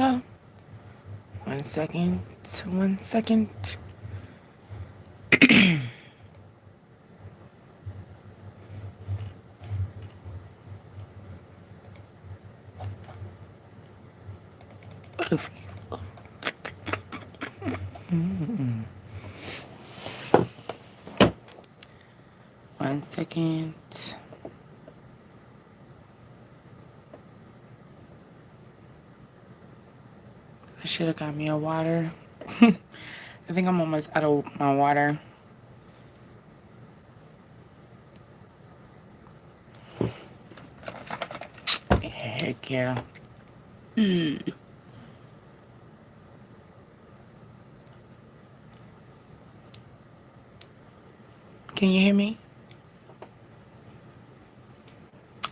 hello. 1 second. 1 second. One second. I should have got me a water. I think I'm almost out of my water. Heck yeah. Can you hear me?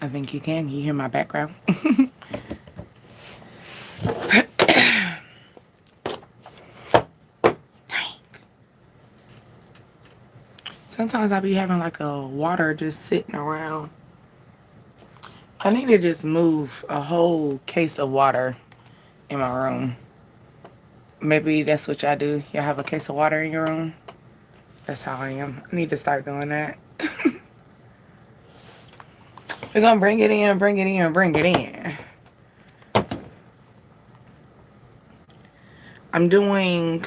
I think you can. You hear my background? Sometimes I be having like a water just sitting around. I need to just move a whole case of water in my room. Maybe that's what y'all do. Y'all have a case of water in your room? That's how I am. I need to start doing that. We're gonna bring it in, bring it in, bring it in. I'm doing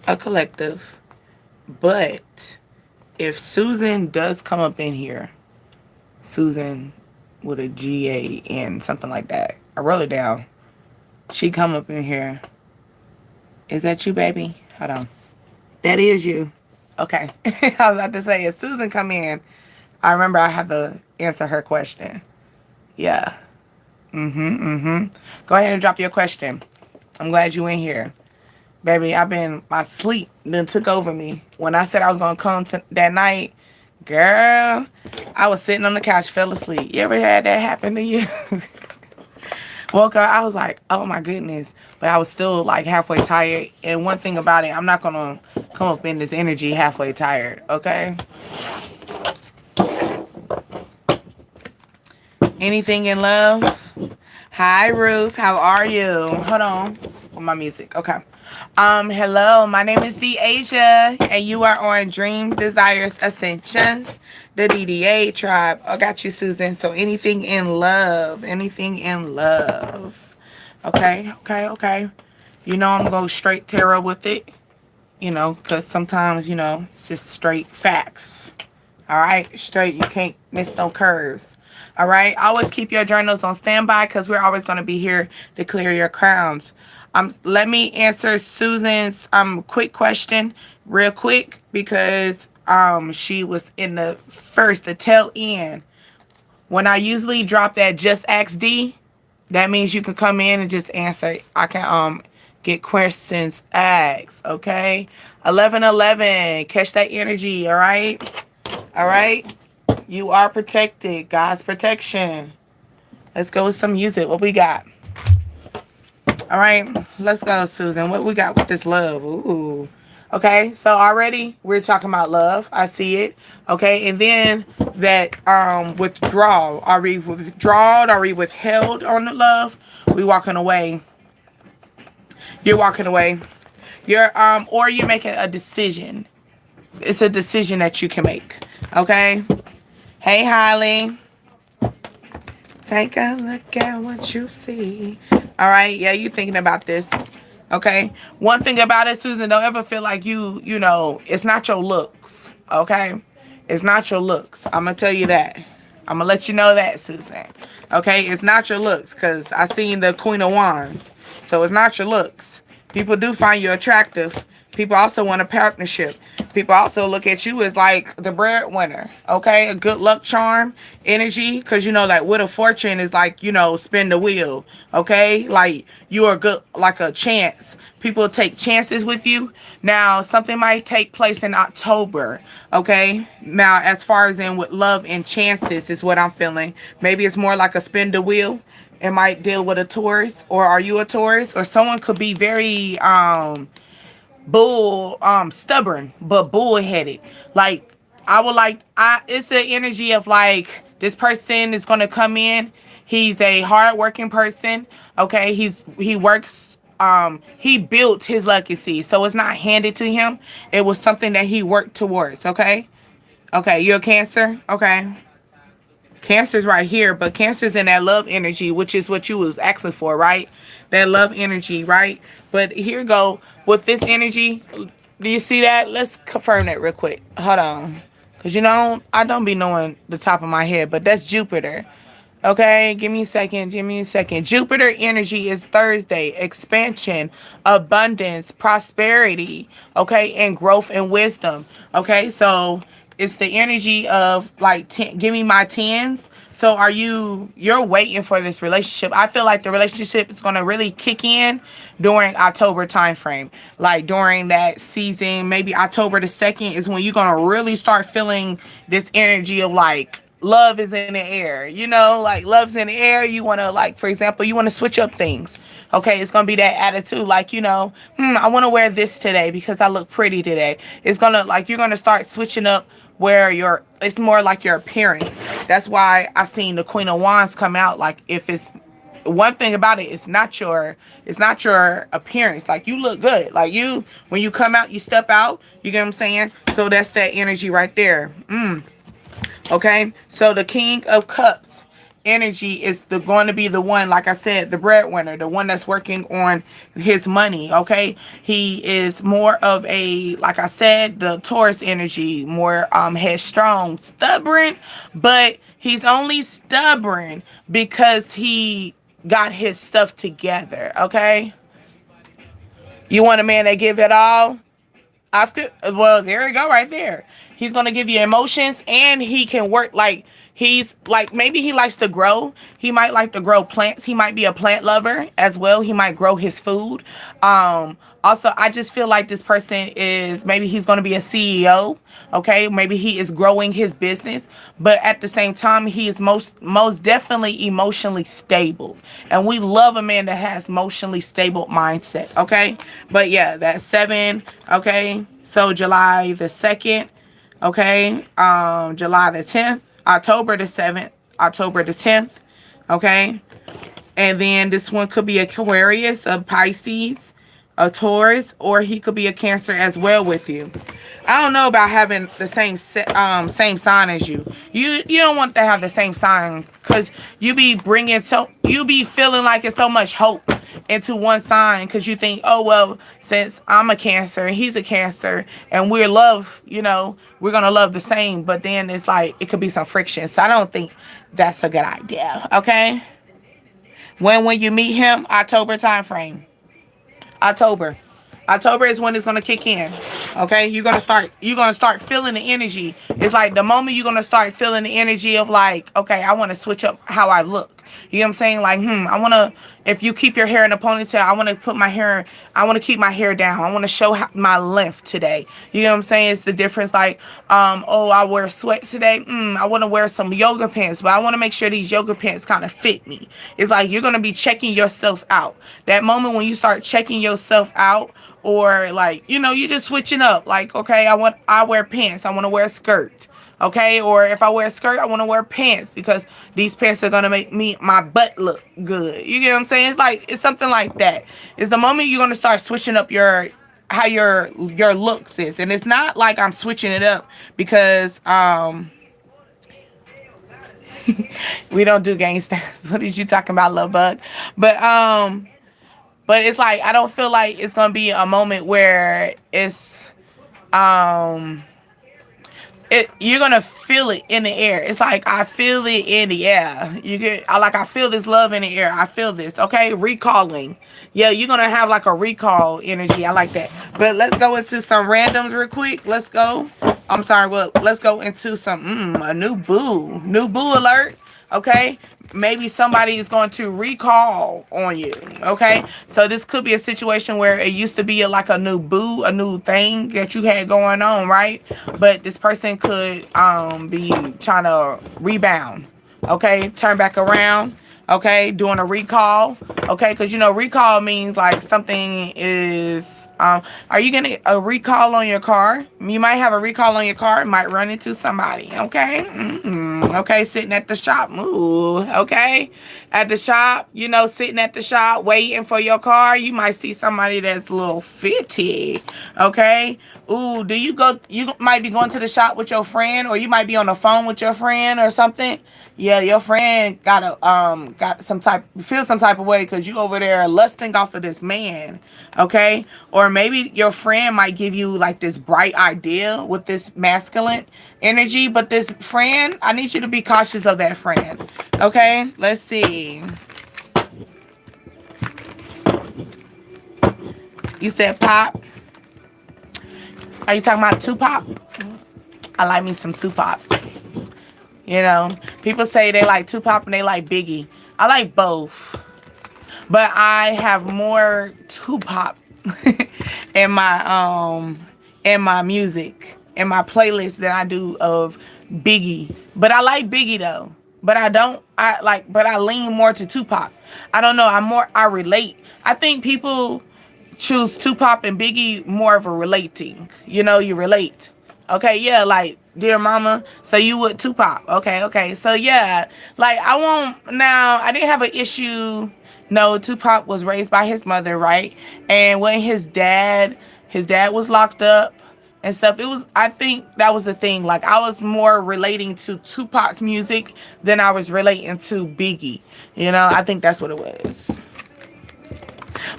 a collective, but if Susan does come up in here, Susan with a G-A-N, something like that. I wrote it down. She come up in here. Is that you, baby? Hold on. That is you. Okay. I was about to say, if Susan come in, I remember I have to answer her question. Yeah. Go ahead and drop your question. I'm glad you in here. Baby, my sleep then took over me. When I said I was going to come that night, girl, I was sitting on the couch, fell asleep. You ever had that happen to you? Woke up, I was like, oh my goodness. But I was still like halfway tired. And one thing about it, I'm not going to come up in this energy halfway tired, okay? Anything in love? Hi, Ruth. How are you? Hold on. With my music. Okay. Hello. My name is Deasia, and you are on Dream Desires Ascensions, the DDA tribe. I got you, Susan. So anything in love. Anything in love. Okay. Okay. Okay. You know I'm going to go straight tarot with it. You know, because sometimes, you know, it's just straight facts. All right? Straight. You can't miss no curves. All right. Always keep your journals on standby because we're always going to be here to clear your crowns. Let me answer Susan's quick question real quick because she was in the tail end. When I usually drop that just ask D, that means you can come in and just answer. I can get questions asked. Okay. 1111. Catch that energy. All right. All right. You are protected. God's protection. Let's go with some music. What we got? All right. Let's go, Susan. What we got with this love? Ooh. Okay. So already we're talking about love. I see it. Okay. And then that withdrawal. Are we withdrawn? Are we withheld on the love? We walking away. You're walking away. Or you're making a decision. It's a decision that you can make. Okay. Hey, Holly. Take a look at what you see. All right. Yeah, you thinking about this. Okay. One thing about it, Susan, don't ever feel like you know, it's not your looks. Okay. It's not your looks. I'm going to tell you that. I'm going to let you know that, Susan. Okay. It's not your looks because I seen the Queen of Wands. So it's not your looks. People do find you attractive. People also want a partnership. People also look at you as like the breadwinner, okay? A good luck charm energy, because you know that Wheel of Fortune is like, you know, spin the wheel, okay? Like you are good, like a chance. People take chances with you. Now, something might take place in October, okay? Now, as far as in with love and chances is what I'm feeling. Maybe it's more like a spin the wheel. It might deal with a Taurus, or are you a Taurus? Or someone could be very, stubborn but bullheaded. Like it's the energy of like this person is gonna come in He's a hardworking person. Okay, he works. He built his legacy, so it's not handed to him. It was something that he worked towards. Okay, okay, you're a Cancer. Okay, Cancer's right here, but Cancer's in that love energy, which is what you was asking for, right? That love energy, right? But here go with this energy. Do you see that? Let's confirm that real quick. Hold on. Because, you know, I don't be knowing the top of my head, but that's Jupiter. Okay, give me a second. Give me a second. Jupiter energy is Thursday. Expansion, abundance, prosperity, okay, and growth and wisdom. Okay, so it's the energy of like give me my tens. So you're waiting for this relationship. I feel like the relationship is gonna really kick in during October time frame. Like during that season, maybe October the 2nd is when you're gonna really start feeling this energy of like love is in the air, you know, like love's in the air. You want to, like, for example, you want to switch up things. Okay, it's gonna be that attitude, like, you know, I want to wear this today because I look pretty today. It's gonna, like, you're gonna start switching up where it's more like your appearance. That's why I seen the Queen of Wands come out. Like, if it's one thing about it, it's not your appearance. Like, you look good. Like, when you come out, you step out, you get what I'm saying? So that's that energy right there. Okay, so the King of Cups energy is going to be the one, like I said, the breadwinner, the one that's working on his money. Okay, he is more of a, like I said, the Taurus energy, more headstrong, stubborn, but he's only stubborn because he got his stuff together. Okay, you want a man that give it all? Well, there you go, right there. He's gonna give you emotions, and he can work like he's like, maybe he likes to grow. He might like to grow plants. He might be a plant lover as well. He might grow his food. Also, I just feel like this person is, maybe he's gonna be a CEO. Okay, maybe he is growing his business, but at the same time, he is most definitely emotionally stable, and we love a man that has emotionally stable mindset. Okay, but yeah, that's 7. Okay, so July the 2nd. Okay, July the 10th, October the 7th, October the 10th. Okay, and then this one could be Aquarius, a Pisces, a Taurus, or he could be a Cancer as well with you. I don't know about having the same sign as you. You don't want to have the same sign, because you be feeling like it's so much hope into one sign, because you think, oh well, since I'm a Cancer and he's a Cancer and we're love, we're gonna love the same. But then it's like it could be some friction. So I don't think that's a good idea. Okay. When you meet him, October time frame. October. October is when it's gonna kick in. Okay, you're gonna start feeling the energy. It's like the moment you're gonna start feeling the energy of like, okay, I want to switch up how I look. You know what I'm saying? Like, I want to, if you keep your hair in a ponytail, I want to keep my hair down. I want to show my length today. You know what I'm saying? It's the difference. Like, oh, I wear sweats today. I want to wear some yoga pants, but I want to make sure these yoga pants kind of fit me. It's like you're going to be checking yourself out. That moment when you start checking yourself out, or like, you're just switching up. Like, okay, I wear pants. I want to wear a skirt. Okay, or if I wear a skirt, I want to wear pants because these pants are gonna make my butt look good. You get what I'm saying? It's something like that. It's the moment you're gonna start switching up how your looks is, and it's not like I'm switching it up because we don't do gangsters. What did you talking about, love bug? But it's like I don't feel like it's gonna be a moment where it's you're gonna feel it in the air. It's like I feel it in the air. I feel this love in the air. I feel this. Okay, recalling. Yeah, you're gonna have like a recall energy. I like that. But let's go into some randoms real quick. Let's go. I'm sorry. Well, let's go into some a new boo alert. Okay, maybe somebody is going to recall on you. Okay, so this could be a situation where it used to be like a new boo, a new thing that you had going on, right? But this person could be trying to rebound. Okay, turn back around. Okay, doing a recall. Okay, because recall means like something is are you getting a recall on your car? You might have a recall on your car. It might run into somebody. Okay. Okay, sitting at the shop. Ooh, okay. At the shop, you know, sitting at the shop waiting for your car. You might see somebody that's a little fitty. Okay. Ooh, you might be going to the shop with your friend, or you might be on the phone with your friend or something. Yeah, your friend got some type of way because you over there lusting off of this man. Okay. Or maybe your friend might give you like this bright idea with this masculine energy, but this friend, I need you to be cautious of that friend. Okay, let's see. You said pop. Are you talking about Tupac? I like me some Tupac. You know, people say they like Tupac and they like Biggie. I like both, but I have more Tupac in my music, in my playlist than I do of Biggie. But I like Biggie though. But I lean more to Tupac. I don't know. I relate. I think people choose Tupac and Biggie more of a relating. You know, you relate. Okay, yeah, like Dear Mama. So you would Tupac. Okay. So yeah, like I didn't have an issue. No, Tupac was raised by his mother, right? And when his dad was locked up and stuff, I think that was the thing. Like I was more relating to Tupac's music than I was relating to Biggie. You know, I think that's what it was.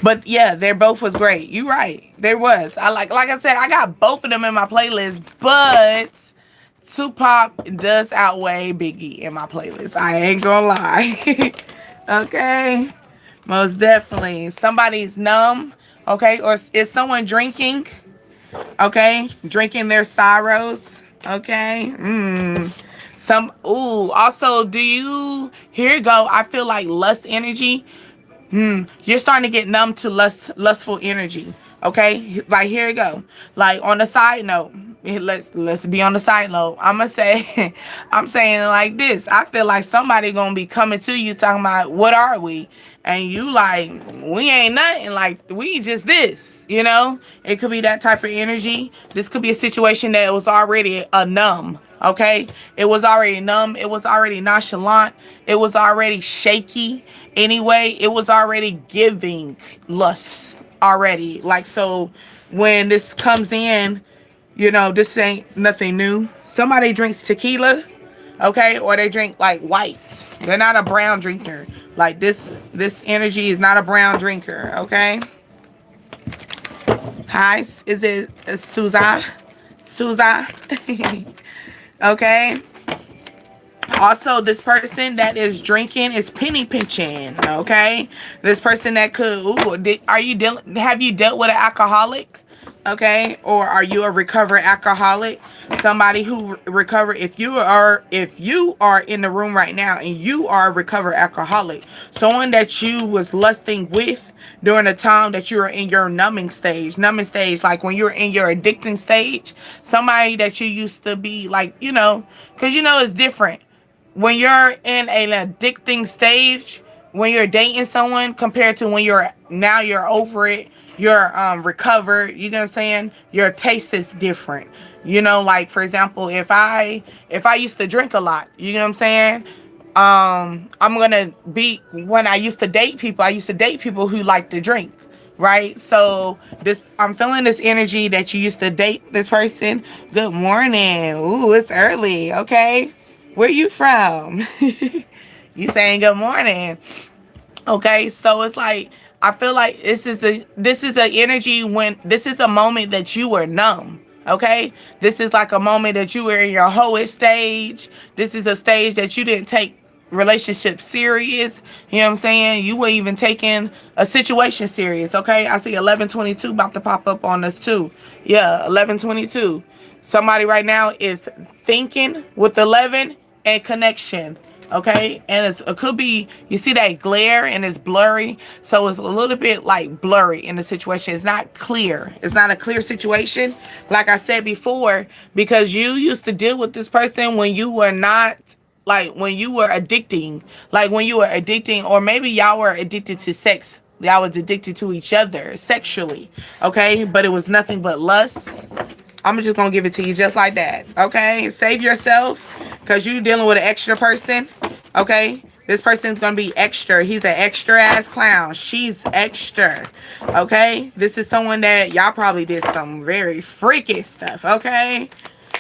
But yeah, they both was great. You right. There was. Like I said, I got both of them in my playlist, but Tupac does outweigh Biggie in my playlist. I ain't gonna lie. Okay. Most definitely. Somebody's numb. Okay. Or is someone drinking? Okay. Drinking their sorrows. Okay. Also, here you go. I feel like lust energy. You're starting to get numb to lustful energy. Okay, like here you go. Like on the side note, let's be on the side note. I'm saying it like this. I feel like somebody gonna be coming to you talking about what are we, and you like we ain't nothing. Like we just this. You know, it could be that type of energy. This could be a situation that was already a numb. Okay, it was already numb. It was already nonchalant. It was already shaky. Anyway, it was already giving lust already. Like, so when this comes in, you know, this ain't nothing new. Somebody drinks tequila, okay, or they drink like white. They're not a brown drinker. Like this energy is not a brown drinker, okay? Hi, is it Suza? Okay. Also, this person that is drinking is penny pinching. Okay, this person that could. Have you dealt with an alcoholic? Okay, or are you a recovered alcoholic? Somebody who recovered. If you are in the room right now and you are a recovered alcoholic, someone that you was lusting with during the time that you were in your numbing stage, like when you're in your addicting stage, somebody that you used to be like, you know, because you know it's different when you're in an addicting stage, when you're dating someone compared to when you're over it, you're recovered, you know what I'm saying? Your taste is different. You know, like for example, if I used to drink a lot, you know what I'm saying? When I used to date people who like to drink, right? So I'm feeling this energy that you used to date this person. Good morning. Ooh, it's early. Okay. Where you from? You saying good morning. Okay. So it's like, I feel like this is a energy when this is a moment that you were numb. Okay. This is like a moment that you were in your hoest stage. This is a stage that you didn't take relationship serious. You know what I'm saying? You weren't even taking a situation serious. Okay. I see 1122 about to pop up on us too. Yeah. 1122. Somebody right now is thinking with 11 and connection. Okay. And it could be, you see that glare and it's blurry. So it's a little bit like blurry in the situation. It's not clear. It's not a clear situation. Like I said before, because you used to deal with this person when you were not, like when you were addicting, or maybe y'all were addicted to sex. Y'all was addicted to each other sexually. Okay. But it was nothing but lust. I'm just gonna give it to you just like that. Okay, save yourself, because you dealing with an extra person. Okay, this person's gonna be extra. He's an extra ass clown. She's extra. Okay, this is someone that y'all probably did some very freaky stuff. Okay,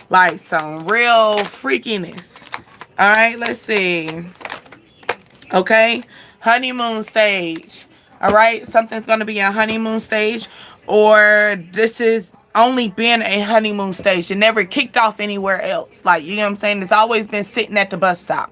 like some real freakiness. All right, let's see. Okay, honeymoon stage. All right, something's going to be a honeymoon stage, or this is only been a honeymoon stage. It never kicked off anywhere else. Like, you know what I'm saying? It's always been sitting at the bus stop.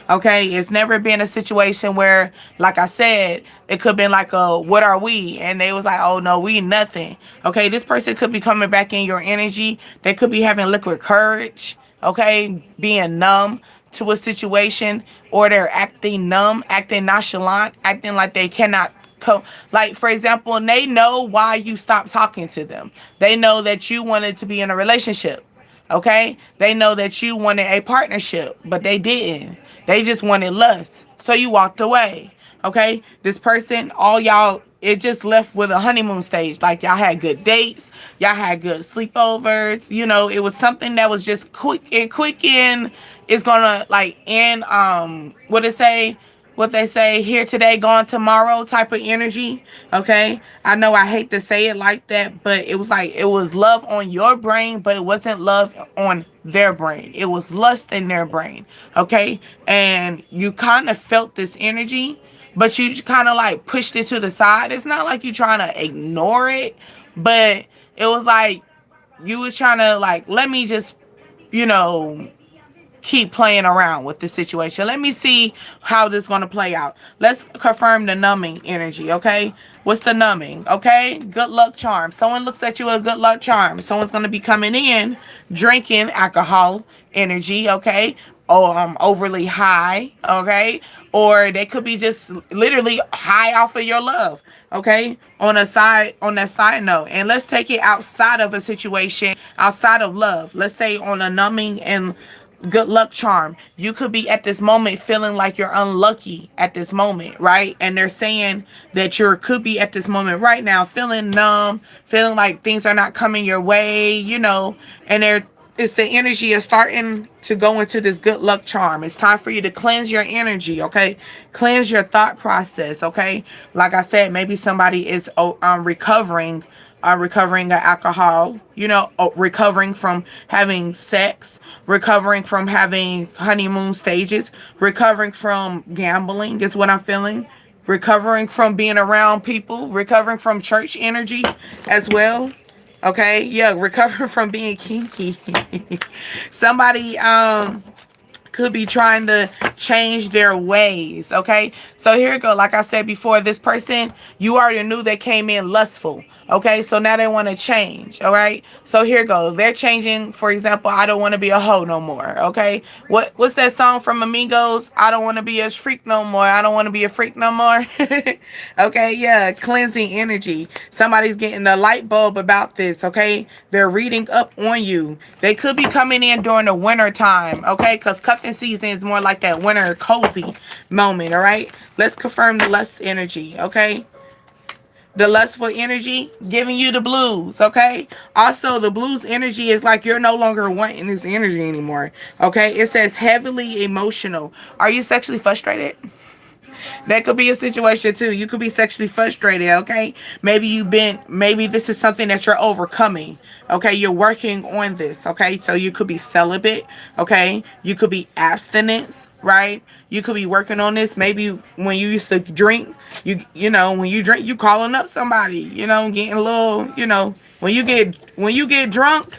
Okay, it's never been a situation where, like I said, it could have been like a what are we? And they was like, oh no, we nothing. Okay, this person could be coming back in your energy. They could be having liquid courage. Okay, being numb to a situation, or they're acting numb, acting nonchalant, acting like they cannot come. Like, for example, they know why you stopped talking to them. They know that you wanted to be in a relationship. Okay, they know that you wanted a partnership, but they didn't. They just wanted lust, so you walked away. Okay, this person, all y'all, it just left with a honeymoon stage. Like, y'all had good dates, y'all had good sleepovers. You know, it was something that was just quick and it's gonna like end. What they say, here today, gone tomorrow type of energy. Okay, I know I hate to say it like that, but it was like, it was love on your brain, but it wasn't love on their brain. It was lust in their brain. Okay, and you kind of felt this energy, but you kind of like pushed it to the side. It's not like you trying to ignore it, but it was like you was trying to like, let me just, you know, keep playing around with the situation. Let me see how this is going to play out. Let's confirm the numbing energy, okay? What's the numbing, okay? Good luck charm. Someone looks at you a good luck charm. Someone's going to be coming in, drinking alcohol energy, okay? Or overly high, okay? Or they could be just literally high off of your love, okay? On that side note. And let's take it outside of a situation, outside of love. Let's say on a numbing and good luck charm, you could be at this moment feeling like you're unlucky at this moment, right? And they're saying that you could be at this moment right now feeling numb, feeling like things are not coming your way, you know, and it's the energy of starting to go into this good luck charm. It's time for you to cleanse your energy, okay? Cleanse your thought process, okay? Like I said, maybe somebody is recovering an alcohol, you know, recovering from having sex, recovering from having honeymoon stages, recovering from gambling is what I'm feeling, recovering from being around people, recovering from church energy as well. Okay, yeah, recovering from being kinky. Somebody could be trying to change their ways. Okay, so here we go. Like I said before, this person, you already knew they came in lustful. Okay, so now they want to change. All right, so here goes. They're changing. For example, I don't want to be a hoe no more. Okay, what's that song from Amigos? I don't want to be a freak no more. I don't want to be a freak no more. Okay, yeah, cleansing energy. Somebody's getting a light bulb about this. Okay, they're reading up on you. They could be coming in during the winter time. Okay, because cuffing season is more like that winter cozy moment. All right, let's confirm the lust energy. Okay, the lustful energy giving you the blues. Okay, also the blues energy is like you're no longer wanting this energy anymore. Okay, it says heavily emotional. Are you sexually frustrated? That could be a situation too. You could be sexually frustrated, okay? Maybe this is something that you're overcoming, okay? You're working on this, okay? So you could be celibate, okay? You could be abstinence, right? You could be working on this. Maybe when you used to drink, you know, when you drink, you calling up somebody, you know, getting a little, you know, when you get drunk,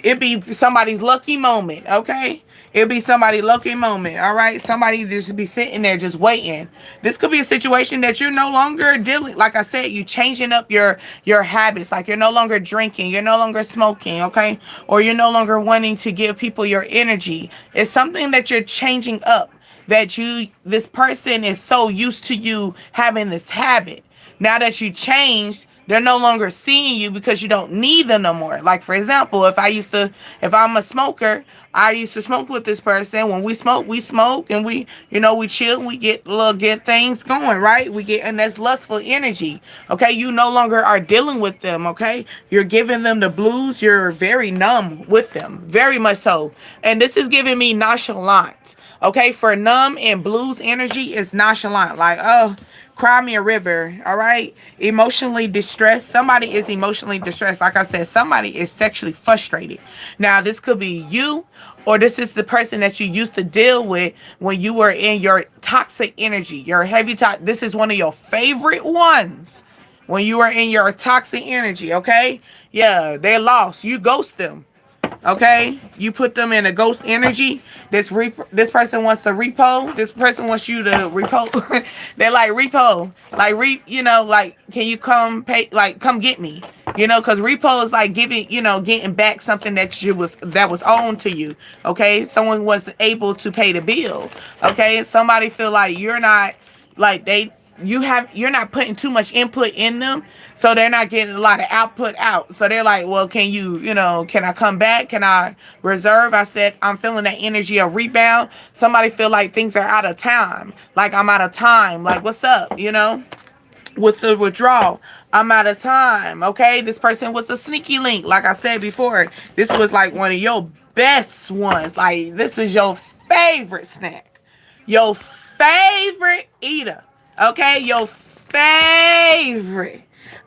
it be somebody's lucky moment, okay? It'll be somebody's lucky moment, all right? Somebody just be sitting there just waiting. This could be a situation that you're no longer dealing. Like I said, you changing up your habits. Like you're no longer drinking. You're no longer smoking, okay? Or you're no longer wanting to give people your energy. It's something that you're changing up. That this person is so used to you having this habit. Now that you changed, They're no longer seeing you because you don't need them no more. Like, for example, if I'm a smoker, I used to smoke with this person. When we smoke and we chill, we get things going, right? And that's lustful energy. Okay. You no longer are dealing with them. Okay. You're giving them the blues. You're very numb with them. Very much so. And this is giving me nonchalant. Okay. For numb and blues energy is nonchalant. Like, oh, cry me a river. All right. Emotionally distressed. Somebody is emotionally distressed. Like I said, somebody is sexually frustrated. Now, this could be you, or this is the person that you used to deal with when you were in your toxic energy, your heavy toxic. This is one of your favorite ones when you were in your toxic energy. Okay. Yeah. They lost. You ghost them. Okay, you put them in a ghost energy. This person wants to repo. This person wants you to repo. They're like repo, like like, can you come pay? Like, come get me. Because repo is like getting back something that was owed to you. Okay, someone wasn't able to pay the bill. Okay, somebody feel like you're not like you're not putting too much input in them, so they're not getting a lot of output out. So they're like, well, can I come back? Can I reserve? I said, I'm feeling that energy of rebound. Somebody feel like things are out of time. Like, I'm out of time. Like, what's up? With the withdrawal, I'm out of time. Okay. This person was a sneaky link. Like I said before, this was like one of your best ones. Like, this is your favorite snack, your favorite eater. Okay, your favorite.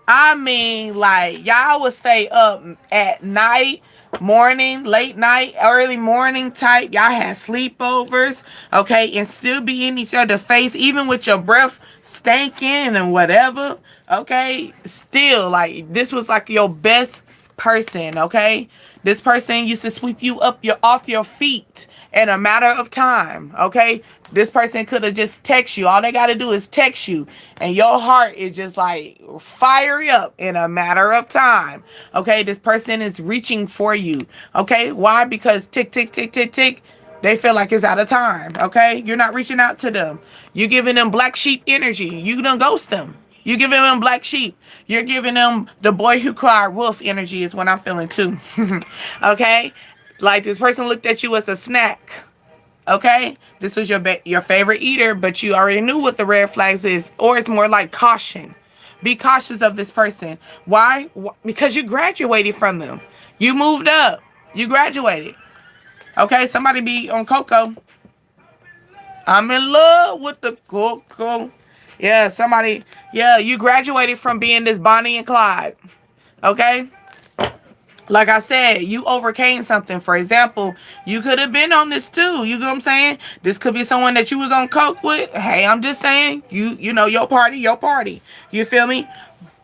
I mean, like, y'all would stay up at night, morning, late night, early morning type. Y'all had sleepovers, okay, and still be in each other's face, even with your breath stinking and whatever. Okay, still, like, this was like your best person. Okay, this person used to sweep you off your feet in a matter of time. Okay, this person could have just text you. All they got to do is text you, and your heart is just like fire up in a matter of time. Okay, this person is reaching for you. Okay, why? Because tick, tick, tick, tick, tick. They feel like it's out of time. Okay, you're not reaching out to them. You're giving them black sheep energy. You don't ghost them. You're giving them black sheep. You're giving them the boy who cried wolf energy is what I'm feeling too. Okay, like, this person looked at you as a snack. Okay, this was your favorite eater, but you already knew what the red flags is, or it's more like caution. Be cautious of this person. Why? Because you graduated from them. You moved up. You graduated. Okay, somebody be on Coco. I'm in love with the Coco. Yeah, somebody. Yeah, you graduated from being this Bonnie and Clyde. Okay. Like I said, you overcame something. For example, you could have been on this too. You know what I'm saying? This could be someone that you was on coke with. Hey, I'm just saying, your party. You feel me?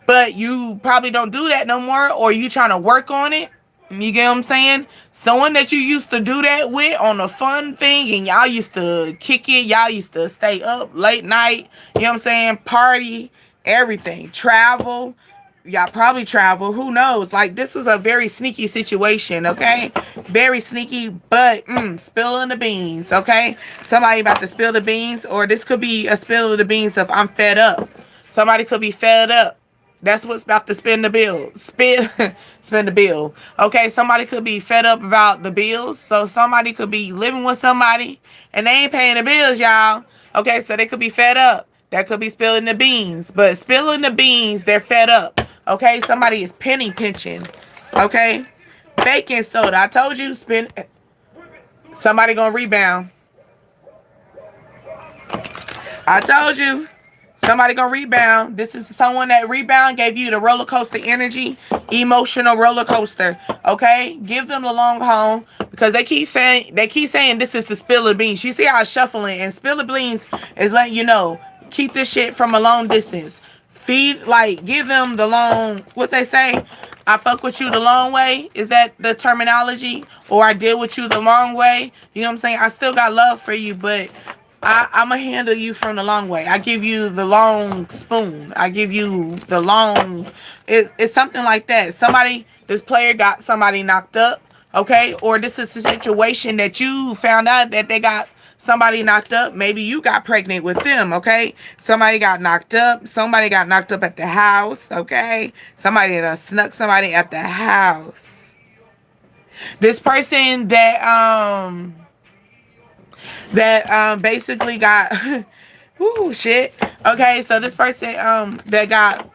But you probably don't do that no more, or you trying to work on it. You get what I'm saying? Someone that you used to do that with on a fun thing, and y'all used to kick it. Y'all used to stay up late night. You know what I'm saying? Party, everything, travel. Y'all probably travel. Who knows? Like, this was a very sneaky situation, okay? Very sneaky, but spilling the beans, okay? Somebody about to spill the beans, or this could be a spill of the beans of I'm fed up. Somebody could be fed up. That's what's about to spin the bill. Spin the bill. Okay, somebody could be fed up about the bills. So somebody could be living with somebody and they ain't paying the bills, y'all. Okay, so they could be fed up. That could be spilling the beans. But spilling the beans, they're fed up. Okay, somebody is penny pinching. Okay, baking soda. I told you, somebody gonna rebound. I told you. Somebody gonna rebound. This is someone that rebound gave you the roller coaster energy, emotional roller coaster. Okay, give them the long haul, because they keep saying this is the spill of beans. You see how it's shuffling, and spill of beans is letting you know, keep this shit from a long distance. Give them the long, what they say, I fuck with you the long way. Is that the terminology? Or I deal with you the long way. You know what I'm saying? I still got love for you, but I'm going to handle you from the long way. I give you the long spoon. I give you the long... It's something like that. This player got somebody knocked up, okay? Or this is a situation that you found out that they got somebody knocked up. Maybe you got pregnant with them, okay? Somebody got knocked up. Somebody got knocked up at the house, okay? Somebody done snuck somebody at the house. This person that basically got whoo shit. Okay, so this person that got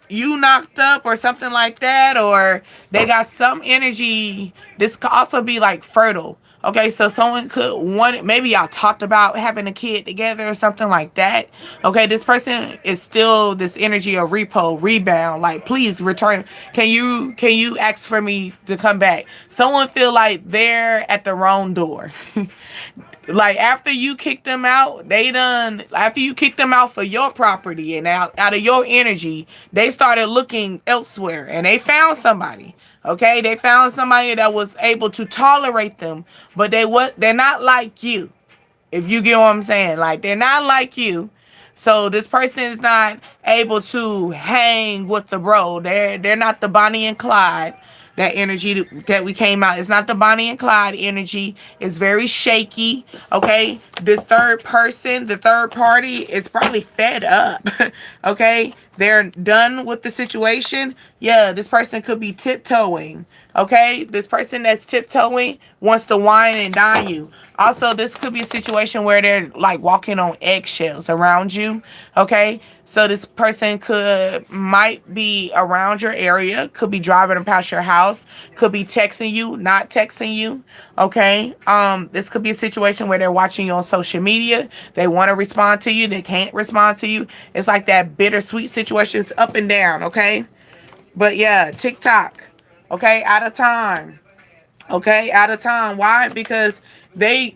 you knocked up or something like that, or they got some energy. This could also be like fertile. Okay, so someone could want, maybe y'all talked about having a kid together or something like that. Okay, this person is still this energy of repo, rebound. Like, please return. Can you ask for me to come back? Someone feel like they're at the wrong door. Like after you kick them out, after you kick them out for your property and out of your energy, they started looking elsewhere and they found somebody. Okay, they found somebody that was able to tolerate them, but they're not like you. If you get what I'm saying, like they're not like you. So this person is not able to hang with the bro. They're not the Bonnie and Clyde. That energy that we came out, it's not the Bonnie and Clyde energy. It's very shaky. Okay, this third person, the third party, is probably fed up. Okay, they're done with the situation. Yeah, this person could be tiptoeing. Okay, this person that's tiptoeing wants to wine and dine you. Also, this could be a situation where they're like walking on eggshells around you. Okay, so this person might be around your area, could be driving past your house, could be texting you, not texting you. Okay, this could be a situation where they're watching you on social media. They want to respond to you, they can't respond to you. It's like that bittersweet situation. It's up and down. Okay, but yeah, TikTok. Okay, out of time. Okay, out of time. Why? Because they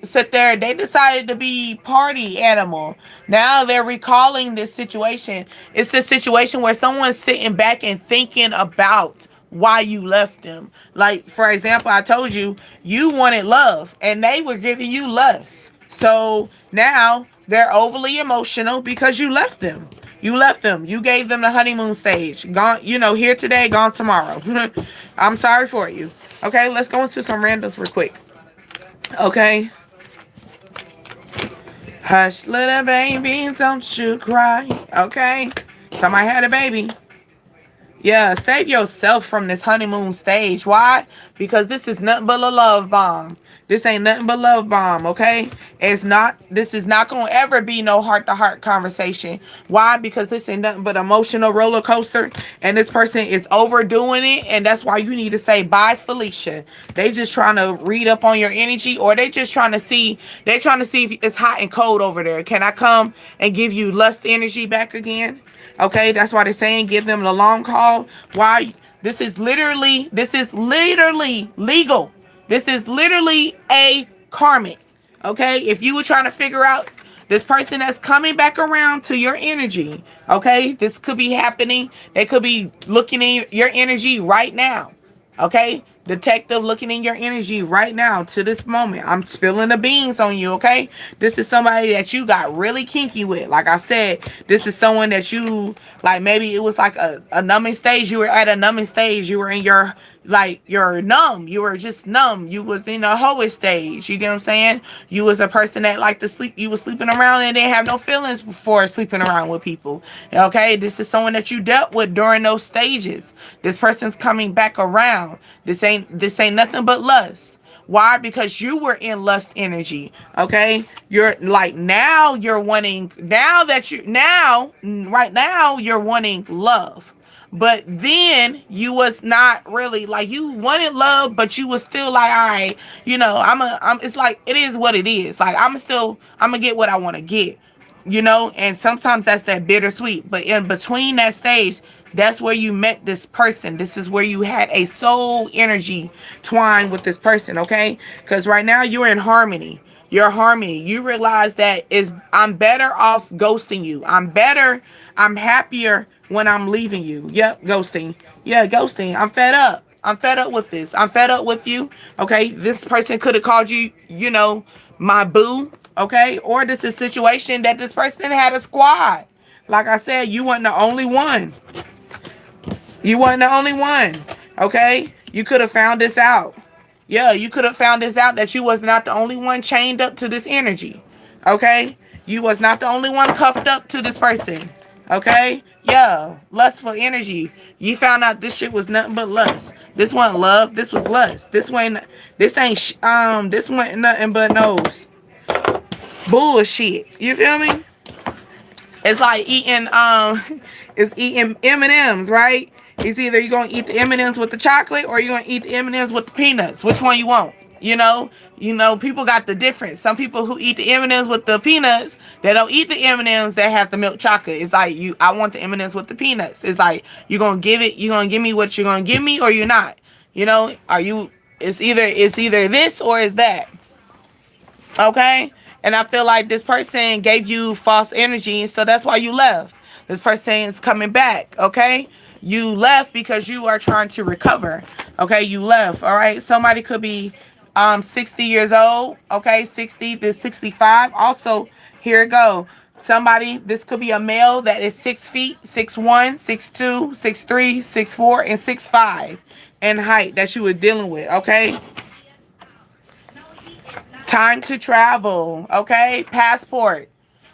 sit there, they decided to be party animal. Now they're recalling this situation. It's this situation where someone's sitting back and thinking about why you left them. Like, for example, I told you you wanted love and they were giving you lust. So now they're overly emotional because you left them. You left them. You gave them the honeymoon stage. Gone, here today, gone tomorrow. I'm sorry for you. Okay, let's go into some randoms real quick. Okay. Hush, little baby, don't you cry. Okay. Somebody had a baby. Yeah, save yourself from this honeymoon stage. Why? Because this is nothing but a love bomb. This ain't nothing but love bomb, okay? This is not going to ever be no heart-to-heart conversation. Why? Because this ain't nothing but emotional roller coaster, and this person is overdoing it, and that's why you need to say, bye, Felicia. They just trying to read up on your energy, or they're trying to see if it's hot and cold over there. Can I come and give you lust energy back again? Okay, that's why they're saying give them the long call. Why? This is literally legal. This is literally a karmic. Okay, if you were trying to figure out this person that's coming back around to your energy, okay, this could be happening. They could be looking in your energy right now. Okay, detective looking in your energy right now to this moment. I'm spilling the beans on you, okay? This is somebody that you got really kinky with. Like I said, this is someone that you, like maybe it was like a numbing stage. You were at a numbing stage. You were in you're numb. You were just numb. You was in a hoish stage. You get what I'm saying? You was a person that liked to sleep. You was sleeping around and didn't have no feelings before sleeping around with people. Okay? This is someone that you dealt with during those stages. This person's coming back around. This ain't nothing but lust. Why? Because you were in lust energy. Okay? You're like right now you're wanting love. But then you was not really like, you wanted love, but you was still like, all right, it's like, it is what it is. Like, I'm gonna get what I want to get, and sometimes that's that bittersweet. But in between that stage, that's where you met this person. This is where you had a soul energy twine with this person, okay? Because right now you're in harmony. You're harmony. You realize that I'm better off ghosting you. I'm happier when I'm leaving you. Yep, ghosting. Yeah, ghosting. I'm fed up. I'm fed up with this. I'm fed up with you. Okay, this person could have called you, my boo. Okay, or this is a situation that this person had a squad. Like I said, you weren't the only one. You weren't the only one. Okay, you could have found this out. Yeah, you could have found this out that you was not the only one chained up to this energy. Okay? You was not the only one cuffed up to this person. Okay? Yeah, lustful energy. You found out this shit was nothing but lust. This wasn't love, this was lust. This wasn't nothing but nose. Bullshit. You feel me? It's like eating it's eating M&Ms, right? It's either you're gonna eat the M&Ms with the chocolate or you're gonna eat the M&Ms with the peanuts. Which one you want? People got the difference. Some people who eat the M&Ms with the peanuts, they don't eat the M&Ms that have the milk chocolate. It's like I want the M&Ms with the peanuts. It's like you're gonna give me what you're gonna give me or you're not. It's either this or is that. Okay? And I feel like this person gave you false energy, so that's why you left. This person is coming back, okay? You left because you are trying to recover. Okay, you left, all right? Somebody could be 60 years old, okay? 60 to 65. Also, here it go. This could be a male that is 6 feet, 6'1", 6'2", 6'3", 6'4", and 6'5" in height that you were dealing with, okay? Time to travel, okay? Passport.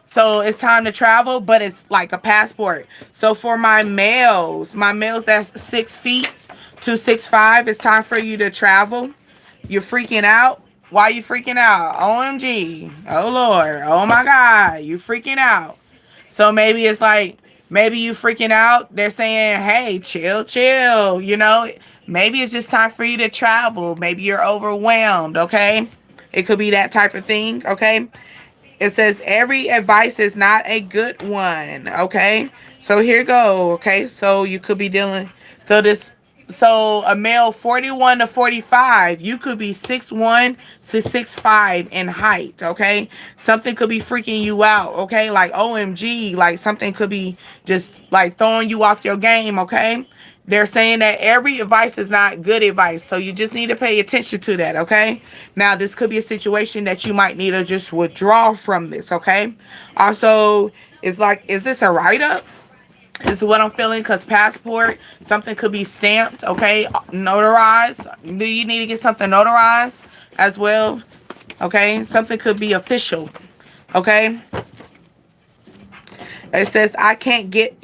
So it's time to travel, but it's like a passport. So for my males that's 6 feet to 6'5", it's time for you to travel. You're freaking out. Why you freaking out? OMG. Oh Lord. Oh my God. You freaking out. So maybe it's like, maybe you freaking out. They're saying, hey, chill, chill. Maybe it's just time for you to travel. Maybe you're overwhelmed, okay? It could be that type of thing, okay? It says every advice is not a good one, okay? So here go, okay? So you could be dealing, so a male 41 to 45, you could be 6'1" to 6'5" in height, okay? Something could be freaking you out, okay? Like OMG, like something could be just like throwing you off your game, okay? They're saying that every advice is not good advice. So you just need to pay attention to that, okay? Now, this could be a situation that you might need to just withdraw from this, okay? Also, it's like, is this a write-up? This is what I'm feeling because passport, something could be stamped, okay? Notarized. Do you need to get something notarized as well? Okay? Something could be official, okay? It says, I can't get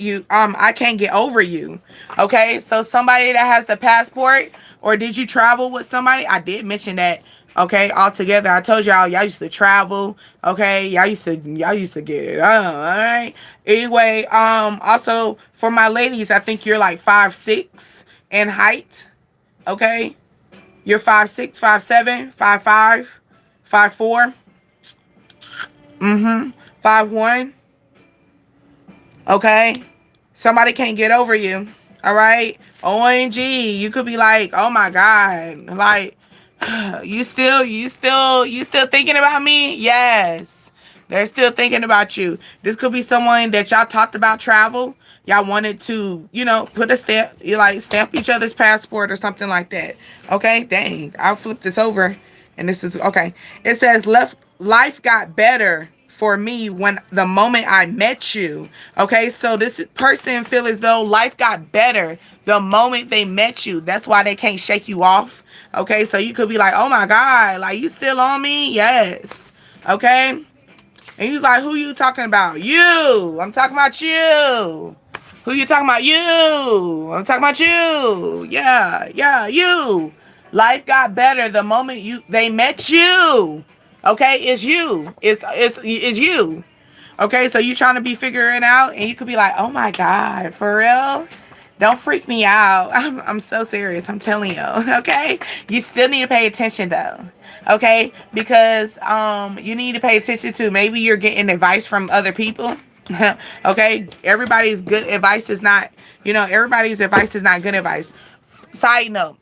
over you. Okay, so somebody that has a passport, or did you travel with somebody? I did mention that. Okay, all together. I told y'all used to travel. Okay, y'all used to get it. All right. Anyway, also for my ladies, I think you're like 5'6" in height. Okay, you're 5'6", 5'7", 5'5", 5'4". 5'1". Okay, somebody can't get over you. All right, OMG, you could be like, oh my God, like you still thinking about me? Yes, they're still thinking about you. This could be someone that y'all talked about travel. Y'all wanted to, put a stamp, stamp each other's passport or something like that. Okay, dang, I'll flip this over, and this is okay. It says life got better for me when the moment I met you. Okay, so this person feel as though life got better the moment they met you. That's why they can't shake you off. Okay, so you could be like, oh my God, like you still on me? Yes. Okay. And he's like, who you talking about? You. I'm talking about you. Who you talking about? You. I'm talking about you. Yeah, you. Life got better the moment they met you. Okay, it's you. It's you. Okay, so you trying to be figuring out, and you could be like, oh my God, for real? Don't freak me out. I'm so serious. I'm telling you. Okay, you still need to pay attention though. Okay, because you need to pay attention to maybe you're getting advice from other people. Okay, everybody's good advice is not, everybody's advice is not good advice. Side note,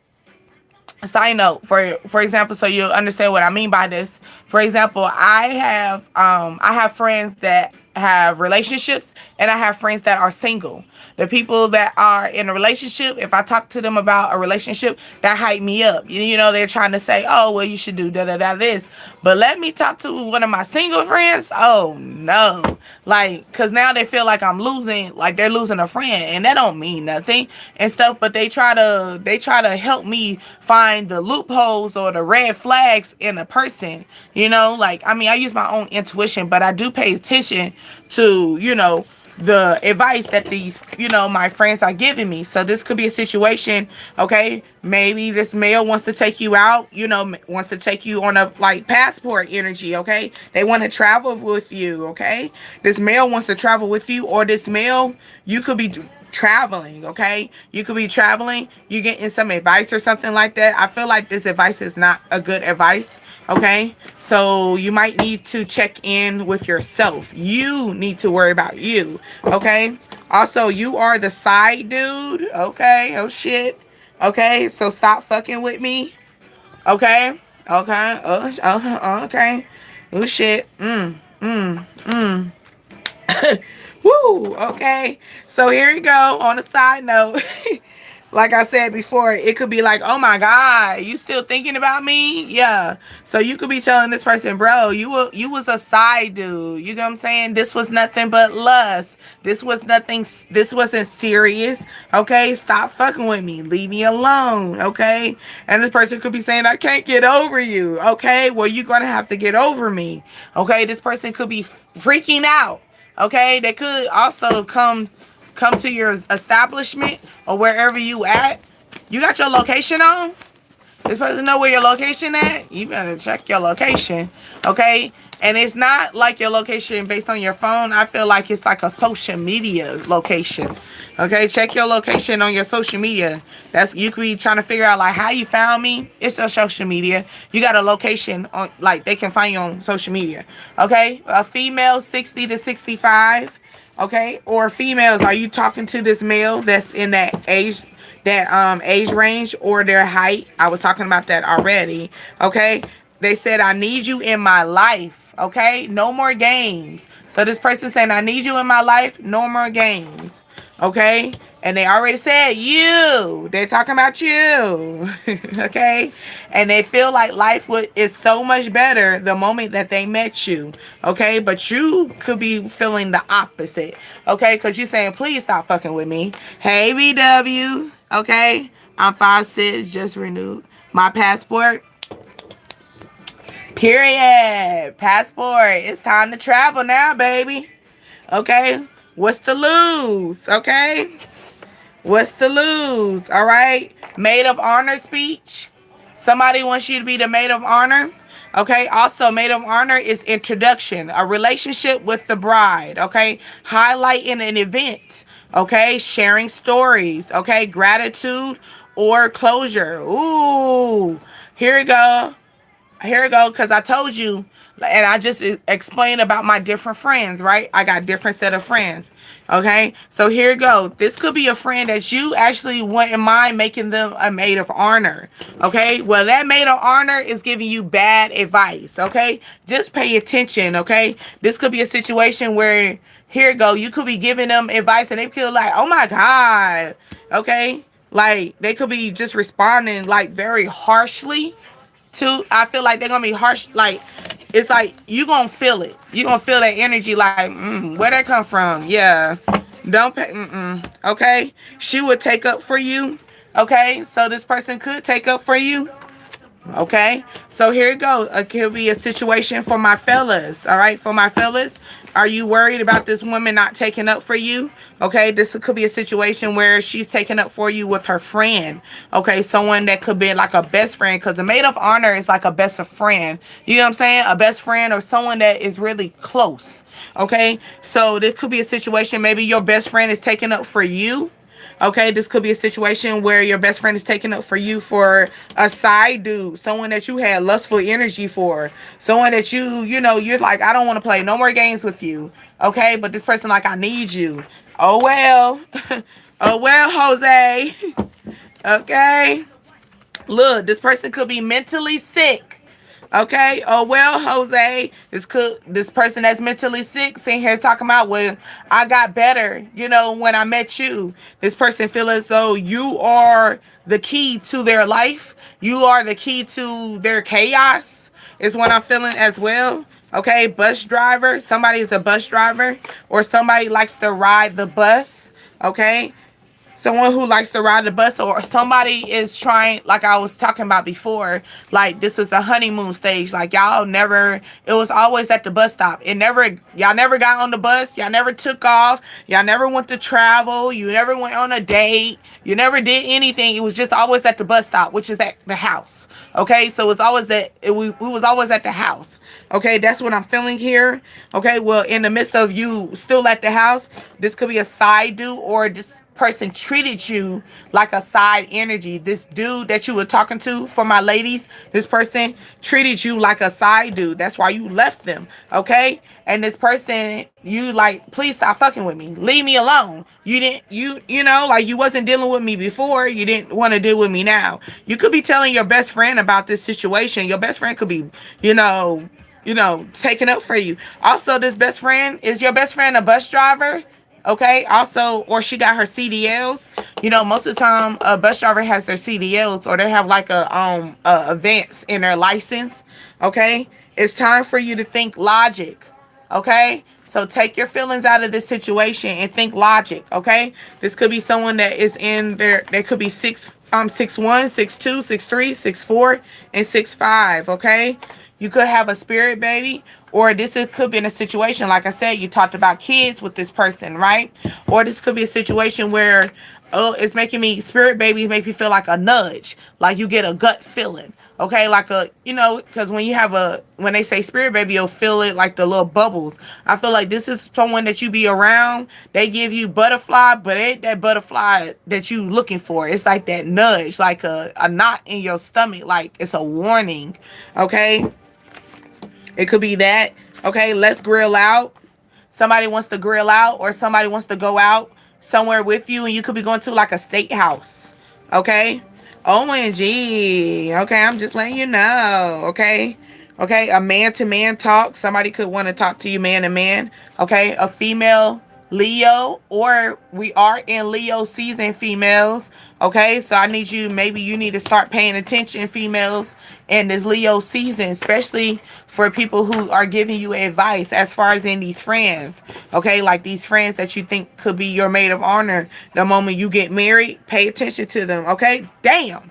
for example, so you'll understand what I mean by this. For example, I have friends that have relationships, and I have friends that are single. The people that are in a relationship, if I talk to them about a relationship, that hype me up. You know, they're trying to say, oh, well, you should do da da da this. But let me talk to one of my single friends. Oh, no. Like, because now they feel like I'm losing, like they're losing a friend. And that don't mean nothing and stuff. But they try to help me find the loopholes or the red flags in a person. You know, like, I mean, I use my own intuition, but I do pay attention to, you know, the advice that these, you know, my friends are giving me. So this could be a situation, okay? Maybe this male wants to take you out, you know, wants to take you on a like passport energy, okay? They want to travel with you, okay? This male wants to travel with you, or this male, you could be traveling, okay? You could be traveling, you getting some advice or something like that. I feel like this advice is not a good advice, okay? So you might need to check in with yourself. You need to worry about you, okay? Also, you are the side dude, okay? Oh shit. Okay, so stop fucking with me. Okay? Okay. Okay. Oh shit. Woo, okay. So here you go. On a side note, like I said before, it could be like, oh my God, you still thinking about me? Yeah. So you could be telling this person, bro, you was a side dude. You know what I'm saying? This was nothing but lust. This wasn't serious. Okay? Stop fucking with me. Leave me alone. Okay? And this person could be saying, I can't get over you. Okay? Well, you're gonna have to get over me. Okay? This person could be freaking out. Okay, they could also come to your establishment or wherever you at. You got your location on? This person know where your location at? You better check your location. Okay? And it's not like your location based on your phone. I feel like it's like a social media location. Okay, check your location on your social media. That's, you could be trying to figure out like how you found me. It's a social media. You got a location on, like they can find you on social media. Okay, a female 60 to 65. Okay, or females, are you talking to this male that's in that age range or their height? I was talking about that already. Okay, they said, I need you in my life. Okay, no more games. So this person saying, I need you in my life, no more games. Okay, and they already said you. They're talking about you. Okay, and they feel like life is so much better the moment that they met you. Okay, but you could be feeling the opposite. Okay, because you're saying, please stop fucking with me. Hey, BW. Okay, I'm 5'6", just renewed my passport. Period. Passport. It's time to travel now, baby. Okay. What's the lose? Okay. What's the lose? All right. Maid of honor speech. Somebody wants you to be the maid of honor. Okay. Also, maid of honor is introduction, a relationship with the bride. Okay. Highlighting an event. Okay. Sharing stories. Okay. Gratitude or closure. Ooh. Here we go. Here we go, because I told you, and I just explained about my different friends, right? I got different set of friends, okay? So here we go. This could be a friend that you actually wouldn't mind making them a maid of honor, okay? Well, that maid of honor is giving you bad advice, okay? Just pay attention, okay? This could be a situation where, here you go, you could be giving them advice and they feel like, oh my God, okay? Like, they could be just responding, like, very harshly. I feel like they're gonna be harsh. Like, it's like you gonna feel it. You gonna feel that energy. Like, where that come from? Yeah, don't pay. Okay, she would take up for you. Okay, so this person could take up for you. Okay, so here you go. It could be a situation for my fellas. All right, for my fellas, are you worried about this woman not taking up for you? Okay, this could be a situation where she's taking up for you with her friend. Okay, someone that could be like a best friend, because a maid of honor is like a best friend. You know what I'm saying? A best friend or someone that is really close. Okay, so this could be a situation. Maybe your best friend is taking up for you. Okay, this could be a situation where your best friend is taking up for you for a side dude, someone that you had lustful energy for, someone that you know, you're like, I don't want to play no more games with you. Okay, but this person like, I need you. Oh well. Oh well, Jose. Okay. Look, this person could be mentally sick. Okay. Oh well, Jose, this person that's mentally sick sitting here talking about, well, I got better, when I met you. This person feel as though you are the key to their life. You are the key to their chaos. Is what I'm feeling as well. Okay, bus driver. Somebody is a bus driver, or somebody likes to ride the bus. Okay, someone who likes to ride the bus, or somebody is trying, like I was talking about before, like this is a honeymoon stage. Like y'all never, it was always at the bus stop. Y'all never got on the bus. Y'all never took off. Y'all never went to travel. You never went on a date. You never did anything. It was just always at the bus stop, which is at the house. Okay, so it's always we was always at the house. Okay, that's what I'm feeling here. Okay, well, in the midst of you still at the house, this could be a side dude, or this person treated you like a side energy. This dude that you were talking to, for my ladies, this person treated you like a side dude. That's why you left them. Okay, and this person, you like, please stop fucking with me, leave me alone. You didn't, like, you wasn't dealing with me before, you didn't want to deal with me now. You could be telling your best friend about this situation. Your best friend could be, taking up for you. Also, this best friend, is your best friend a bus driver? Okay, also, or she got her CDLs. Most of the time a bus driver has their CDLs, or they have like a advance in their license. Okay, it's time for you to think logic. Okay, so take your feelings out of this situation and think logic. Okay, this could be someone that is in there. They could be 6'1", 6'2", 6'3", 6'4", and 6'5". Okay, you could have a spirit baby, or could be in a situation, like I said, you talked about kids with this person, right? Or this could be a situation where, it's making me, spirit babies make me feel like a nudge, like you get a gut feeling. Okay, like because when they say spirit baby, you'll feel it like the little bubbles. I feel like this is someone that you be around. They give you butterfly, but it ain't that butterfly that you looking for. It's like that nudge, like a knot in your stomach, like it's a warning. Okay, it could be that. Okay, let's grill out. Somebody wants to grill out, or somebody wants to go out somewhere with you, and you could be going to like a steakhouse. Okay, OMG. Okay, I'm just letting you know. Okay, a man-to-man talk. Somebody could want to talk to you man-to-man. Okay, a female Leo, or we are in Leo season, females. Okay, so maybe you need to start paying attention, females, in this Leo season, especially for people who are giving you advice as far as in these friends. Okay, like these friends that you think could be your maid of honor the moment you get married. Pay attention to them. Okay, damn,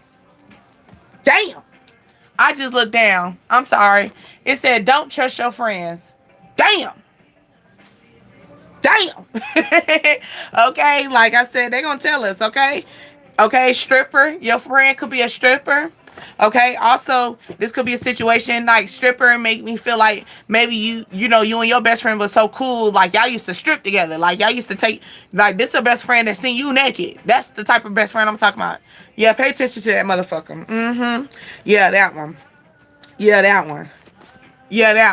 I just looked down. I'm sorry. It said don't trust your friends. Damn. Okay, like I said, they're gonna tell us. Okay, stripper. Your friend could be a stripper. Okay, also, this could be a situation like stripper make me feel like maybe you and your best friend was so cool, like y'all used to strip together, like y'all used to take, like this is a best friend that seen you naked. That's the type of best friend I'm talking about. Yeah, pay attention to that motherfucker. Yeah, that one. Yeah, that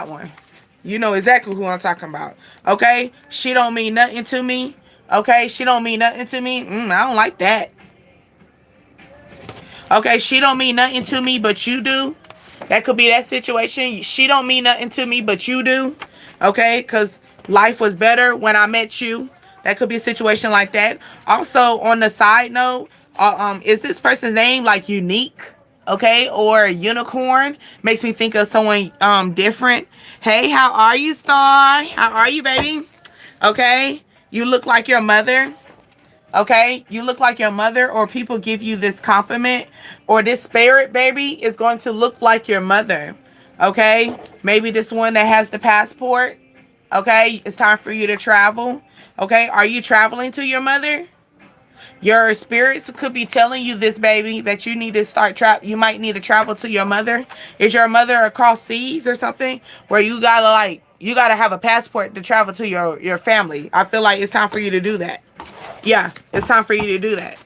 one. You know exactly who I'm talking about. Okay, she don't mean nothing to me. Okay, she don't mean nothing to me. I don't like that. Okay, she don't mean nothing to me, but you do. That could be that situation. She don't mean nothing to me, but you do. Okay, because life was better when I met you. That could be a situation like that. Also, on the side note, is this person's name like Unique? Okay, or Unicorn? Makes me think of someone different. Hey, how are you, Star? How are you, baby? Okay, you look like your mother. Okay, you look like your mother, or people give you this compliment, or this spirit baby is going to look like your mother. Okay, maybe this one that has the passport. Okay, it's time for you to travel. Okay, are you traveling to your mother? Your spirits could be telling you this, baby, that you need to you might need to travel to your mother. Is your mother across seas or something, where you gotta have a passport to travel to your family? I feel like it's time for you to do that. Yeah, it's time for you to do that.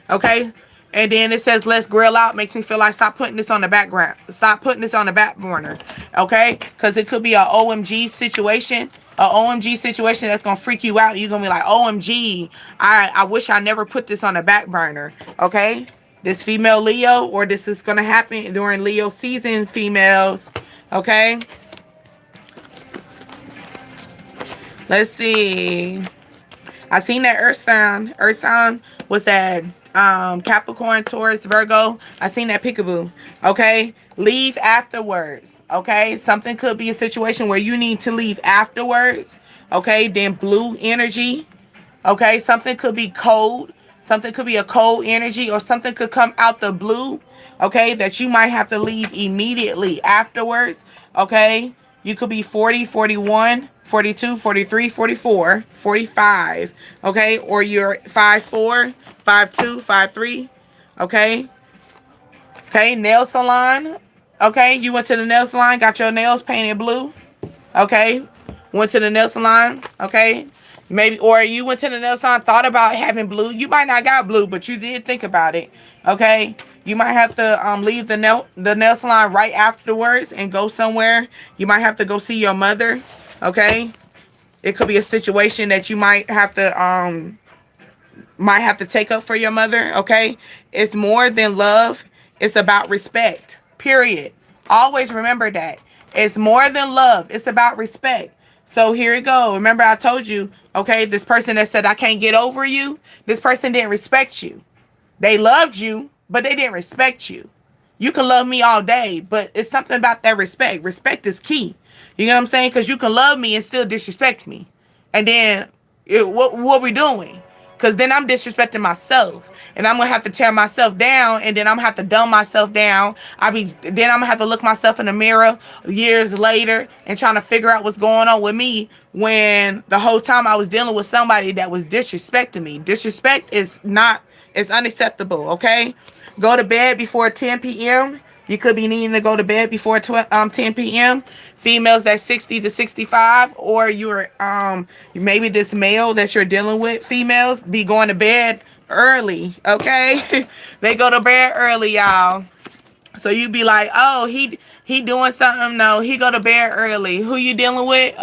Okay? And then it says, let's grill out. Makes me feel like stop putting this on the background. Stop putting this on the back burner. Okay? Because it could be a OMG situation. A OMG situation that's going to freak you out. You're going to be like, OMG, I wish I never put this on the back burner. Okay? This female Leo, or this is going to happen during Leo season, females. Okay. Let's see. I seen that Earth sign. Earth sign was that Capricorn, Taurus, Virgo. I seen that peekaboo. Okay. Leave afterwards. Okay. Something could be a situation where you need to leave afterwards. Okay. Then blue energy. Okay. Something could be cold. Something could be a cold energy, or something could come out the blue. Okay. That you might have to leave immediately afterwards. Okay. You could be 40, 41, 42, 43, 44, 45. Okay. Or you're 5'4", 5'2", 5'3". Okay. Okay. Nail salon. Okay. You went to the nail salon, got your nails painted blue. Okay. Went to the nail salon. Okay. Maybe, or you went to the nail salon, thought about having blue. You might not got blue, but you did think about it. Okay. You might have to leave the nail salon right afterwards and go somewhere. You might have to go see your mother. Okay. It could be a situation that you might have to take up for your mother. Okay. It's more than love. It's about respect. Period. Always remember that. It's more than love. It's about respect. So here we go. Remember I told you, okay, this person that said I can't get over you, this person didn't respect you. They loved you, but they didn't respect you. You can love me all day, but it's something about that respect. Respect is key. You know what I'm saying? Because you can love me and still disrespect me. And then what we doing? Because then I'm disrespecting myself. And I'm going to have to tear myself down. And then I'm going to have to dumb myself down. Then I'm going to have to look myself in the mirror years later and trying to figure out what's going on with me, when the whole time I was dealing with somebody that was disrespecting me. Disrespect is unacceptable, okay? Go to bed before 10 p.m. You could be needing to go to bed before 10 p.m. Females that's 60 to 65, or you're maybe this male that you're dealing with, females, be going to bed early, okay? They go to bed early, y'all. So you be like, oh, he doing something. No, he go to bed early. Who you dealing with?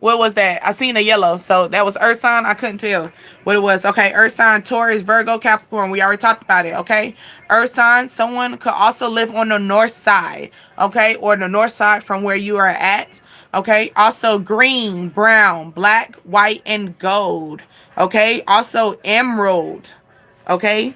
What was that? I seen a yellow. So that was Earth sign. I couldn't tell what it was. Okay. Earth sign, Taurus, Virgo, Capricorn. We already talked about it. Okay. Earth sign. Someone could also live on the north side. Okay. Or the north side from where you are at. Okay. Also green, brown, black, white, and gold. Okay. Also emerald. Okay.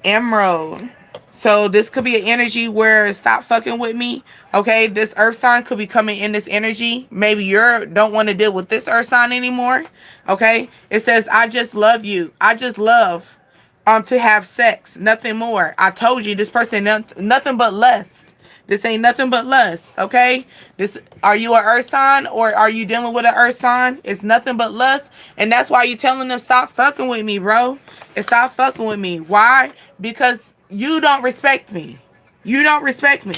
Emerald. So this could be an energy where stop fucking with me. Okay, this earth sign could be coming in this energy. Maybe you don't want to deal with this earth sign anymore. Okay, it says, I just love you. I just love to have sex. Nothing more. I told you this person, nothing but lust. This ain't nothing but lust. Okay, are you an earth sign, or are you dealing with an earth sign? It's nothing but lust. And that's why you telling them stop fucking with me, bro. And stop fucking with me. Why? Because you don't respect me. You don't respect me.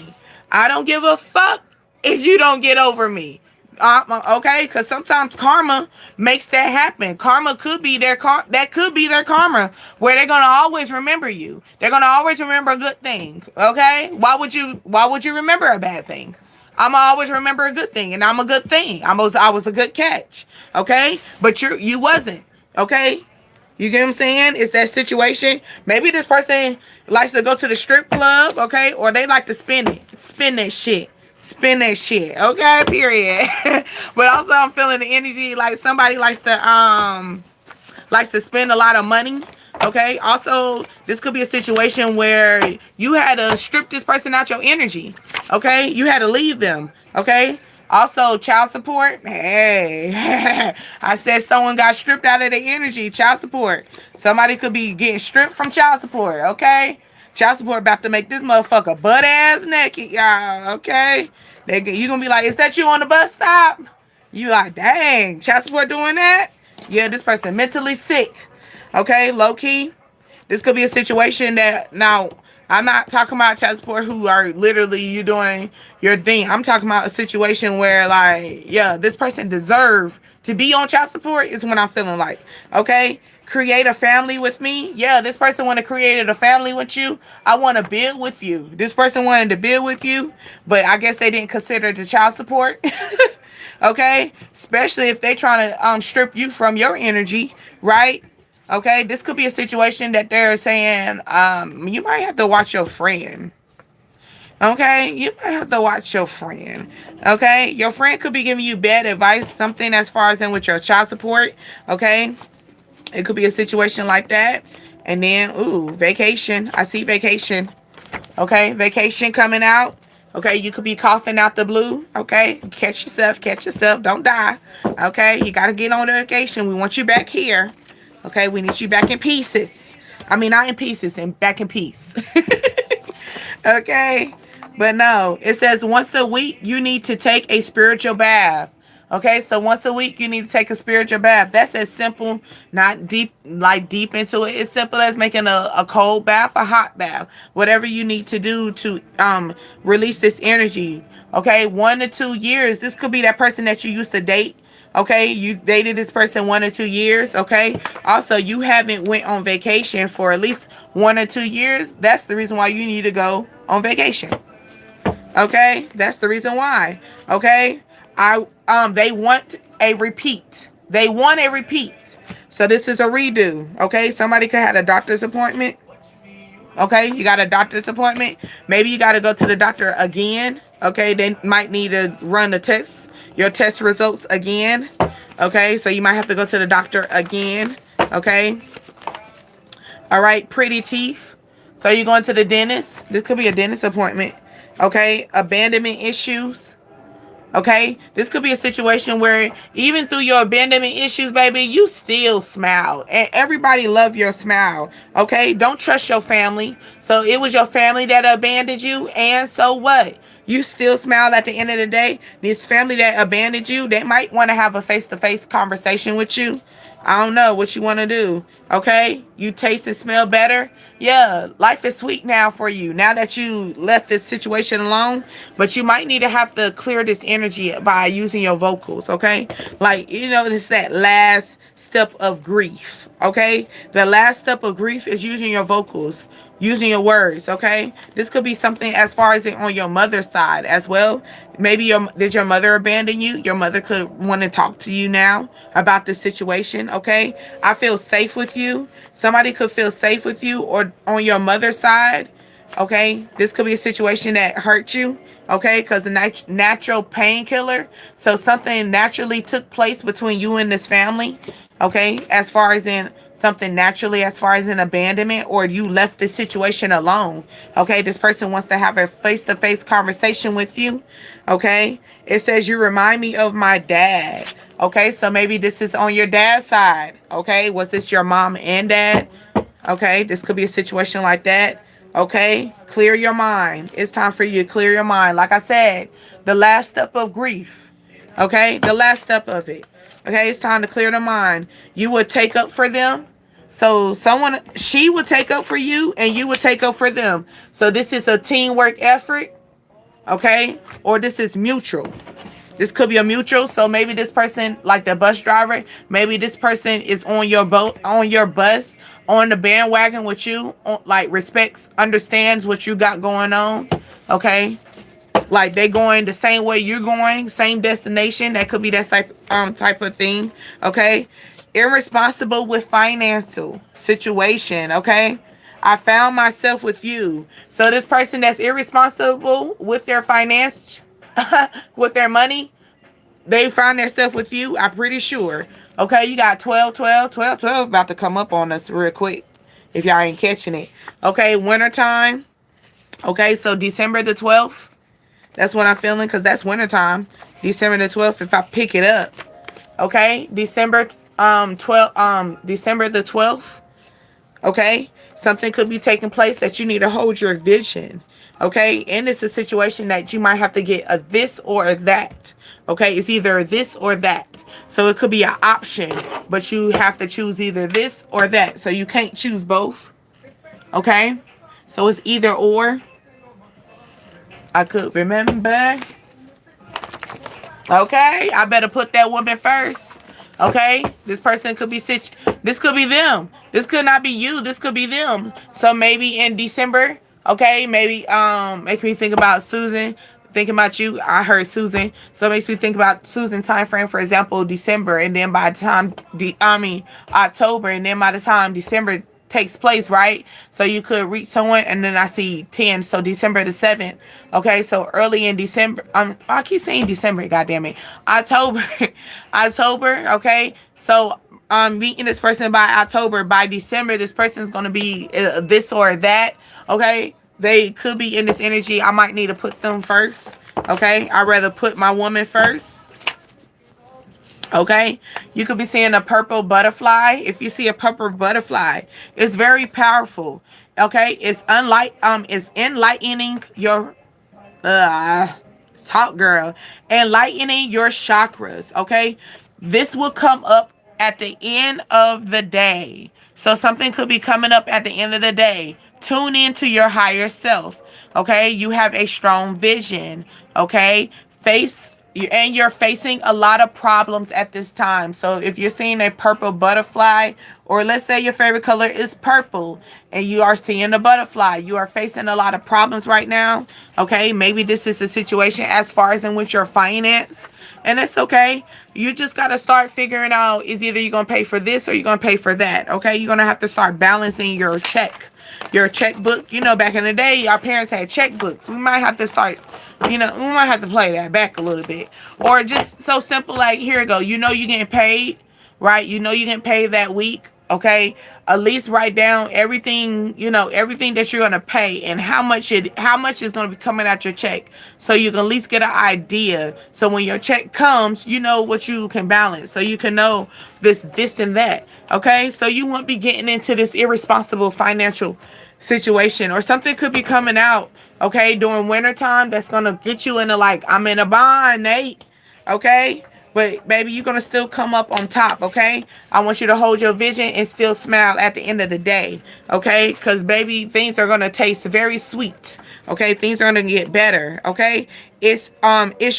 I don't give a fuck if you don't get over me. Okay? Because sometimes karma makes that happen. Karma could be that could be their karma, where they're gonna always remember you. They're gonna always remember a good thing. Okay? Why would you remember a bad thing? I'm always remember a good thing, and I'm a good thing. I was a good catch. Okay? But you wasn't. Okay? You get what I'm saying? It's that situation. Maybe this person likes to go to the strip club, okay? Or they like to spend that shit. Spend that shit, okay? Period. But also I'm feeling the energy like somebody likes to spend a lot of money, okay? Also, this could be a situation where you had to strip this person out your energy, okay? You had to leave them, okay? Also, child support. Hey, I said someone got stripped out of their energy. Child support. Somebody could be getting stripped from child support, okay? Child support about to make this motherfucker butt ass naked, y'all, okay? You going to be like, is that you on the bus stop? You like, dang, child support doing that? Yeah, this person mentally sick, okay? Low key. This could be a situation that, now, I'm not talking about child support who are literally you doing your thing. I'm talking about a situation where, like, yeah, this person deserve to be on child support is what I'm feeling like. Okay? Create a family with me. Yeah, this person want to create a family with you. I want to build with you. This person wanted to build with you, but I guess they didn't consider the child support. Okay? Especially if they trying to strip you from your energy, right? Okay, this could be a situation that they're saying, you might have to watch your friend. Okay, you might have to watch your friend. Okay, your friend could be giving you bad advice, something as far as in with your child support. Okay, it could be a situation like that. And then, ooh, vacation. I see vacation. Okay, vacation coming out. Okay, you could be coughing out the blue. Okay, catch yourself, catch yourself. Don't die. Okay, you got to get on the vacation. We want you back here. Okay, we need you back in pieces. I mean, not in pieces, and back in peace. Okay, but no, it says once a week you need to take a spiritual bath. Okay, so once a week you need to take a spiritual bath. That's as simple, not deep, like deep into it. It's simple as making a cold bath, a hot bath, whatever you need to do to release this energy. Okay, 1 to 2 years. This could be that person that you used to date. Okay, you dated this person 1 or 2 years. Okay, also you haven't went on vacation for at least 1 or 2 years. That's the reason why you need to go on vacation. Okay, that's the reason why. Okay, they want a repeat. They want a repeat. So this is a redo. Okay, somebody could have a doctor's appointment. Okay, you got a doctor's appointment. Maybe you got to go to the doctor again. Okay, they might need to run the test, your test results again. Okay, so you might have to go to the doctor again. Okay. All right, pretty teeth. So you're going to the dentist. This could be a dentist appointment. Okay, abandonment issues. Okay, this could be a situation where even through your abandonment issues, baby, you still smile and everybody love your smile. Okay, don't trust your family. So it was your family that abandoned you, and so what? You still smile at the end of the day. This family that abandoned you, they might want to have a face-to-face conversation with you. I don't know what you want to do. Okay, you taste and smell better. Yeah, life is sweet now for you, now that you left this situation alone. But you might need to have to clear this energy by using your vocals. Okay, like, you know, it's that last step of grief. Okay, the last step of grief is using your vocals, using your words. Okay, this could be something as far as on your mother's side as well. Maybe did your mother abandon you? Your mother could want to talk to you now about this situation. Okay, I feel safe with you. Somebody could feel safe with you, or on your mother's side. Okay, this could be a situation that hurt you. Okay, because a natural painkiller. So something naturally took place between you and this family. Okay, as far as in something naturally, as far as in abandonment, or you left this situation alone. Okay, this person wants to have a face-to-face conversation with you. Okay, it says you remind me of my dad. Okay, so maybe this is on your dad's side. Okay, was this your mom and dad? Okay, this could be a situation like that. Okay, clear your mind. It's time for you to clear your mind. Like I said, the last step of grief. Okay, the last step of it. Okay, it's time to clear the mind. You would take up for them. So she would take up for you, and you would take up for them. So this is a teamwork effort. Okay, or this is mutual. This could be a mutual. So maybe this person, like the bus driver, maybe this person is on your boat, on your bus, on the bandwagon with you, like respects, understands what you got going on. Okay, like they going the same way you're going, same destination. That could be that type of thing. Okay, irresponsible with financial situation. Okay, I found myself with you. So this person that's irresponsible with their finance, with their money, they found themselves with you. I'm pretty sure. Okay, you got 12, 12, 12, 12 about to come up on us real quick if y'all ain't catching it. Okay, wintertime. Okay, so December the 12th. That's what I'm feeling, because that's wintertime. December the 12th, if I pick it up. Okay, December the 12th. Okay, something could be taking place that you need to hold your vision. Okay, and it's a situation that you might have to get a this or a that. Okay, it's either this or that. So it could be an option, but you have to choose either this or that. So you can't choose both. Okay, so it's either or. I could remember. Okay, I better put that woman first. Okay, this person could be this could be them. This could not be you. This could be them. So maybe in December. Okay, maybe make me think about Susan. Thinking about you, I heard Susan. So it makes me think about Susan's time frame, for example, December. And then by the time, October. And then by the time December takes place, right? So you could reach someone, and then I see 10. So December the 7th. Okay, so early in December. I keep saying December, goddamn it. October. October, okay? So meeting this person by October. By December, this person's going to be this or that, okay? They could be in this energy. I might need to put them first, okay? I'd rather put my woman first, okay? You could be seeing a purple butterfly. If you see a purple butterfly, it's very powerful, okay? It's it's enlightening your talk, girl. Enlightening your chakras, okay? This will come up at the end of the day. So something could be coming up at the end of the day. Tune into your higher self, okay? You have a strong vision, okay? You're facing a lot of problems at this time. So if you're seeing a purple butterfly, or let's say your favorite color is purple and you are seeing a butterfly, you are facing a lot of problems right now, okay? Maybe this is a situation as far as in which your finance, and it's okay. You just got to start figuring out, is either you're going to pay for this or you're going to pay for that, okay? You're going to have to start balancing your checkbook. You know, back in the day, our parents had checkbooks. We might have to start, we might have to play that back a little bit. Or just so simple, like, here you go. You know you're getting paid, right? You know you're getting paid that week, okay? At least write down everything, everything that you're going to pay and how much is going to be coming out your check. So you can at least get an idea. So when your check comes, you know what you can balance. So you can know this and that, okay? So you won't be getting into this irresponsible financial situation, or something could be coming out, okay, during winter time that's going to get you into like, I'm in a bind, Nate, okay? But baby, you're going to still come up on top, okay? I want you to hold your vision and still smile at the end of the day, okay? Because baby, things are going to taste very sweet, okay? Things are going to get better, okay? It's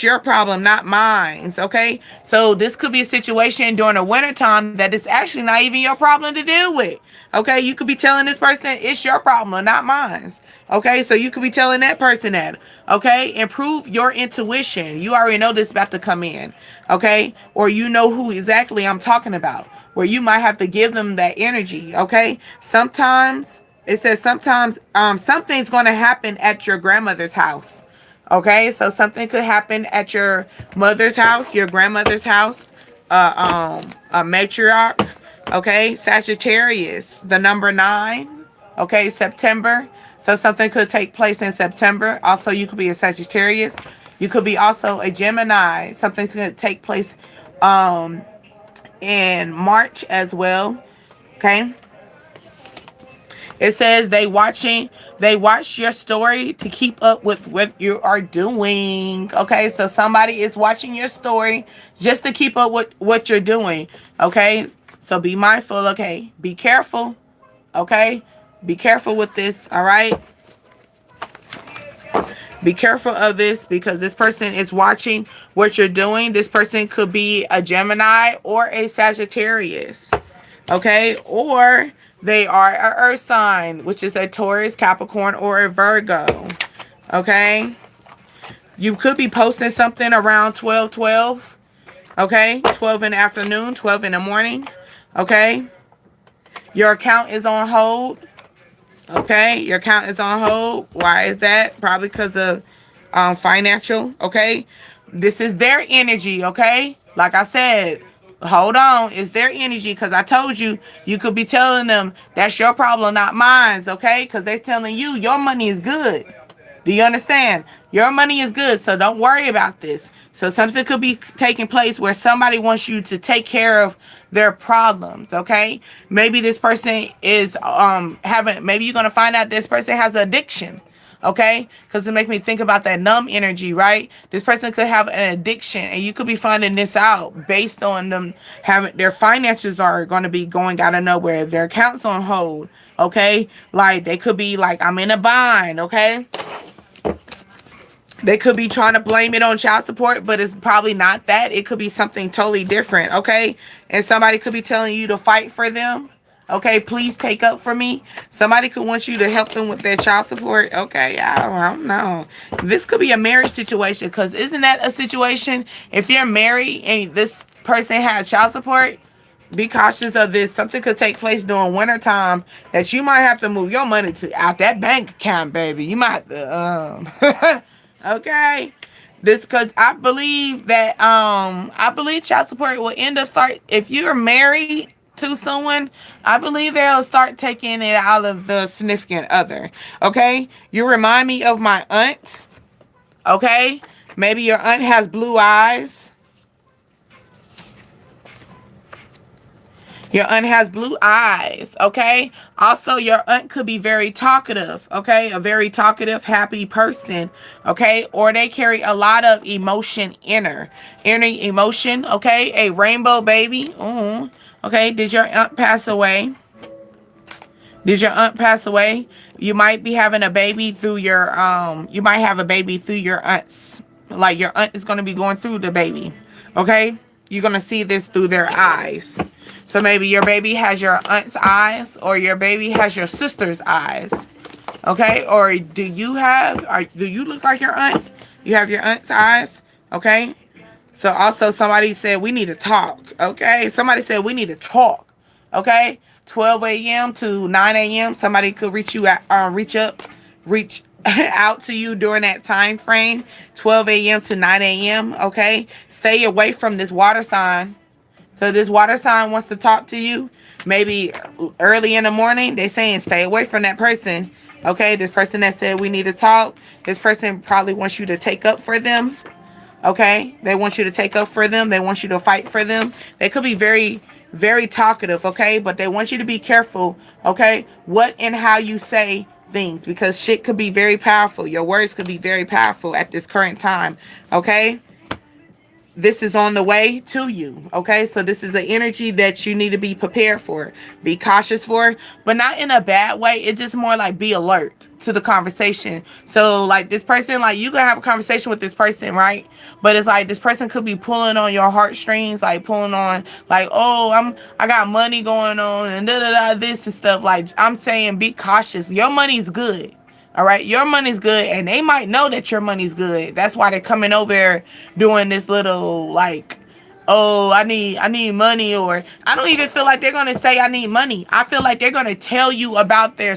your problem, not mine, okay? So this could be a situation during the winter time that is actually not even your problem to deal with. Okay, you could be telling this person it's your problem, not mine. Okay, so you could be telling that person that. Okay, improve your intuition. You already know this is about to come in. Okay, or you know who exactly I'm talking about, where you might have to give them that energy. Okay, sometimes it says something's going to happen at your grandmother's house. Okay, so something could happen at your mother's house, your grandmother's house, a matriarch. Okay, Sagittarius, the number 9. Okay, September. So something could take place in September. Also, you could be a Sagittarius. You could be also a Gemini. Something's going to take place in March as well. Okay. It says they watch your story to keep up with what you are doing. Okay, so somebody is watching your story just to keep up with what you're doing. Okay, so be mindful. Okay, be careful. Okay, be careful with this. All right, be careful of this because this person is watching what you're doing. This person could be a Gemini or a Sagittarius. Okay, or they are an earth sign, which is a Taurus, Capricorn, or a Virgo. Okay. You could be posting something around 12:12. Okay. 12 in the afternoon, 12 in the morning. Okay. Your account is on hold. Okay. Your account is on hold. Why is that? Probably because of financial. Okay. This is their energy. Okay. Like I said, hold on, it's their energy, because I told you, you could be telling them that's your problem, not mine, okay? Because they're telling you your money is good. Do you understand? Your money is good, so don't worry about this. So something could be taking place where somebody wants you to take care of their problems, okay? Maybe this person is maybe you're going to find out this person has addiction. Okay, because it makes me think about that numb energy, right? This person could have an addiction, and you could be finding this out based on them having their finances are going to be going out of nowhere. Their accounts on hold. Okay, like they could be like, I'm in a bind. Okay, they could be trying to blame it on child support, but it's probably not that. It could be something totally different. Okay, and somebody could be telling you to fight for them. Okay, please take up for me. Somebody could want you to help them with their child support. Okay, I don't know. This could be a marriage situation, because isn't that a situation? If you're married and this person has child support, be cautious of this. Something could take place during winter time that you might have to move your money to out that bank account, baby. You might have to, okay. This, because I believe that I believe child support will end up start if you're married to someone. I believe they'll start taking it out of the significant other. Okay, you remind me of my aunt. Okay, maybe your aunt has blue eyes. Your aunt has blue eyes, okay? Also, your aunt could be very talkative, okay? A very talkative, happy person, okay? Or they carry a lot of emotion inner emotion, okay? A rainbow baby, okay? Did your aunt pass away? Did your aunt pass away? You might be having a baby through your, you might have a baby through your aunts. Like your aunt is going to be going through the baby, okay? You're going to see this through their eyes. So maybe your baby has your aunt's eyes, or your baby has your sister's eyes. Okay? Or do you look like your aunt? You have your aunt's eyes? Okay? So also somebody said we need to talk. Okay? Somebody said we need to talk. Okay? 12 a.m. to 9 a.m. Somebody could reach out to you during that time frame. 12 a.m. to 9 a.m. Okay? Stay away from this water sign. So this water sign wants to talk to you. Maybe early in the morning, they saying stay away from that person. Okay, this person that said we need to talk. This person probably wants you to take up for them. Okay, they want you to take up for them. They want you to fight for them. They could be very, very talkative. Okay, but they want you to be careful. Okay, what and how you say things, because shit could be very powerful. Your words could be very powerful at this current time. Okay. This is on the way to you, okay? So this is an energy that you need to be prepared for, be cautious for, but not in a bad way. It's just more like be alert to the conversation. So like this person, like you can have a conversation with this person, right? But it's like this person could be pulling on your heartstrings, like pulling on, like, oh, I got money going on and this and stuff. Like I'm saying, be cautious. Your money's good. All right, your money's good, and they might know that your money's good. That's why they're coming over doing this little like, oh, I need money, or I don't even feel like they're gonna say I need money. I feel like they're gonna tell you about their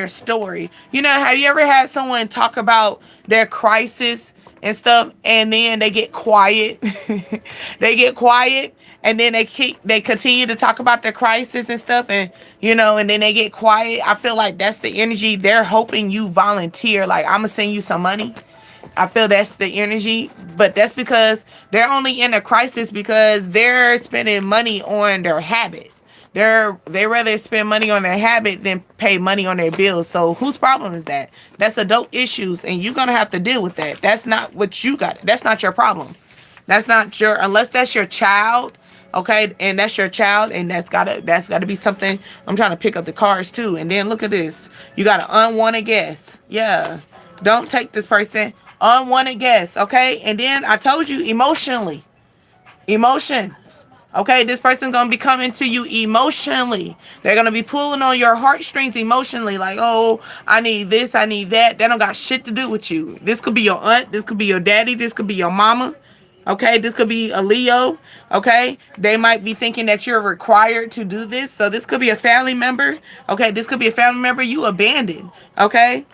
story. You know, have you ever had someone talk about their crisis and stuff, and then they get quiet? They get quiet. And then they continue to talk about their crisis and stuff, and and then they get quiet. I feel like that's the energy. They're hoping you volunteer. Like, I'm gonna send you some money. I feel that's the energy, but that's because they're only in a crisis because they're spending money on their habit. They rather spend money on their habit than pay money on their bills. So whose problem is that? That's adult issues, and you're gonna have to deal with that. That's not what you got. That's not your problem. That's not unless that's your child. Okay, and that's your child, and that's gotta be something. I'm trying to pick up the cards too, and then look at this. You got an unwanted guest. Yeah, don't take this person. Unwanted guest. Okay, and then I told you emotionally, emotions. Okay, this person's gonna be coming to you emotionally. They're gonna be pulling on your heartstrings emotionally, like, oh, I need this, I need that. That don't got shit to do with you. This could be your aunt. This could be your daddy. This could be your mama. Okay, this could be a Leo. Okay, they might be thinking that you're required to do this. So this could be a family member. Okay, this could be a family member you abandoned. Okay,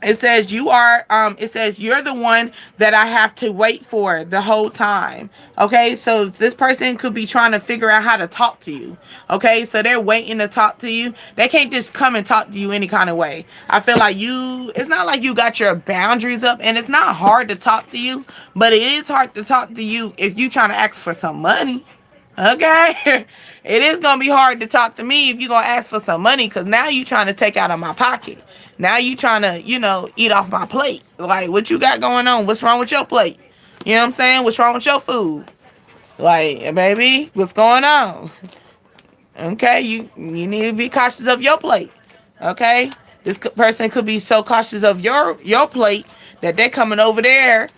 it says it says you're the one that I have to wait for the whole time. Okay, so this person could be trying to figure out how to talk to you. Okay, so they're waiting to talk to you. They can't just come and talk to you any kind of way. I feel like it's not like you got your boundaries up, and it's not hard to talk to you, but it is hard to talk to you if you trying to ask for some money. Okay, it is gonna be hard to talk to me if you're gonna ask for some money, because now you trying to take out of my pocket. Now you trying to, eat off my plate. Like, what you got going on? What's wrong with your plate? You know what I'm saying? What's wrong with your food? Like, baby, what's going on? Okay, you need to be cautious of your plate. Okay, this person could be so cautious of your plate that they're coming over there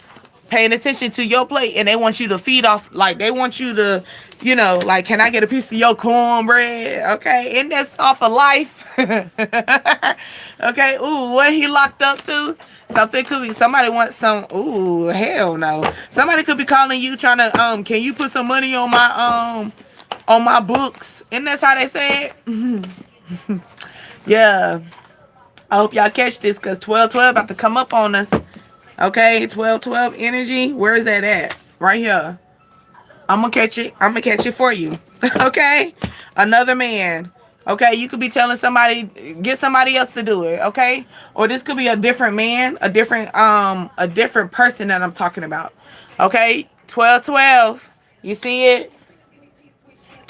paying attention to your plate, and they want you to feed off, like they want you to, like, can I get a piece of your cornbread? Okay, and that's off of life. Okay, ooh, what he locked up to? Something could be, somebody wants some, ooh, hell no. Somebody could be calling you trying to, can you put some money on my books? And that's how they say it. Yeah. I hope y'all catch this, because 1212 about to come up on us. Okay, 1212 energy. Where is that at? Right here. I'm gonna catch it. I'm gonna catch it for you. Okay? Another man. Okay, you could be telling somebody, get somebody else to do it, okay? Or this could be a different man, a different person that I'm talking about. Okay? 1212. You see it?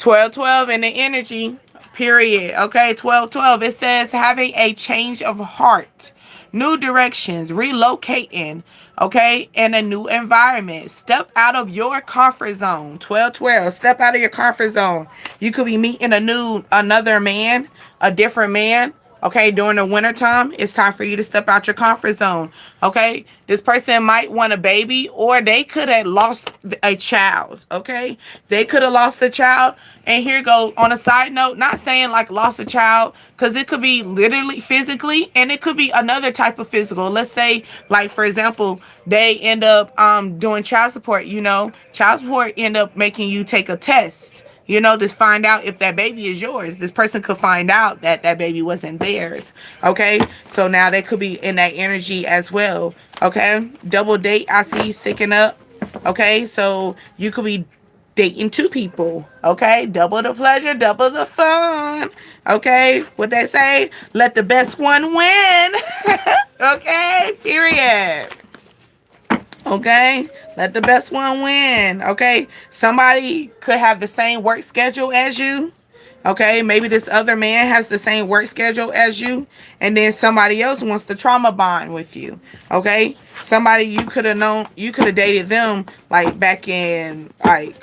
1212 in the energy. Period. Okay, 1212. It says having a change of heart, new directions, relocating, okay, in a new environment. Step out of your comfort zone. 1212. Step out of your comfort zone. You could be meeting another man, a different man. Okay, during the winter time, it's time for you to step out your comfort zone. Okay, this person might want a baby, or they could have lost a child. Okay, they could have lost a child. And here go on a side note, not saying like lost a child, because it could be literally physically, and it could be another type of physical. Let's say, like, for example, they end up doing child support. Child support end up making you take a test, to find out if that baby is yours. This person could find out that that baby wasn't theirs. Okay, so now they could be in that energy as well. Okay, double date, I see sticking up. Okay, so you could be dating two people. Okay, double the pleasure, double the fun. Okay, what they say, let the best one win. Okay, period. Okay, let the best one win. Okay, somebody could have the same work schedule as you. Okay, maybe this other man has the same work schedule as you, and then somebody else wants the trauma bond with you. Okay, somebody you could have dated them like back in like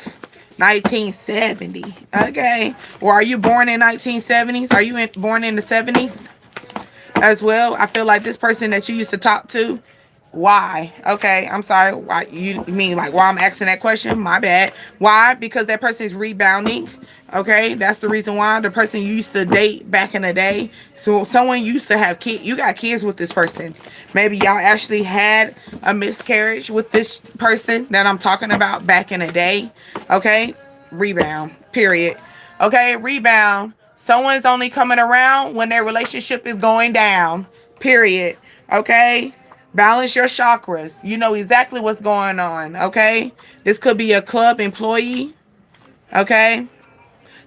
1970. Okay, or are you born in 1970s? Are you born in the 70s as well? I feel like this person that you used to talk to. Why? Okay, I'm sorry. Why you mean like why I'm asking that question? My bad. Why? Because that person is rebounding. Okay, that's the reason why. The person you used to date back in the day. So someone used to have kids. You got kids with this person. Maybe y'all actually had a miscarriage with this person that I'm talking about back in the day. Okay, rebound. Period. Okay, rebound. Someone's only coming around when their relationship is going down. Period. Okay. Balance your chakras. You know exactly what's going on, okay? This could be a club employee, okay?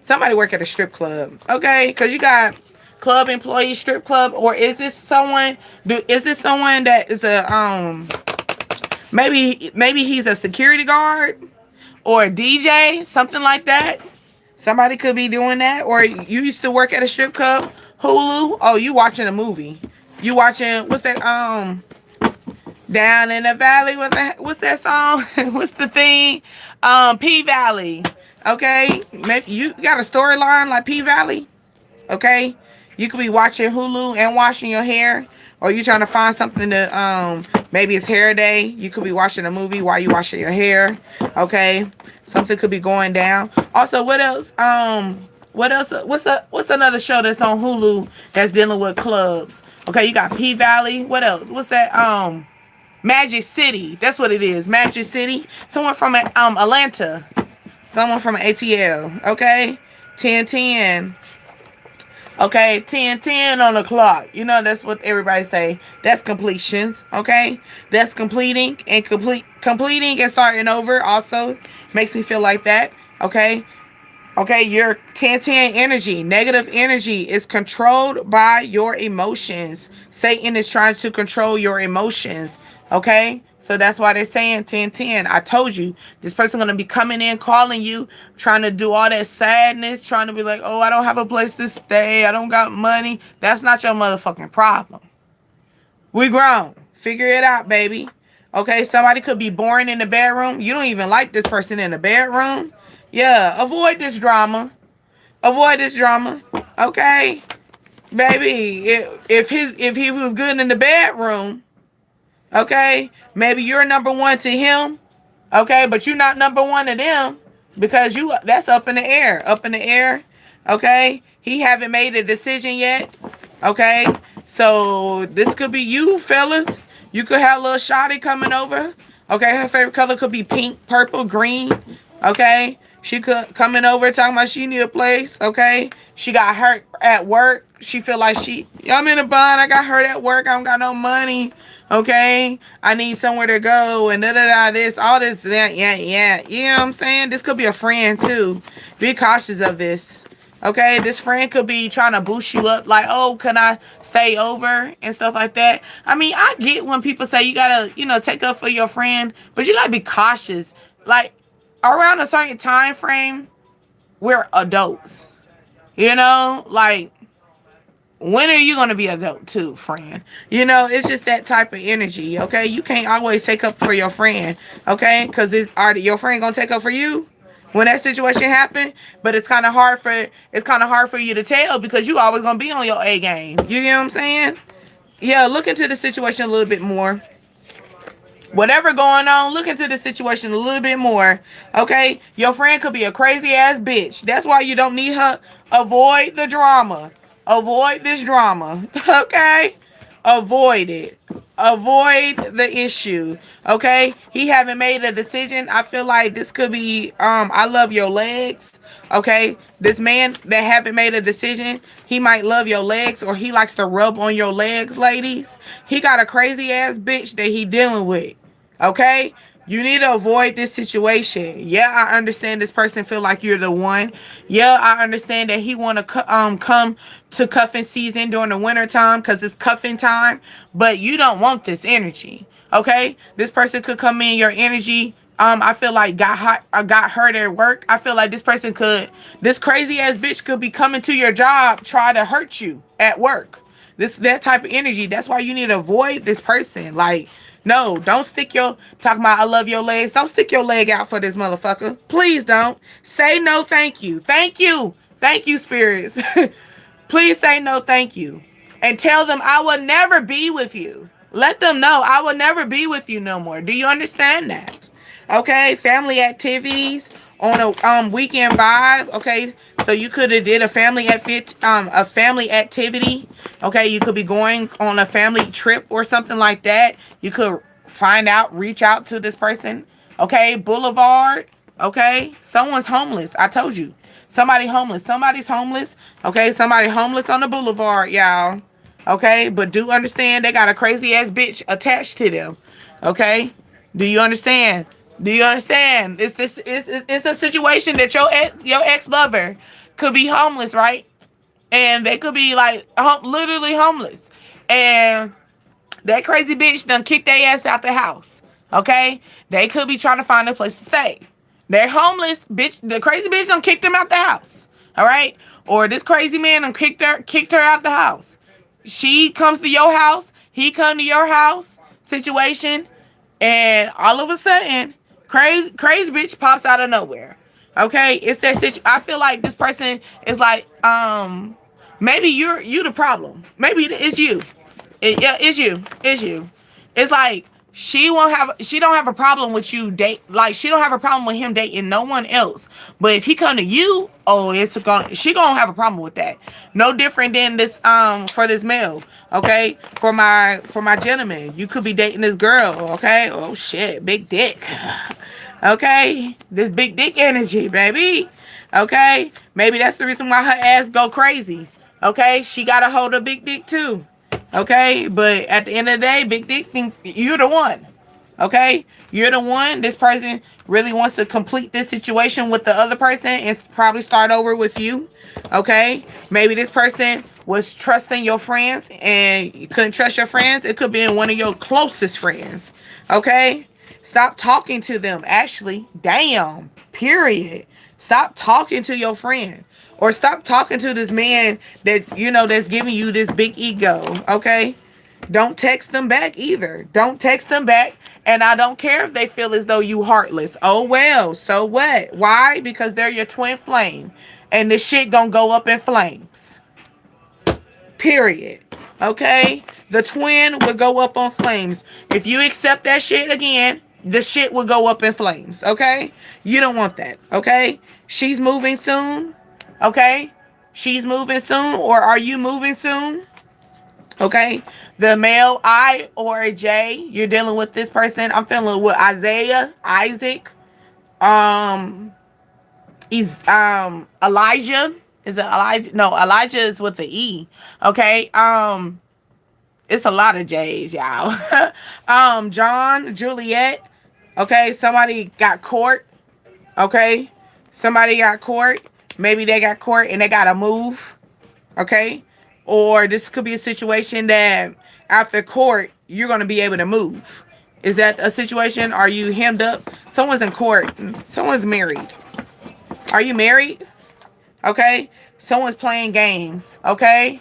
Somebody work at a strip club, okay? Because you got club employee, strip club, or is this someone that is a maybe he's a security guard or a DJ, something like that. Somebody could be doing that. Or you used to work at a strip club. Hulu. Oh, you watching a movie. You watching, what's that Down in the Valley, what's that song? What's the thing? P Valley. Okay, maybe you got a storyline like P Valley. Okay, you could be watching Hulu and washing your hair, or you trying to find something to maybe it's hair day. You could be watching a movie while you washing your hair. Okay, something could be going down. Also, what else? What's another show that's on Hulu that's dealing with clubs? Okay, you got P Valley. What else? What's that? Magic City. That's what it is. Magic City. Someone from Atlanta. Someone from ATL. Okay. 10-10. Okay. 10-10 on the clock. That's what everybody say. That's completions. Okay. That's completing and completing and starting over also makes me feel like that. Okay. Okay, your 10-10 energy, negative energy is controlled by your emotions. Satan is trying to control your emotions. Okay, so that's why they're saying 10-10. I told you, this person going to be coming in, calling you, trying to do all that sadness, trying to be like, oh, I don't have a place to stay. I don't got money. That's not your motherfucking problem. We grown. Figure it out, baby. Okay, somebody could be boring in the bedroom. You don't even like this person in the bedroom. Yeah, avoid this drama. Avoid this drama. Okay? Baby, if he was good in the bedroom, Okay? Maybe you're number one to him. Okay? But you're not number one to them because that's up in the air. Up in the air. Okay? He haven't made a decision yet. Okay? So this could be you, fellas. You could have a little shawty coming over. Okay? Her favorite color could be pink, purple, green. Okay? She could coming over talking about she need a place. Okay? She got hurt at work. She feel like I'm in a bind. I got hurt at work. I don't got no money. Okay? I need somewhere to go and this, all this, that, yeah. You know what I'm saying? This could be a friend too. Be cautious of this. Okay, this friend could be trying to boost you up like, oh, can I stay over and stuff like that. I mean, I get when people say you gotta, take up for your friend, but you gotta be cautious. Like, around a certain time frame, we're adults. Like, when are you gonna be adult too, friend? It's just that type of energy, okay? You can't always take up for your friend, okay? Because your friend gonna take up for you when that situation happen, but it's kind of hard for you to tell because you always gonna be on your A game. You know what I'm saying? Yeah, look into the situation a little bit more. Whatever going on, look into the situation a little bit more. Okay? Your friend could be a crazy ass bitch. That's why you don't need her. Avoid the drama. Avoid this drama. Okay? Avoid it. Avoid the issue. Okay? He haven't made a decision. I feel like this could be I love your legs. Okay? This man that haven't made a decision, he might love your legs or he likes to rub on your legs, ladies. He got a crazy ass bitch that he dealing with. Okay? You need to avoid this situation. Yeah, I understand this person feel like you're the one. Yeah, I understand that he want to come to cuffing season during the winter time because it's cuffing time. But you don't want this energy. Okay? This person could come in your energy. I feel like got hurt at work. I feel like this crazy ass bitch could be coming to your job, try to hurt you at work. That type of energy. That's why you need to avoid this person. Like, no, don't talking about I love your legs. Don't stick your leg out for this motherfucker. Please don't. Say no, thank you. Thank you. Thank you, spirits. Please say no, thank you. And tell them I will never be with you. Let them know I will never be with you no more. Do you understand that? Okay, family activities on a weekend vibe. Okay, so you could have did a family activity. Okay, you could be going on a family trip or something like that. You could reach out to this person. Okay, boulevard. Okay, someone's homeless. I told you, somebody's homeless. Okay, somebody homeless on the boulevard, y'all. Okay, but do understand they got a crazy ass bitch attached to them. Okay, do you understand? Do you understand? It's a situation that your ex lover could be homeless, right? And they could be like literally homeless, and that crazy bitch done kicked their ass out the house. Okay, they could be trying to find a place to stay. They're homeless, bitch. The crazy bitch done kicked them out the house. All right, or this crazy man done kicked her out the house. She comes to your house. He come to your house. Situation, and all of a sudden, crazy bitch pops out of nowhere. Okay, it's that situation. I feel like this person is like, maybe you the problem. Maybe it's you. It's you. It's like she don't have a problem with you she don't have a problem with him dating no one else. But if he come to you, she gonna have a problem with that. No different than this for this male. Okay, for my gentleman, you could be dating this girl. Okay, oh shit, big dick. Okay, this big dick energy, baby. Okay, maybe that's the reason why her ass go crazy. Okay, she got a hold of big dick too. Okay, but at the end of the day, big dick, you're the one. Okay, you're the one. This person really wants to complete this situation with the other person and probably start over with you. Okay, maybe this person was trusting your friends and you couldn't trust your friends. It could be one of your closest friends. Okay, stop talking to them. Actually, damn, period. Stop talking to your friend. Or stop talking to this man that, that's giving you this big ego, okay? Don't text them back either. Don't text them back. And I don't care if they feel as though you heartless. Oh, well, so what? Why? Because they're your twin flame. And this shit gonna go up in flames. Period. Okay? The twin will go up on flames. If you accept that shit again, the shit will go up in flames. Okay? You don't want that. Okay? She's moving soon. Okay? She's moving soon, or are you moving soon? Okay, the male I or a J, you're dealing with this person. I'm feeling with Isaac, um, he's Elijah. Is it Elijah? No, Elijah is with the E. Okay, it's a lot of J's, y'all. John, Juliet. Okay, somebody got court. Okay, somebody got court. Maybe they got court and they gotta move. Okay, or this could be a situation that after court you're going to be able to move. Is that a situation? Are you hemmed up? Someone's in court. Someone's married. Are you married? Okay, someone's playing games. Okay,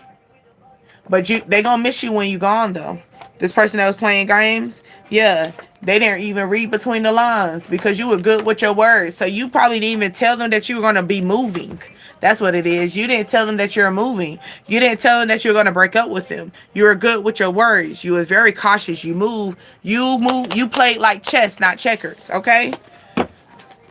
but they gonna miss you when you gone though. This person that was playing games, yeah, they didn't even read between the lines because you were good with your words. So you probably didn't even tell them that you were gonna be moving. That's what it is. You didn't tell them that you're moving. You didn't tell them that you're gonna break up with them. You were good with your words. You was very cautious. You move. You played like chess, not checkers. Okay.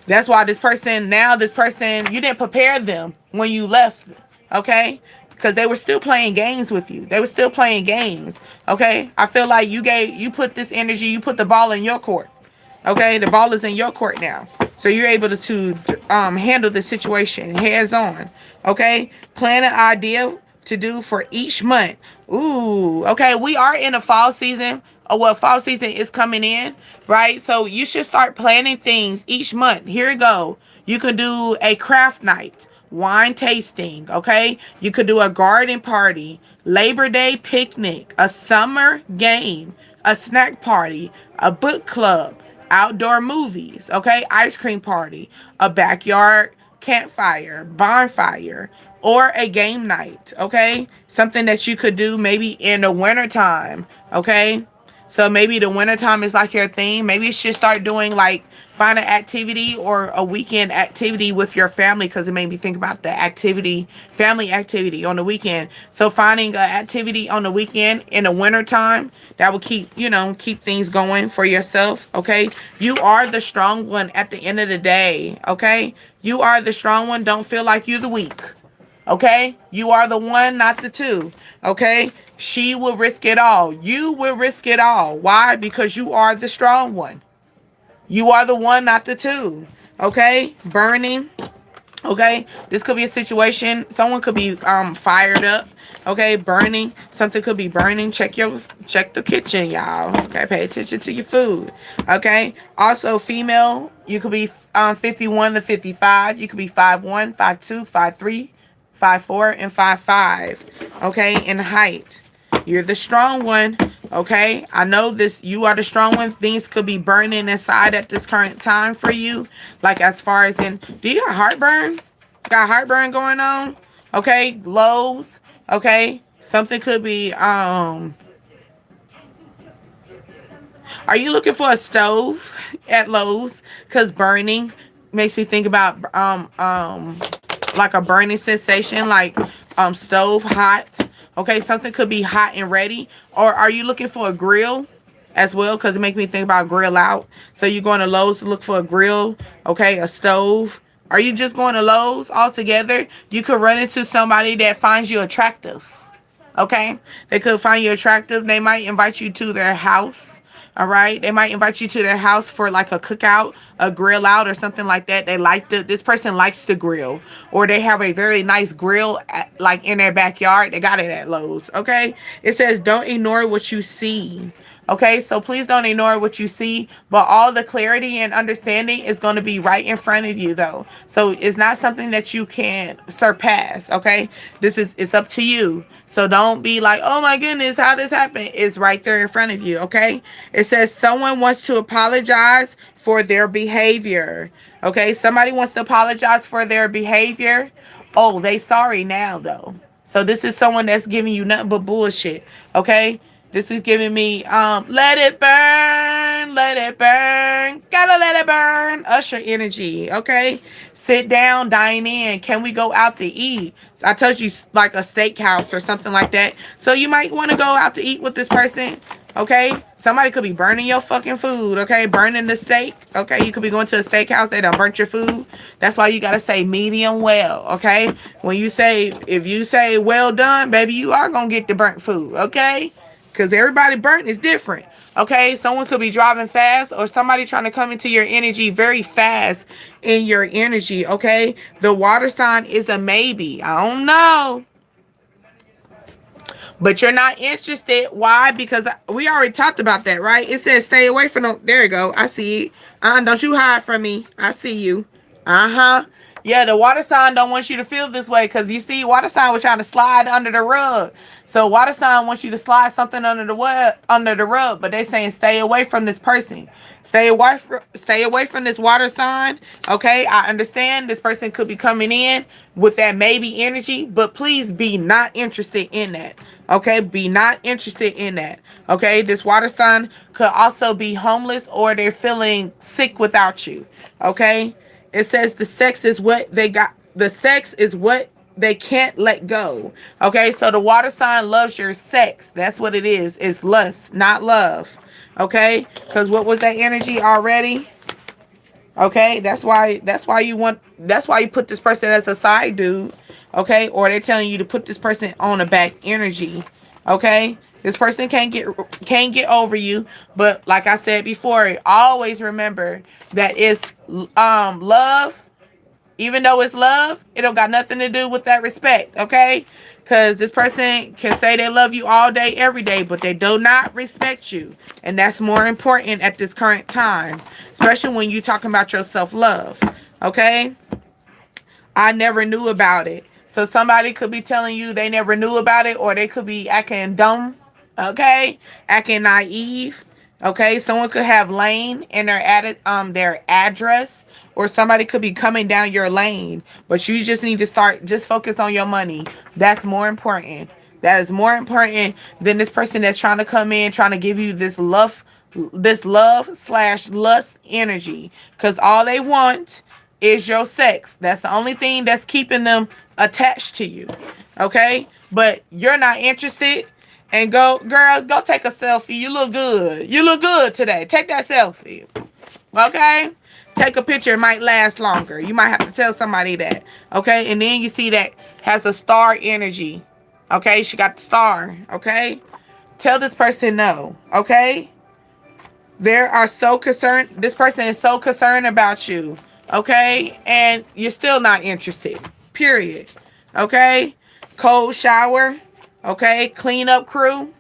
That's why this person, you didn't prepare them when you left. Okay. Because they were still playing games with you. They were still playing games. Okay. I feel like you put this energy, you put the ball in your court. Okay. The ball is in your court now. So you're able to handle the situation hands on. Okay. Plan an idea to do for each month. Ooh. Okay. We are in a fall season. Well, fall season is coming in, right? So you should start planning things each month. Here you go. You could do a craft night, wine tasting, okay? You could do a garden party, Labor Day picnic, a summer game, a snack party, a book club, outdoor movies, okay? Ice cream party, a backyard campfire, bonfire, or a game night, okay? Something that you could do maybe in the wintertime, okay? So maybe the wintertime is like your thing. Maybe you should start doing like find an activity or a weekend activity with your family, because it made me think about the activity, family activity on the weekend. So finding an activity on the weekend in the wintertime that will keep things going for yourself. Okay. You are the strong one at the end of the day. Okay. You are the strong one. Don't feel like you're the weak. Okay. You are the one, not the two. Okay. She will risk it all. You will risk it all. Why? Because you are the strong one. You are the one, not the two. Okay? Burning. Okay? This could be a situation. Someone could be fired up. Okay? Burning. Something could be burning. Check the kitchen, y'all. Okay? Pay attention to your food. Okay? Also, female, you could be 51 to 55. You could be 5'1", 5'2", 5'3", 5'4", and 5'5". Okay? In height. You're the strong one, okay? I know this. You are the strong one. Things could be burning inside at this current time for you. Like as far as do you got heartburn? Got heartburn going on? Okay, lows, okay? Something could be, are you looking for a stove at Lowe's? Because burning makes me think about, like a burning sensation, like, stove hot. Okay, something could be hot and ready. Or are you looking for a grill as well? Because it makes me think about grill out. So you're going to Lowe's to look for a grill, okay, a stove. Are you just going to Lowe's altogether? You could run into somebody that finds you attractive, okay? They could find you attractive. They might invite you to their house. All right. They might invite you to their house for like a cookout, a grill out, or something like that. This person likes to grill, or they have a very nice grill like in their backyard. They got it at Lowe's. Okay. It says, don't ignore what you see. Okay, so please don't ignore what you see, but all the clarity and understanding is going to be right in front of you, though. So it's not something that you can surpass. Okay, it's up to you. So don't be like, oh my goodness, how this happened? It's right there in front of you. Okay, it says someone wants to apologize for their behavior. Okay, somebody wants to apologize for their behavior. Oh, they sorry now though. So this is someone that's giving you nothing but bullshit. Okay. This is giving me, let it burn, burn, let it burn. Gotta let it burn. Usher energy, okay? Sit down, dine in. Can we go out to eat? So I told you, like a steakhouse or something like that. So you might want to go out to eat with this person. Okay, somebody could be burning your fucking food. Okay, burning the steak. Okay, you could be going to a steakhouse, they done burnt your food. That's why you gotta say medium well. Okay, when you say, if you say well done, baby, you are gonna get the burnt food. Okay, because everybody burnt is different. Okay, someone could be driving fast, or somebody trying to come into your energy very fast in your energy. Okay, the water sign is a maybe. I don't know. But you're not interested. Why? Because we already talked about that, right? It says stay away from them. There you go. I see it. Don't you hide from me. I see you. Uh-huh. Yeah, the water sign don't want you to feel this way, because you see, water sign was trying to slide under the rug. So water sign wants you to slide something under the rug, but they're saying stay away from this person. Stay away from this water sign. Okay, I understand this person could be coming in with that maybe energy, but please be not interested in that. Okay, be not interested in that. Okay, this water sign could also be homeless, or they're feeling sick without you. Okay, it says the sex is what they got. The sex is what they can't let go. Okay, so the water sign loves your sex. That's what it is. It's lust, not love. Okay, because what was that energy already? Okay, that's why you put this person as a side dude. Okay, or they're telling you to put this person on a back energy. Okay, this person can't get over you, but like I said before, always remember that it's love. Even though it's love, it don't got nothing to do with that respect. Okay, because this person can say they love you all day, every day, but they do not respect you. And that's more important at this current time, especially when you're talking about your self-love. Okay? I never knew about it. So somebody could be telling you they never knew about it, or they could be acting dumb. Okay? Acting naive. Okay? Someone could have lane in their address, or somebody could be coming down your lane, but you just need to just focus on your money. That's more important. That is more important than this person that's trying to come in, trying to give you this love / lust energy, because all they want is your sex. That's the only thing that's keeping them attached to you. Okay, but you're not interested. And go take a selfie. You look good today. Take that selfie. Okay, take a picture. It might last longer. You might have to tell somebody that. Okay, and then you see that has a star energy. Okay, she got the star. Okay, tell this person no. Okay, this person is so concerned about you. Okay, and you're still not interested. Period. Okay, cold shower. Okay, cleanup crew.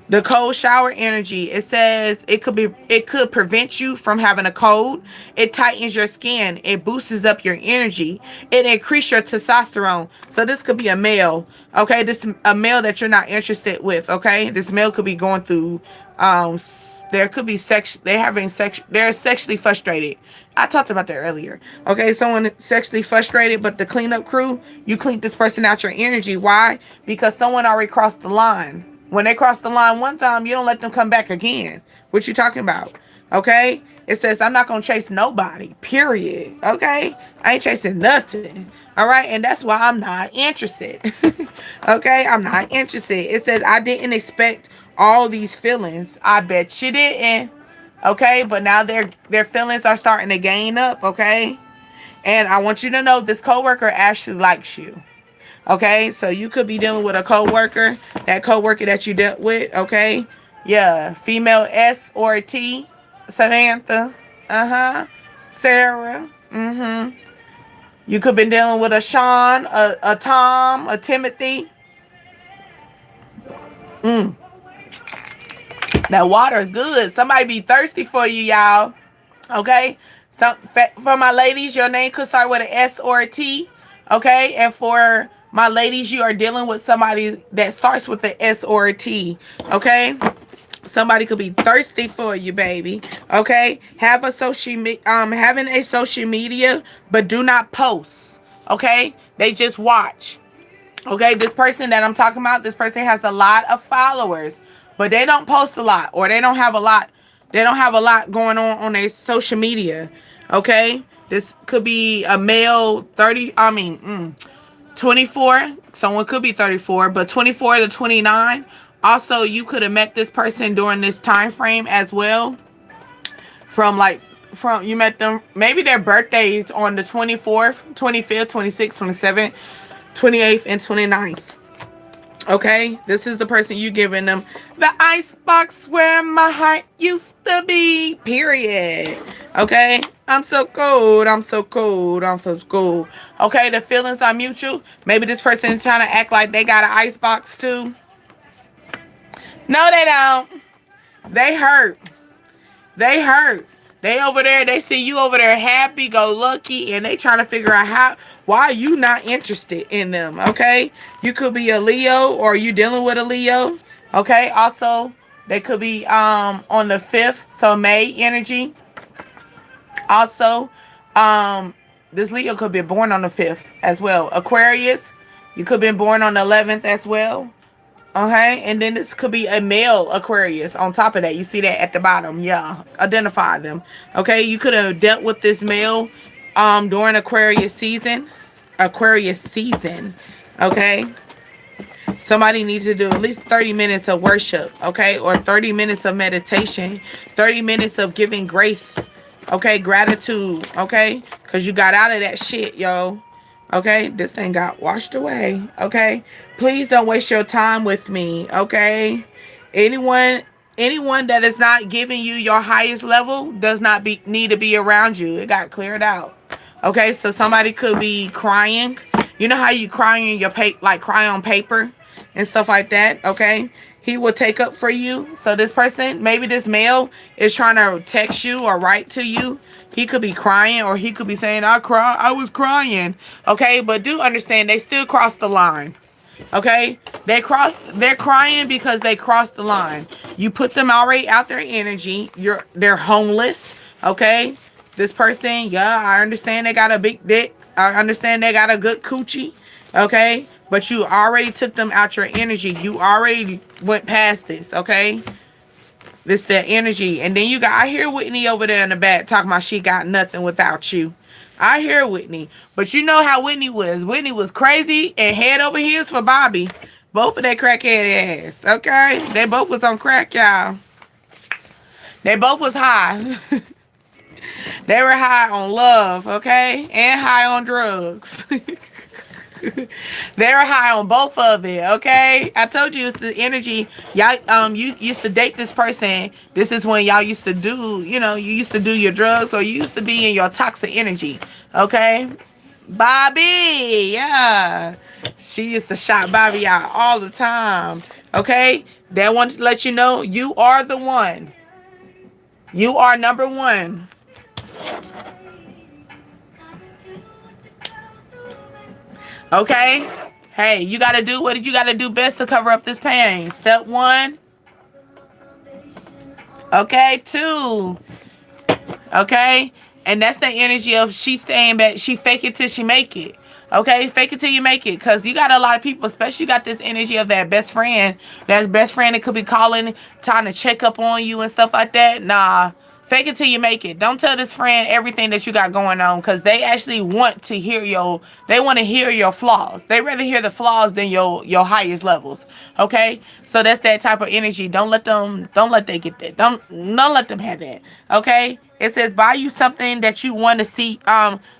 The cold shower energy, it says it could prevent you from having a cold. It tightens your skin. It boosts up your energy. It increases your testosterone. So this could be a male. Okay, this a male that you're not interested with. Okay, this male could be going through. There could be they're sexually frustrated. I talked about that earlier. Okay, someone sexually frustrated, but the cleanup crew, you clean this person out your energy. Why? Because someone already crossed the line. When they cross the line one time, you don't let them come back again. What you talking about? Okay? It says, I'm not going to chase nobody. Period. Okay? I ain't chasing nothing. All right? And that's why I'm not interested. Okay? I'm not interested. It says, I didn't expect all these feelings. I bet you didn't. Okay? But now their feelings are starting to gain up. Okay? And I want you to know this coworker actually likes you. Okay, so you could be dealing with a coworker, that coworker that you dealt with. Okay, yeah, female S or T, Samantha, Sarah, You could be dealing with a Sean, a Tom, a Timothy. That water is good. Somebody be thirsty for you, y'all. Okay, for my ladies, your name could start with an S or a T. Okay, and for my ladies, you are dealing with somebody that starts with an S or a T. Okay, somebody could be thirsty for you, baby. Okay, having a social media, but do not post. Okay, they just watch. Okay, this person that I'm talking about, this person has a lot of followers, but they don't post a lot, or they don't have a lot They don't have a lot going on their social media. Okay? This could be a male 24. Someone could be 34, but 24 to 29. Also, you could have met this person during this time frame as well. From you met them, maybe their birthdays on the 24th, 25th, 26th, 27th, 28th, and 29th. Okay, this is the person you giving them the ice box where my heart used to be. Period. Okay, I'm so cold. I'm so cold. I'm so cold. Okay, the feelings are mutual. Maybe this person is trying to act like they got an ice box too. No, they don't. They hurt. They hurt. They over there, they see you over there happy, go lucky, and they trying to figure out why are you not interested in them, okay? You could be a Leo or you dealing with a Leo, okay? Also, they could be on the 5th, so May energy. Also, this Leo could be born on the 5th as well. Aquarius, you could be born on the 11th as well. Okay, and then this could be a male Aquarius on top of that. You see that at the bottom. Yeah, identify them. Okay, you could have dealt with this male during Aquarius season. Okay, somebody needs to do at least 30 minutes of worship, okay, or 30 minutes of meditation, 30 minutes of giving grace, okay, gratitude, okay, because you got out of that shit, yo. Okay, this thing got washed away. Okay, please don't waste your time with me. Okay, anyone that is not giving you your highest level does not need to be around you. It got cleared out. Okay, so somebody could be crying. You know how you cry in your cry on paper and stuff like that. Okay, he will take up for you. So this person, maybe this male, is trying to text you or write to you. He could be crying, or he could be saying, I was crying. Okay, but do understand they still crossed the line. Okay, they're crying because they crossed the line. You put them already out their energy. They're homeless. Okay, this person, yeah, I understand they got a big dick. I understand they got a good coochie. Okay, but you already took them out your energy. You already went past this. Okay. This that energy. And then I hear Whitney over there in the back talking about she got nothing without you. I hear Whitney. But you know how Whitney was. Whitney was crazy and head over heels for Bobby. Both of their crackhead ass. Okay? They both was on crack, y'all. They both was high. They were high on love, okay? And high on drugs. They're high on both of it, okay? I told you it's the energy. Y'all, you used to date this person. This is when y'all used to do, you used to do your drugs, or you used to be in your toxic energy, okay? Bobby, yeah. She used to shout Bobby out all the time, okay? They want to let you know you are the one. You are number one. Okay? Hey, you got to do what you got to do best to cover up this pain. Step 1. Okay? 2. Okay? And that's the energy of she staying back. She fake it till she make it. Okay? Fake it till you make it. Because you got a lot of people, especially you got this energy of that best friend. That best friend that could be calling, trying to check up on you and stuff like that. Nah. Fake it till you make it. Don't tell this friend everything that you got going on, because they actually want to hear your flaws. They rather hear the flaws than your highest levels. Okay? So that's that type of energy. Don't let they get that. Don't let them have that. Okay? It says buy you something that you want to see.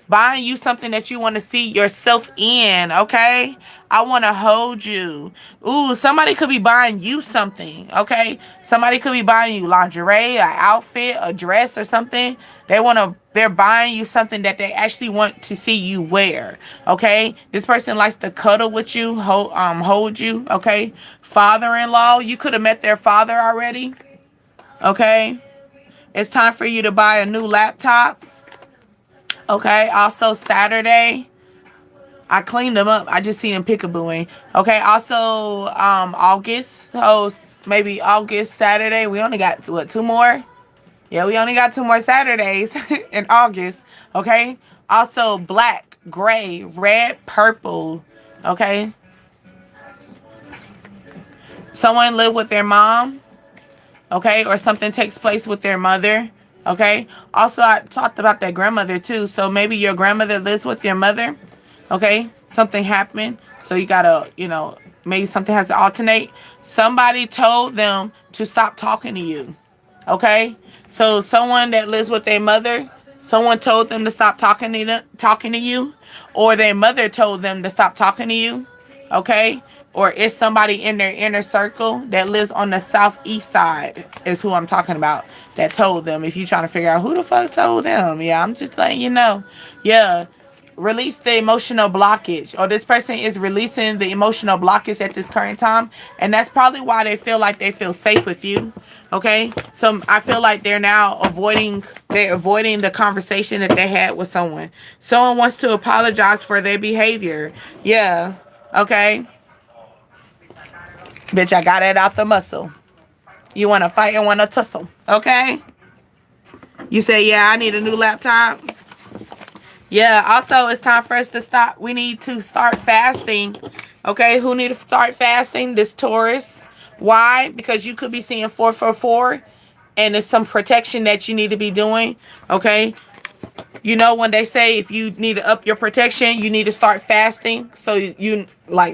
Buying you something that you want to see yourself in. Okay? I want to hold you. Ooh, somebody could be buying you something, okay? Somebody could be buying you lingerie, an outfit, a dress, or something. They're buying you something that they actually want to see you wear, okay? This person likes to cuddle with you, hold you, okay? Father-in-law, you could have met their father already, okay? It's time for you to buy a new laptop, okay? Also, Saturday, I cleaned them up. I just seen them pickabooing. Okay, also August. Oh, maybe August, Saturday. We only got, 2 more? Yeah, we only got 2 more Saturdays in August. Okay, also black, gray, red, purple. Okay. Someone live with their mom. okay, or something takes place with their mother, okay. Also, I talked about their grandmother too, so maybe your grandmother lives with your mother, okay. Something happened, so you gotta, maybe something has to alternate. Somebody told them to stop talking to you, okay. So someone that lives with their mother, someone told them to stop talking to you, or their mother told them to stop talking to you, okay. Or it's somebody in their inner circle that lives on the southeast side is who I'm talking about that told them. If you're trying to figure out who the fuck told them, yeah, I'm just letting you know. Yeah, release the emotional blockage, or this person is releasing the emotional blockage at this current time, and that's probably why they feel like they feel safe with you, okay. So I feel like they're avoiding the conversation that they had with someone wants to apologize for their behavior. Yeah, okay. Bitch, I got it out the muscle. You want to fight and want to tussle, okay. You say, yeah, I need a new laptop. Yeah, also, it's time for us to stop. We need to start fasting. Okay, who need to start fasting? This Taurus. Why? Because you could be seeing 444, and it's some protection that you need to be doing. Okay. You know, when they say if you need to up your protection, you need to start fasting. So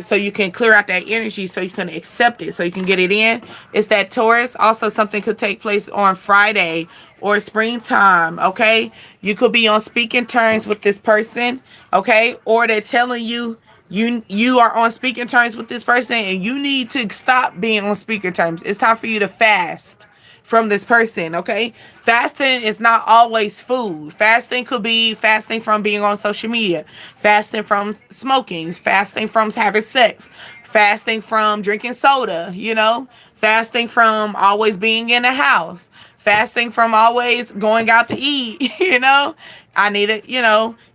so you can clear out that energy, so you can accept it, so you can get it in. It's that Taurus. Also, something could take place on Friday or springtime. Okay. You could be on speaking terms with this person. Okay. Or they're telling you you are on speaking terms with this person, and you need to stop being on speaking terms. It's time for you to fast from this person, okay? Fasting is not always food. Fasting could be fasting from being on social media, fasting from smoking, fasting from having sex, fasting from drinking soda, fasting from always being in the house, fasting from always going out to eat, I need it,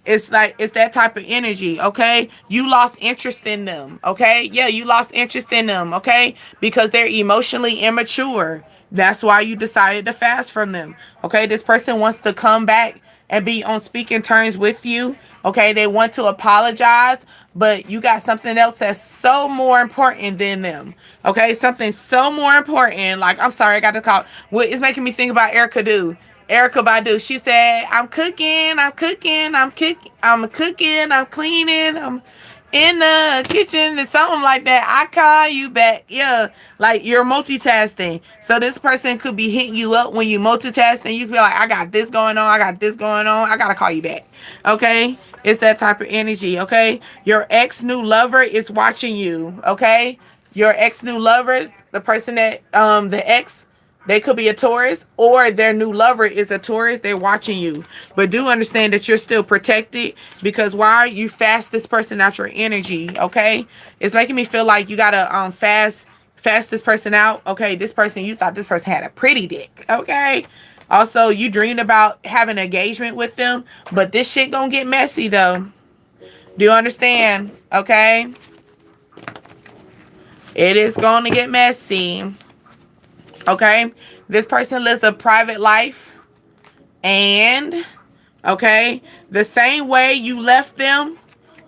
it's that type of energy, okay? You lost interest in them, okay? Yeah, you lost interest in them, okay? Because they're emotionally immature. That's why you decided to fast from them. Okay, this person wants to come back and be on speaking terms with you. Okay, they want to apologize, but you got something else that's so more important than them. Okay, something so more important. Like, I'm sorry, I got to call. What is making me think about Erykah Badu. She said, I'm cooking, I'm cleaning, I'm in the kitchen and something like that. I call you back. Yeah, like you're multitasking. So this person could be hitting you up when you multitask, and you feel like, I got this going on, I gotta call you back. Okay, it's that type of energy. Okay, your ex new lover is watching you. Okay, your ex new lover, the person that the ex, they could be a Taurus, or their new lover is a Taurus. They're watching you. But do understand that you're still protected, because why? You fast this person out your energy, okay? It's making me feel like you got to fast this person out, okay? This person, you thought this person had a pretty dick, okay? Also, you dreamed about having an engagement with them, but this shit gonna get messy, though. Do you understand? Okay? It is going to get messy. Okay, this person lives a private life, and okay, the same way you left them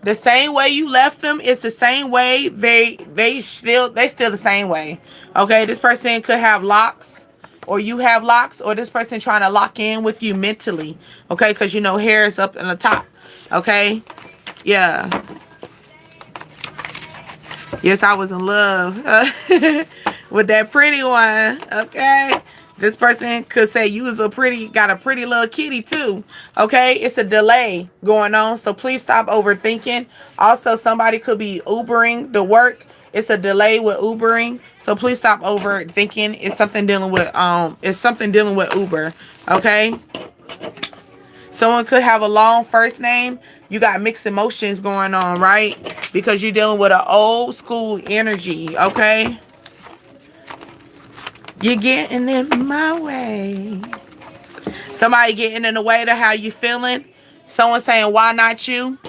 is the same way they still the same way. Okay, this person could have locks, or you have locks, or this person trying to lock in with you mentally. Okay, because hair is up in the top. Okay, yeah. Yes, I was in love with that pretty one. Okay. This person could say you was got a pretty little kitty too. Okay. It's a delay going on. So please stop overthinking. Also, somebody could be Ubering to work. It's a delay with Ubering. So please stop overthinking. It's something dealing with Uber. Okay. Someone could have a long first name. You got mixed emotions going on, right? Because you're dealing with an old school energy, okay? You're getting in my way. Somebody getting in the way to how you feeling. Someone saying, why not you?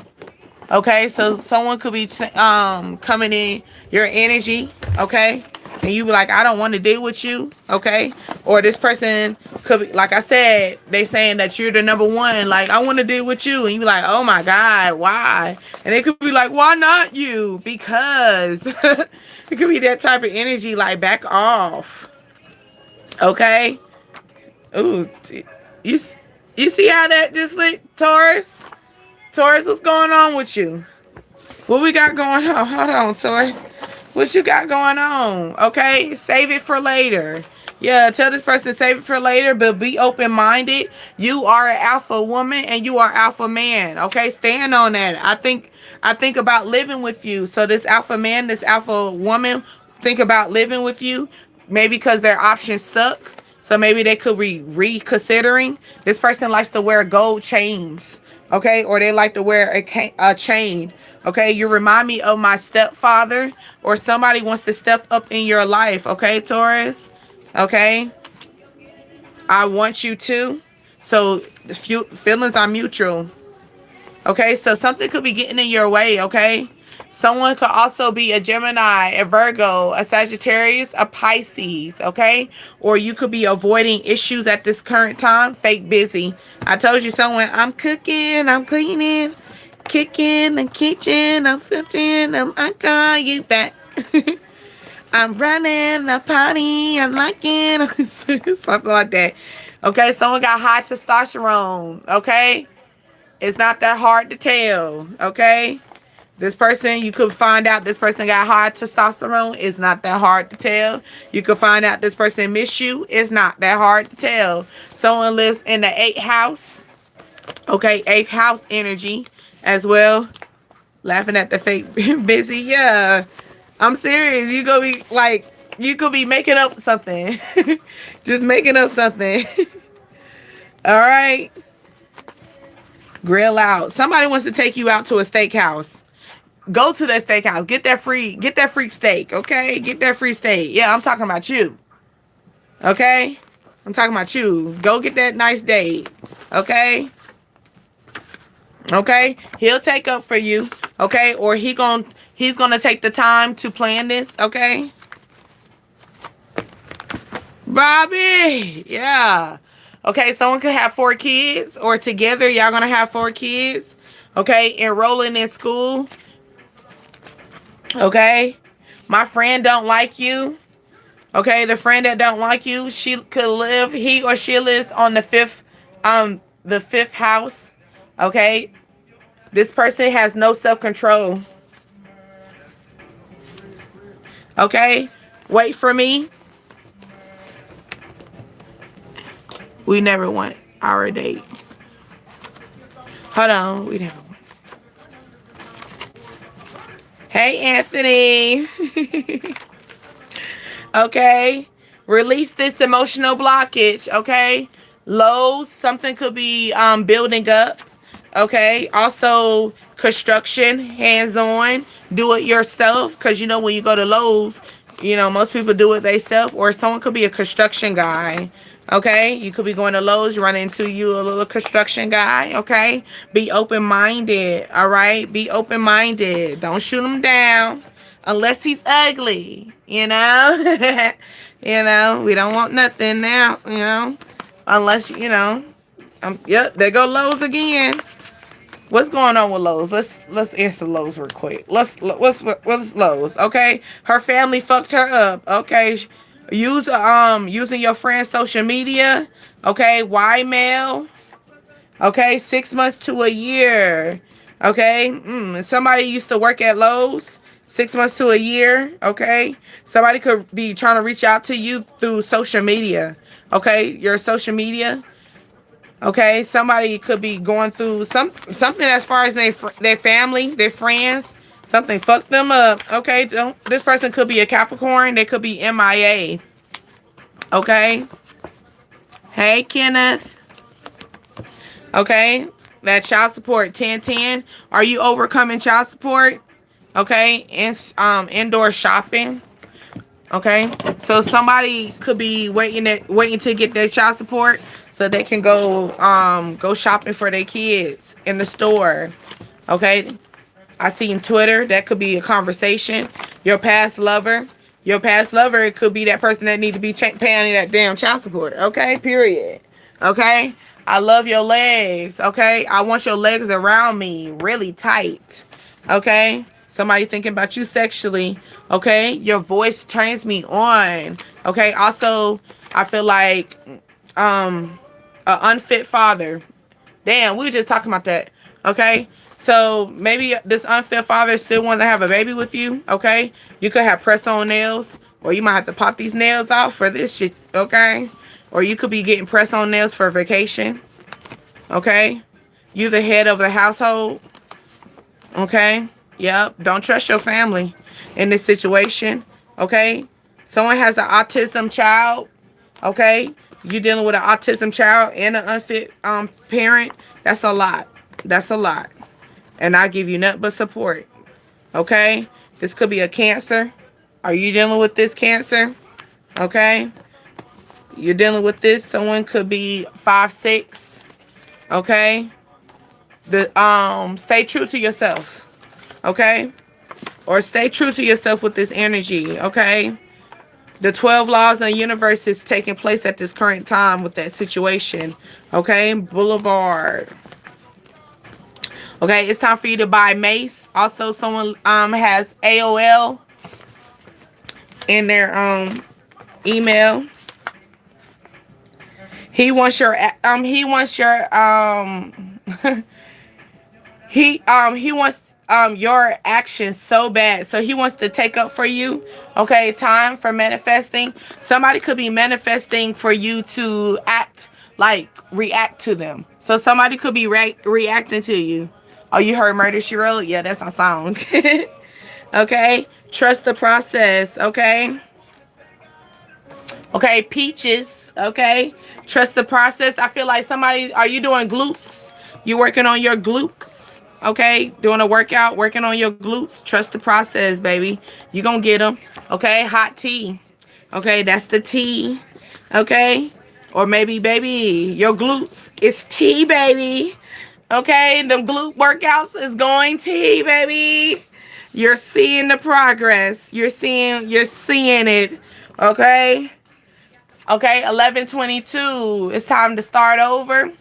Okay, so someone could be coming in your energy, okay? And you be like, I don't want to deal with you, okay? Or this person could be, like I said, they saying that you're the number one. Like, I want to deal with you. And you be like, oh my God, why? And they could be like, why not you? Because it could be that type of energy, like, back off. Okay. Ooh, you you see how that just lit, Taurus? Taurus, what's going on with you? What we got going on? Hold on, Taurus. What you got going on? Okay, save it for later. Yeah, tell this person to save it for later, but be open-minded. You are an alpha woman and you are alpha man. Okay, stand on that. I think about living with you. So this alpha man, this alpha woman, think about living with you. Maybe because their options suck. So maybe they could be reconsidering. This person likes to wear gold chains. Okay, or they like to wear a chain. Okay, you remind me of my stepfather, or somebody wants to step up in your life. Okay, Taurus. Okay, I want you to. So the feelings are mutual. Okay, so something could be getting in your way. Okay, someone could also be a Gemini, a Virgo, a Sagittarius, a Pisces. Okay, or you could be avoiding issues at this current time. Fake busy. I told you someone. I'm cooking, I'm cleaning, kicking the kitchen, I'm flipping, I call you back. I'm running a party, I'm liking something like that. Okay, someone got high testosterone. Okay, it's not that hard to tell. Okay, this person, you could find out this person got high testosterone. It's not that hard to tell. You could find out this person miss you. It's not that hard to tell. Someone lives in the 8th house. Okay, 8th house energy as well. Laughing at the fake busy. Yeah, I'm serious. You gonna be like, you could be making up something. Just making up something. All right. Grill out. Somebody wants to take you out to a steakhouse. Go to that steakhouse. Get that free steak. Okay, get that free steak. Yeah, I'm talking about you. Okay, I'm talking about you. Go get that nice date. Okay. Okay, he'll take up for you. Okay, or he's gonna take the time to plan this. Okay, Bobby. Yeah. Okay, someone could have 4 kids, or together y'all gonna have 4 kids. Okay, enrolling in school. Okay, my friend don't like you. Okay, the friend that don't like you, she could live. He or she lives on the 5th house. Okay, this person has no self-control. Okay, wait for me. We never want our date. Hold on, we never want. Hey, Anthony. Okay, release this emotional blockage. Okay, lows, something could be building up. Okay, also construction, hands-on, do it yourself, because you know when you go to Lowe's, you know most people do it themselves, or someone could be a construction guy. Okay, you could be going to Lowe's, you run into you a little construction guy. Okay, be open-minded. All right, be open-minded. Don't shoot him down unless he's ugly. You know, you know, we don't want nothing now. You know, unless you know. Yep, there go Lowe's again. What's going on with Lowe's? Let's answer Lowe's real quick. What's Lowe's? Okay, her family fucked her up. Okay, using your friend's social media. Okay, Y mail. Okay, 6 months to a year. Okay, somebody used to work at Lowe's. 6 months to a year. Okay, somebody could be trying to reach out to you through social media. Okay, your social media. Okay, somebody could be going through something as far as their family, their friends. Something fucked them up. Okay, this person could be a Capricorn. They could be MIA. Okay. Hey, Kenneth. Okay, that child support 1010. Are you overcoming child support? Okay, indoor shopping. Okay, so somebody could be waiting to get their child support so they can go shopping for their kids in the store. Okay, I seen Twitter. That could be a conversation. Your past lover. Your past lover, it could be that person that need to be paying that damn child support. Okay, period. Okay, I love your legs. Okay, I want your legs around me really tight. Okay, somebody thinking about you sexually. Okay, your voice turns me on. Okay, also I feel like an unfit father. Damn, we were just talking about that. Okay. So maybe this unfit father still wants to have a baby with you. Okay. You could have press on nails, or you might have to pop these nails off for this shit. Okay. Or you could be getting press on nails for vacation. Okay. You the head of the household. Okay. Yep. Don't trust your family in this situation. Okay. Someone has an autism child. Okay. You dealing with an autism child and an unfit parent. That's a lot. That's a lot. And I give you nothing but support. Okay. This could be a cancer. Are you dealing with this cancer? Okay. You're dealing with this. Someone could be 5'6". Okay. Stay true to yourself. Okay. Or stay true to yourself with this energy. Okay. The 12 laws of the universe is taking place at this current time with that situation. Okay. Boulevard. Okay. It's time for you to buy mace. Also, someone has AOL in their email. He wants your he wants your action so bad. So he wants to take up for you. Okay, time for manifesting. Somebody could be manifesting for you to react to them. So somebody could be reacting to you. Oh, you heard Murder, She Wrote? Yeah, that's my song. Okay, trust the process. Okay. Okay, Peaches. Okay, trust the process. I feel like somebody, are you doing glutes? You working on your glutes? Okay, doing a workout, working on your glutes. Trust the process, baby. You gonna get them. Okay, hot tea. Okay, that's the tea. Okay, or maybe, baby, your glutes. It's tea, baby. Okay, them glute workouts is going tea, baby. You're seeing the progress. You're seeing it. Okay. Okay, 11:22. It's time to start over.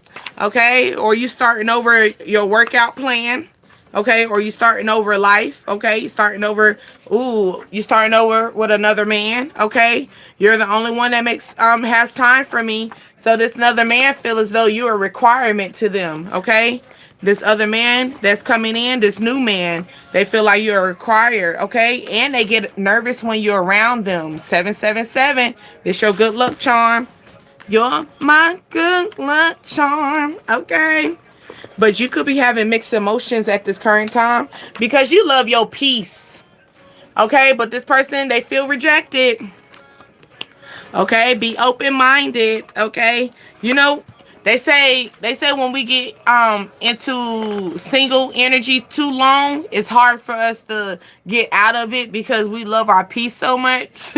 Okay, or you starting over your workout plan. Okay, or you starting over life. Okay, you starting over. Ooh, you starting over with another man. Okay, you're the only one that has time for me. So this another man feel as though you're a requirement to them. Okay. This other man that's coming in, this new man, they feel like you're required, okay? And they get nervous when you're around them. 777, this your good luck charm. You're my good luck charm, okay? But you could be having mixed emotions at this current time because you love your peace, okay? But this person, they feel rejected, okay? Be open-minded, okay? You know, They say when we get into single energy too long, it's hard for us to get out of it because we love our peace so much.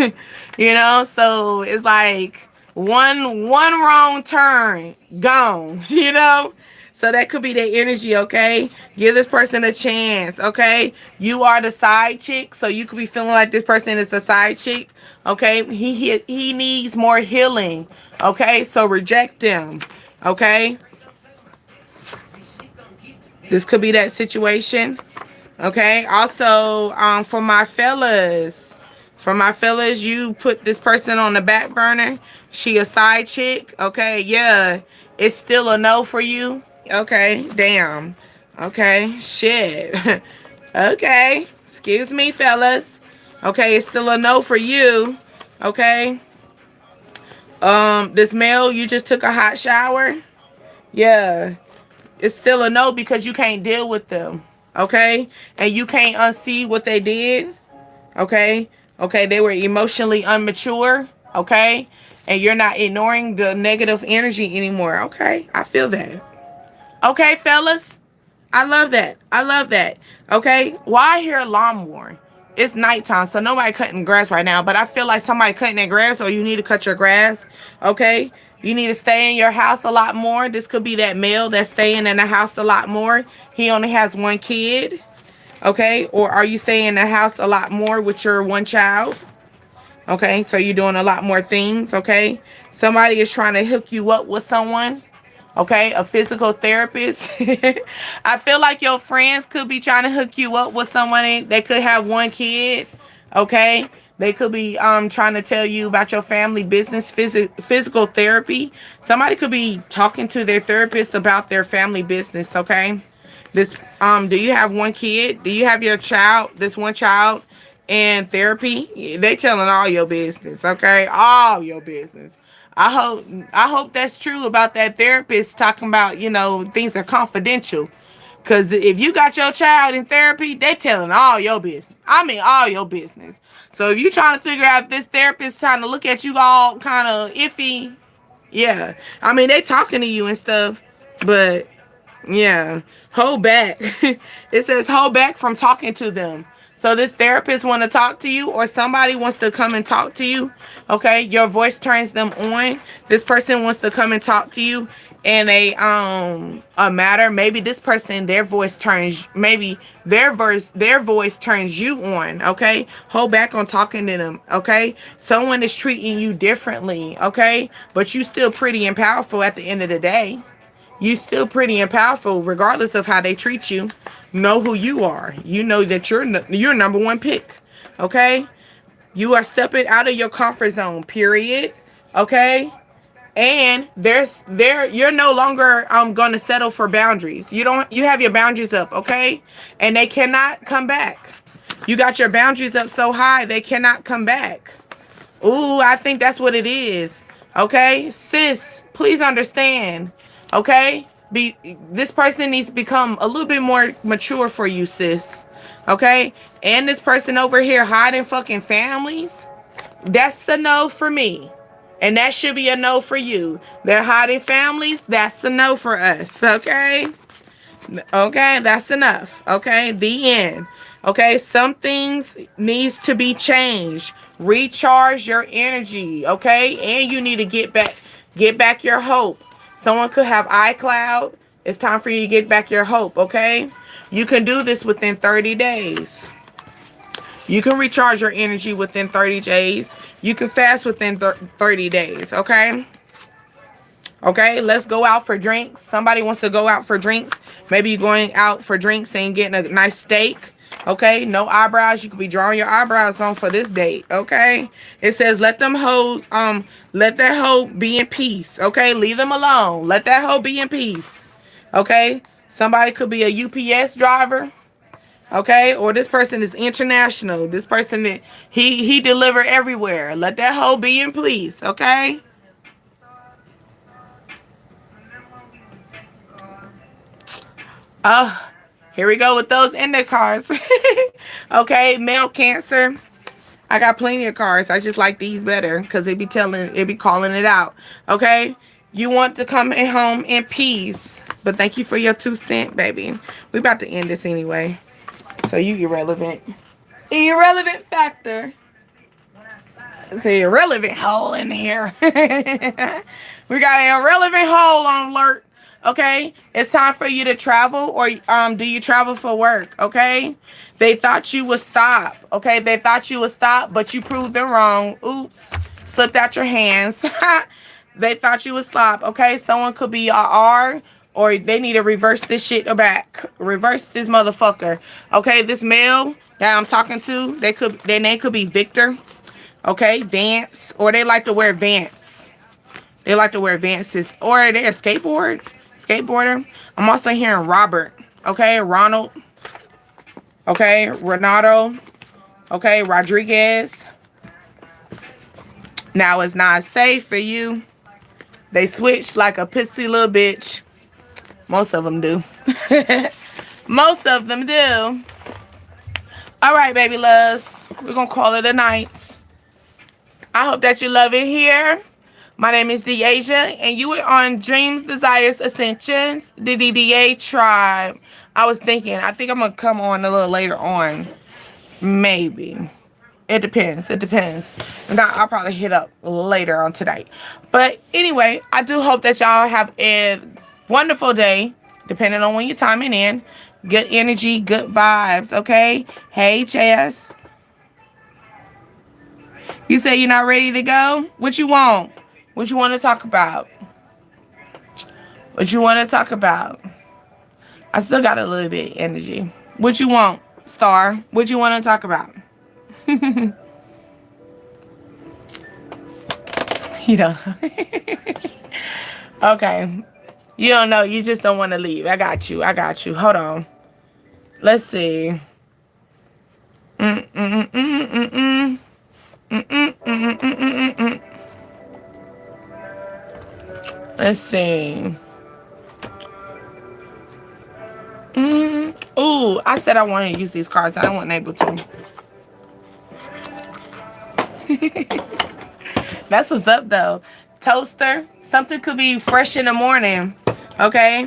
You know, so it's like one wrong turn, gone, you know? So that could be the energy, okay? Give this person a chance, okay? You are the side chick, so you could be feeling like this person is a side chick, okay? He needs more healing, okay? So reject them. Okay, this could be that situation. Okay, also for my fellas, you put this person on the back burner. She a side chick. Okay, yeah, it's still a no for you. Okay, damn. Okay, shit. Okay, excuse me, fellas. Okay, it's still a no for you. Okay. This male, you just took a hot shower. Yeah. It's still a no because you can't deal with them. Okay? And you can't unsee what they did. Okay? Okay, they were emotionally immature. Okay? And you're not ignoring the negative energy anymore. Okay? I feel that. Okay, fellas? I love that. I love that. Okay? Why hear a lawnmower? It's nighttime, so nobody cutting grass right now. But I feel like somebody cutting their grass, or you need to cut your grass. Okay? You need to stay in your house a lot more. This could be that male that's staying in the house a lot more. He only has one kid. Okay? Or are you staying in the house a lot more with your one child? Okay? So you're doing a lot more things. Okay? Somebody is trying to hook you up with someone. Okay, a physical therapist. I feel like your friends could be trying to hook you up with someone. They could have one kid. Okay, They could be trying to tell you about your family business, physical therapy. Somebody could be talking to their therapist about their family business, okay? This do you have one kid? Do you have your child, this one child in therapy? They telling all your business, okay? All your business. I hope that's true about that therapist talking about, things are confidential. Cause if you got your child in therapy, they telling all your business. I mean all your business. So if you trying to figure out if this therapist trying to look at you all kind of iffy, yeah. I mean they talking to you and stuff, but yeah, hold back. It says hold back from talking to them. So this therapist want to talk to you, or somebody wants to come and talk to you. Okay, your voice turns them on. This person wants to come and talk to you in a matter. Maybe this person, their voice turns. Maybe their voice turns you on. Okay, hold back on talking to them. Okay, someone is treating you differently. Okay, but you still pretty and powerful at the end of the day. You still pretty and powerful regardless of how they treat you. Know who you are. You know that you're number one pick. Okay? You are stepping out of your comfort zone, period. Okay? And you're no longer going to settle for boundaries. You have your boundaries up, okay? And they cannot come back. You got your boundaries up so high they cannot come back. Ooh, I think that's what it is. Okay? Sis, please understand. Okay? This person needs to become a little bit more mature for you, sis. Okay? And this person over here hiding fucking families, that's a no for me. And that should be a no for you. They're hiding families, that's a no for us. Okay? Okay, that's enough. Okay? The end. Okay? Some things needs to be changed. Recharge your energy. Okay? And you need to get back your hope. Someone could have iCloud. It's time for you to get back your hope, okay? You can do this within 30 days. You can recharge your energy within 30 days. You can fast within 30 days, okay? Okay, let's go out for drinks. Somebody wants to go out for drinks. Maybe you're going out for drinks and getting a nice steak. Okay, no eyebrows. You could be drawing your eyebrows on for this date. Okay, it says let that hoe be in peace. Okay, leave them alone. Let that hoe be in peace. Okay, somebody could be a UPS driver. Okay, or this person is international. This person he deliver everywhere. Let that hoe be in peace. Okay. Here we go with those ender cards. Okay, male Cancer. I got plenty of cards. I just like these better because it be calling it out. Okay, you want to come home in peace, but thank you for your 2 cents, baby. We about to end this anyway, so you irrelevant factor. It's an irrelevant hole in here. We got an irrelevant hole on alert. Okay, it's time for you to travel, or do you travel for work? Okay, they thought you would stop. Okay, they thought you would stop, but you proved them wrong. Oops, slipped out your hands. They thought you would stop. Okay, someone could be a R, or they need to reverse this shit back. Reverse this motherfucker. Okay, this male that I'm talking to, their name could be Victor. Okay, Vance, or they like to wear Vance. They like to wear Vances, or they're a skateboarder. I'm also hearing Robert. Okay, Ronald. Okay, Renato. Okay, Rodriguez. Now it's not safe for you. They switch like a pissy little bitch. Most of them do. Most of them do. All right, baby loves. We're going to call it a night. I hope that you love it here. My name is Deasia, and you are on Dreams, Desires, Ascensions, the DDA Tribe. I think I'm going to come on a little later on. Maybe. It depends. And I'll probably hit up later on tonight. But anyway, I do hope that y'all have a wonderful day, depending on when you're timing in. Good energy, good vibes, okay? Hey, Chess. You say you're not ready to go? What you want? What you want to talk about? What you want to talk about? I still got a little bit of energy. What you want, Star? What you want to talk about? You don't know. Okay. You don't know. You just don't want to leave. I got you. I got you. Hold on. Let's see. Let's see. Ooh, I said I wanted to use these cards. I wasn't able to. That's what's up, though. Toaster. Something could be fresh in the morning. Okay?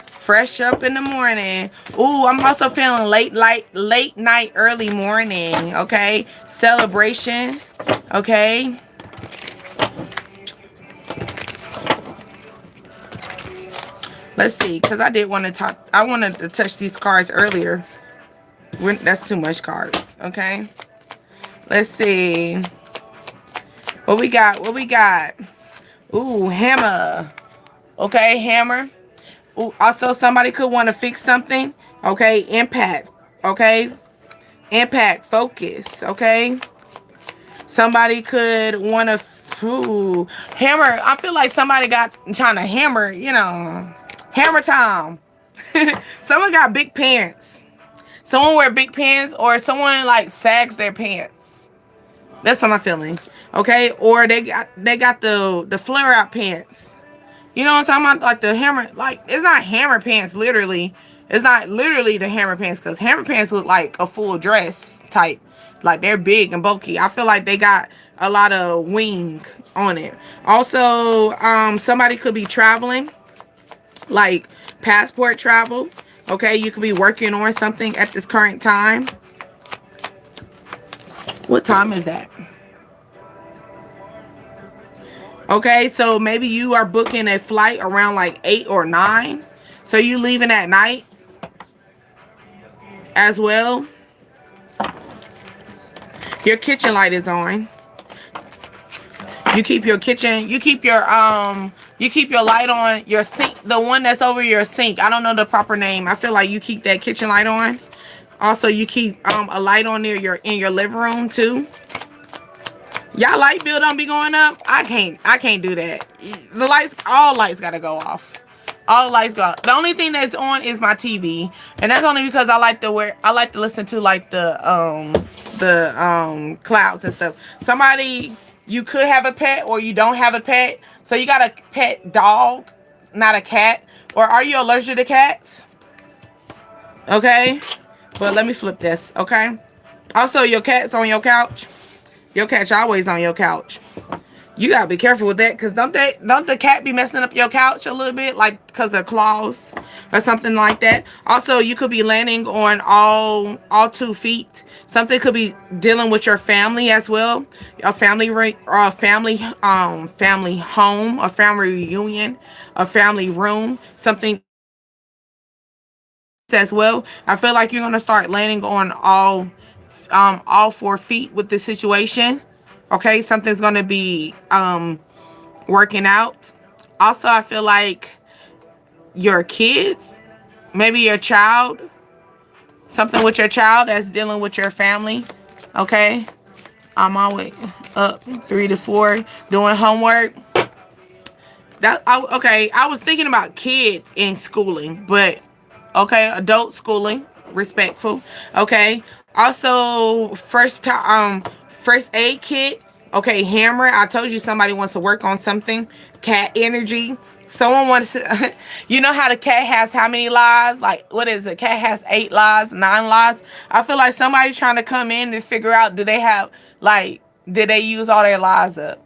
Fresh up in the morning. Ooh, I'm also feeling late night, early morning. Okay? Celebration. Okay? Let's see, because I did want to talk. I wanted to touch these cards earlier. That's too much cards. Okay? Let's see. What we got? What we got? Ooh, hammer. Okay, hammer. Ooh, also, somebody could want to fix something. Okay, impact. Okay, impact, focus. Okay, somebody could want to. Ooh, hammer. I feel like somebody got trying to hammer. You know, hammer time. Someone got big pants. Someone wear big pants, or someone like sags their pants. That's what I'm feeling. Okay, or they got the flare out pants. You know what I'm talking about? Like the hammer, like it's not hammer pants literally. It's not literally the hammer pants, because hammer pants look like a full dress type. Like they're big and bulky. I feel like they got a lot of wing on it. Also, somebody could be traveling, like passport travel. Okay, you could be working on something at this current time. What time is that? Okay, so maybe you are booking a flight around like 8 or 9. So you leaving at night as well. Your kitchen light is on. You keep your kitchen, you keep your light on, your sink, the one that's over your sink. I don't know the proper name. I feel like you keep that kitchen light on. Also, you keep a light on there in your living room too. Y'all light bill don't be going up. I can't do that. The lights, all lights gotta go off. All lights go off. The only thing that's on is my TV, and that's only because I like to listen to like the clouds and stuff. Somebody, you could have a pet or you don't have a pet, so you got a pet dog, not a cat. Or are you allergic to cats? Okay, but let me flip this. Okay, also your cat's on your couch. Your cat's always on your couch. You gotta be careful with that, because don't the cat be messing up your couch a little bit, like because of claws or something like that. Also, you could be landing on all 2 feet. Something could be dealing with your family as well, a family or a family home, a family reunion, a family room, something as well. I feel like you're gonna start landing on all 4 feet with the situation. Okay, something's gonna be working out. Also, I feel like your kids, maybe your child, something with your child that's dealing with your family. Okay, I'm always up 3 to 4 doing homework. Okay, I was thinking about kid in schooling, but okay, adult schooling, respectful. Okay, also first aid kit. Okay, hammer. I told you somebody wants to work on something. Cat energy. Someone wants to, you know how the cat has how many lives? Like, what is it? Cat has 8 lives, 9 lives. I feel like somebody's trying to come in and figure out, did they use all their lives up?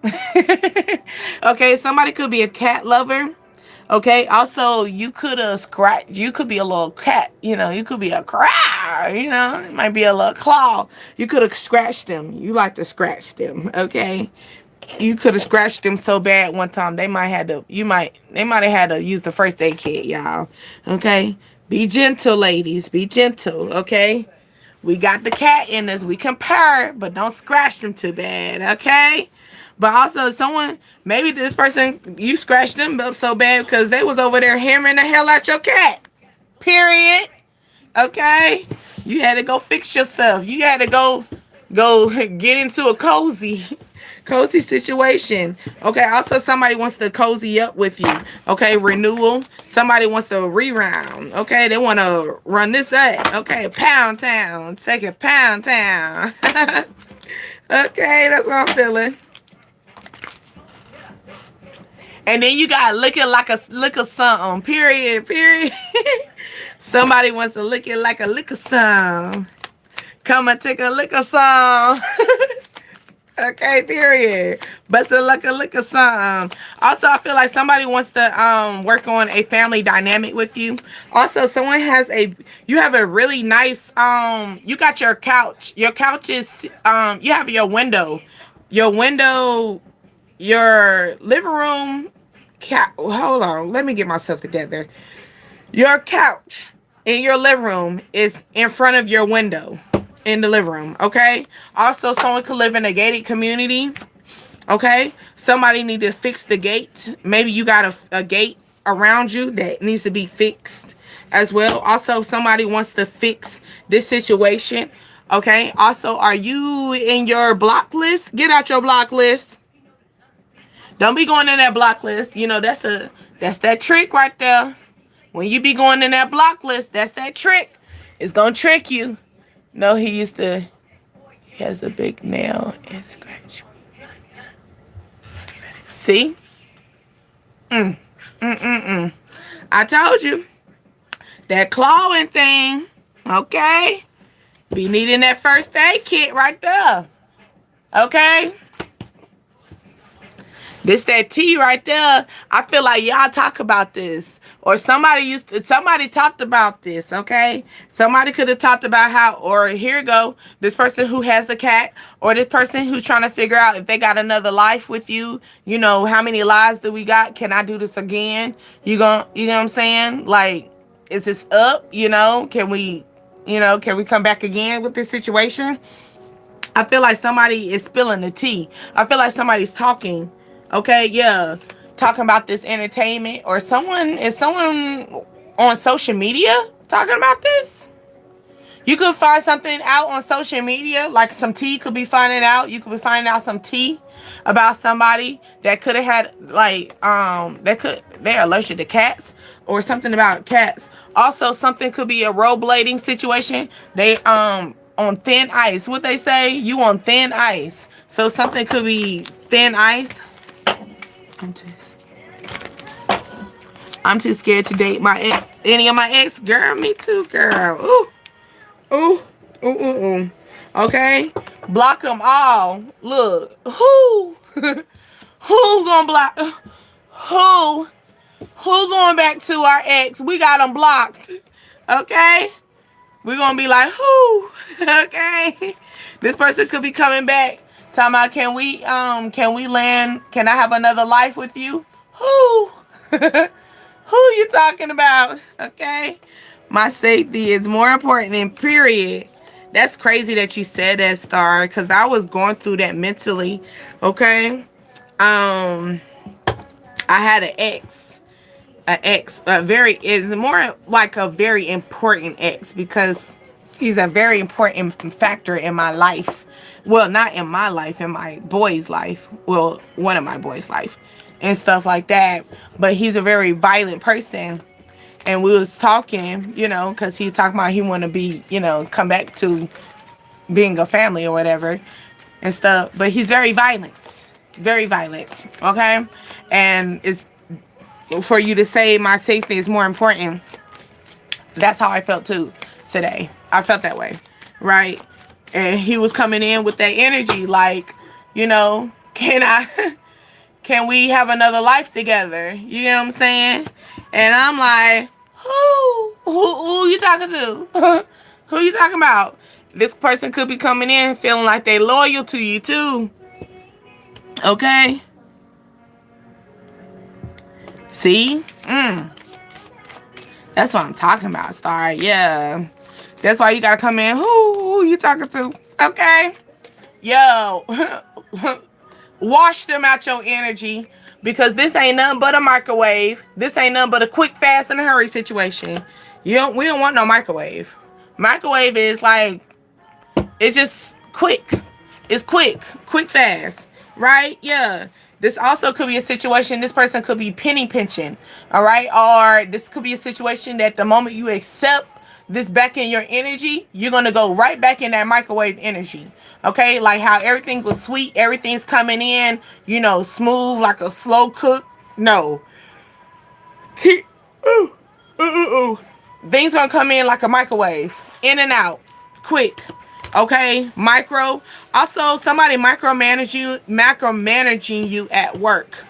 Okay, somebody could be a cat lover. Okay, also you could be a little cat, you could be a cry, it might be a little claw. You could have scratched them. You like to scratch them, okay? You could have scratched them so bad one time they might have had to use the first aid kit, y'all. Okay? Be gentle, ladies. Be gentle, okay? We got the cat in us. We compare, but don't scratch them too bad, okay? But also maybe this person, you scratched them up so bad because they was over there hammering the hell out your cat. Period. Okay? You had to go fix yourself. You had to go get into a cozy. Cozy situation. Okay, also somebody wants to cozy up with you. Okay, renewal. Somebody wants to reround. Okay, they want to run this up. Okay, Pound Town. Second Pound Town. Okay, that's what I'm feeling. And then you got looking like a lick of something. Period. Period. Somebody wants to lick it like a lick of something. Come and take a lick of some. Okay, period. But to like a lick of something. Also, I feel like somebody wants to work on a family dynamic with you. Also, someone has you have a really nice you got your couch. Your couch is you have your window. Your window, your living room hold on, let me get myself together. Your couch in your living room is in front of your window in the living room, okay? Also, someone could live in a gated community, okay? Somebody need to fix the gate. Maybe you got a gate around you that needs to be fixed as well. Also, somebody wants to fix this situation, okay? Also, are you in your block list? Get out your block list. Don't be going in that block list. You know, that's that trick right there. When you be going in that block list, that's that trick. It's gonna trick you. No, he has a big nail and scratch. See? I told you. That clawing thing, okay? Be needing that first aid kit right there. Okay? This that tea right there. I feel like y'all talk about this. Or somebody talked about this, okay? Somebody could have talked about how, or here you go, this person who has a cat, or this person who's trying to figure out if they got another life with you. You know, how many lives do we got? Can I do this again? You know what I'm saying? Like, is this up? You know, can we come back again with this situation? I feel like somebody is spilling the tea. I feel like somebody's talking. Okay, yeah. Talking about this entertainment, or someone on social media talking about this? You could find something out on social media, like some tea could be finding out. You could be finding out some tea about somebody that could have had they're allergic to cats or something about cats. Also, something could be a rollerblading situation. They on thin ice. What they say? You on thin ice. So something could be thin ice. I'm too scared to date any of my ex. Girl, me too, girl. Ooh. Okay? Block them all. Look. Who gonna block? Who going back to our ex? We got them blocked. Okay? We're gonna be like, who? Okay? This person could be coming back. Talking about, can we land? Can I have another life with you? Who? Who you talking about? Okay? My safety is more important than period. That's crazy that you said that, Star, because I was going through that mentally. Okay? I had an ex. It's more like a very important ex, because he's a very important factor in my life. Well, not in my life, in my boy's life. Well, one of my boys' life and stuff like that. But he's a very violent person. And we was talking, you know, because he was talking about he want to be, you know, come back to being a family or whatever and stuff. But he's very violent. Very violent. Okay? And it's for you to say my safety is more important. That's how I felt too today. I felt that way. Right? And he was coming in with that energy, like, you know, can we have another life together? You know what I'm saying? And I'm like, who you talking to? Who you talking about? This person could be coming in feeling like they loyal to you too. Okay? See? That's what I'm talking about, Star. Yeah. That's why you gotta come in. Who you talking to? Okay? Yo. Wash them out your energy, because this ain't nothing but a microwave. This ain't nothing but a quick, fast, and a hurry situation. We don't want no microwave. Microwave is like, it's just quick. It's quick, fast. right? Yeah. This also could be a situation. This person could be penny pinching, all right? Or this could be a situation that the moment you accept this back in your energy, you're going to go right back in that microwave energy, okay? Like how everything was sweet, everything's coming in, you know, smooth, like a slow cook. No. Ooh, ooh, ooh. Things going to come in like a microwave, in and out, quick. Okay, micro. Also, somebody macromanaging you at work.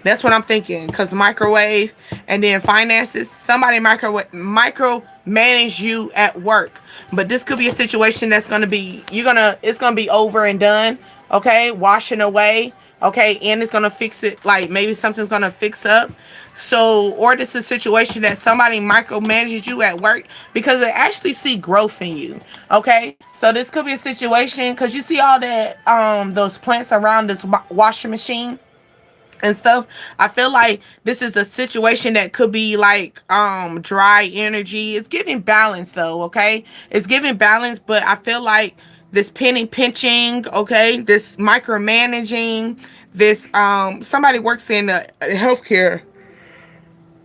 That's what I'm thinking. Cause microwave and then finances. Somebody micro manage you at work. But this could be a situation that's gonna be it's gonna be over and done. Okay, washing away. Okay, and it's gonna fix it. Like maybe something's gonna fix up. So, or this is a situation that somebody micromanages you at work because they actually see growth in you. Okay, so this could be a situation because you see all that those plants around this washing machine and stuff. I feel like this is a situation that could be like dry energy. It's giving balance though, okay? It's giving balance, but I feel like this penny pinching, okay, this micromanaging, this somebody works in healthcare.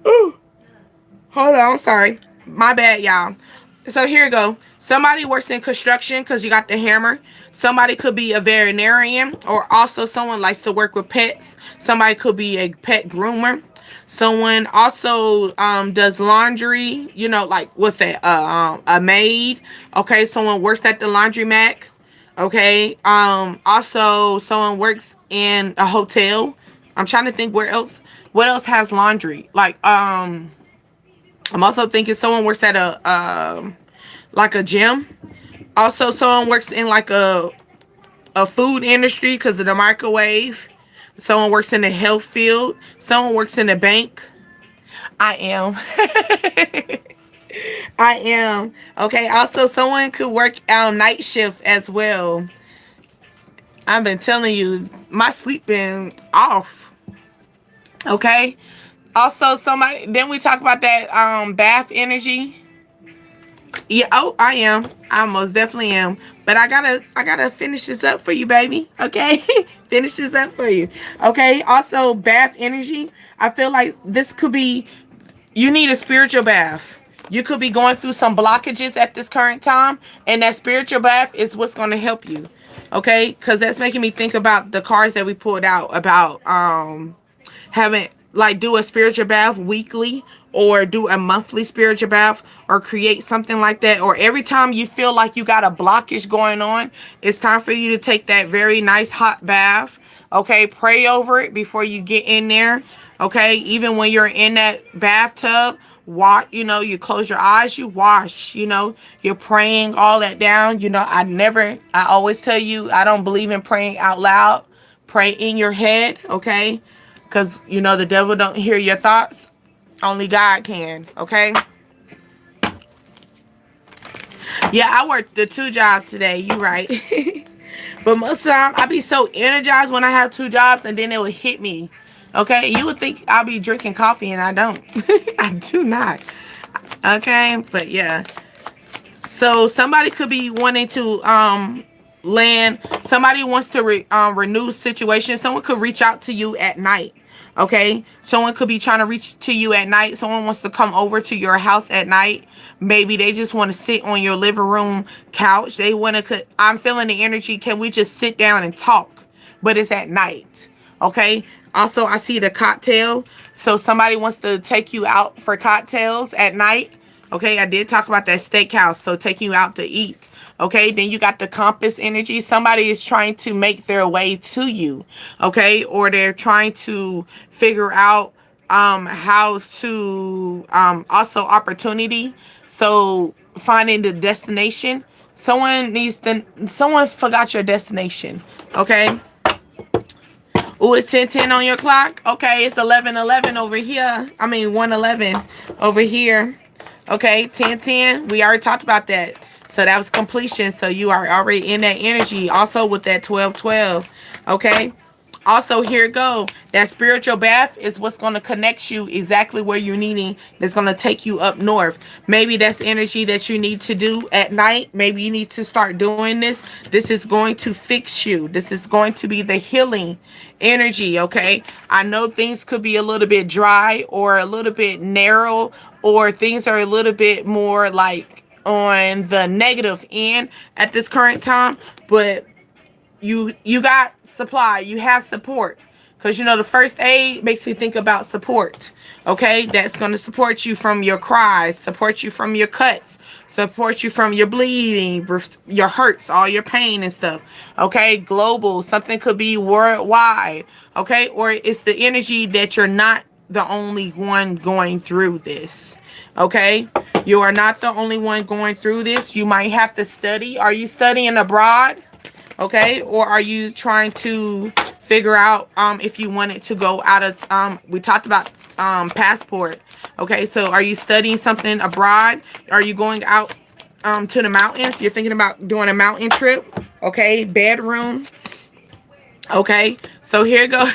Ooh, hold on, I'm sorry. My bad, y'all. So here we go. Somebody works in construction because you got the hammer. Somebody could be a veterinarian, or also someone likes to work with pets. Somebody could be a pet groomer. Someone also does laundry. You know, like what's that? A maid. Okay, someone works at the laundromat. Okay. Also someone works in a hotel. I'm trying to think what else has laundry. Like I'm also thinking someone works at a gym. Also, someone works in like a food industry because of the microwave. Someone works in the health field. Someone works in the bank. I am. I am. Okay. Also, someone could work night shift as well. I've been telling you, my sleep been off. Okay. Also, somebody. Then we talk about that bath energy. Yeah, oh, I am. I most definitely am. But I gotta finish this up for you, baby. Okay? Finish this up for you. Okay. Also, bath energy. I feel like this could be you need a spiritual bath. You could be going through some blockages at this current time, and that spiritual bath is what's gonna help you. Okay? Because that's making me think about the cards that we pulled out about having like do a spiritual bath weekly or do a monthly spiritual bath or create something like that, or every time you feel like you got a blockage going on, it's time for you to take that very nice hot bath. Okay, pray over it before you get in there. Okay, even when you're in that bathtub, you close your eyes, you wash, you're praying all that down. I always tell you, I don't believe in praying out loud. Pray in your head. Okay, because the devil don't hear your thoughts. Only God can. Okay. Yeah, I worked the 2 jobs today. You right. But most of the time, I be so energized when I have 2 jobs, and then it would hit me. Okay, you would think I'll be drinking coffee, and I don't. I do not. Okay, but yeah. So somebody could be wanting to land. Somebody wants to renew situation. Someone could reach out to you at night. Okay, someone could be trying to reach to you at night. Someone wants to come over to your house at night. Maybe they just want to sit on your living room couch. They want to. I'm feeling the energy. Can we just sit down and talk? But it's at night. Okay. Also, I see the cocktail. So somebody wants to take you out for cocktails at night. Okay, I did talk about that steakhouse. So taking you out to eat. Okay, then you got the compass energy. Somebody is trying to make their way to you. Okay, or they're trying to figure out how to also opportunity. So finding the destination. Someone forgot your destination. Okay. Oh, it's 10:10 on your clock. Okay, it's 11:11 over here. I mean 1:11 over here. Okay, 10:10. We already talked about that. So that was completion. So you are already in that energy. Also with that 12:12. Okay. Also, here it go. That spiritual bath is what's going to connect you exactly where you're needing. That's going to take you up north. Maybe that's energy that you need to do at night. Maybe you need to start doing this. This is going to fix you. This is going to be the healing energy, okay? I know things could be a little bit dry or a little bit narrow, or things are a little bit more like on the negative end at this current time, but you got supply, you have support, because you know the first aid makes me think about support. Okay, that's going to support you from your cries, support you from your cuts, support you from your bleeding, your hurts, all your pain and stuff. Okay, global, something could be worldwide. Okay, or it's the energy that you're not the only one going through this. Okay, you are not the only one going through this. You might have to study. Are you studying abroad? Okay, or are you trying to figure out if you wanted to go out of we talked about passport. Okay, so are you studying something abroad? Are you going out to the mountains? You're thinking about doing a mountain trip. Okay, bedroom. Okay, so here you go.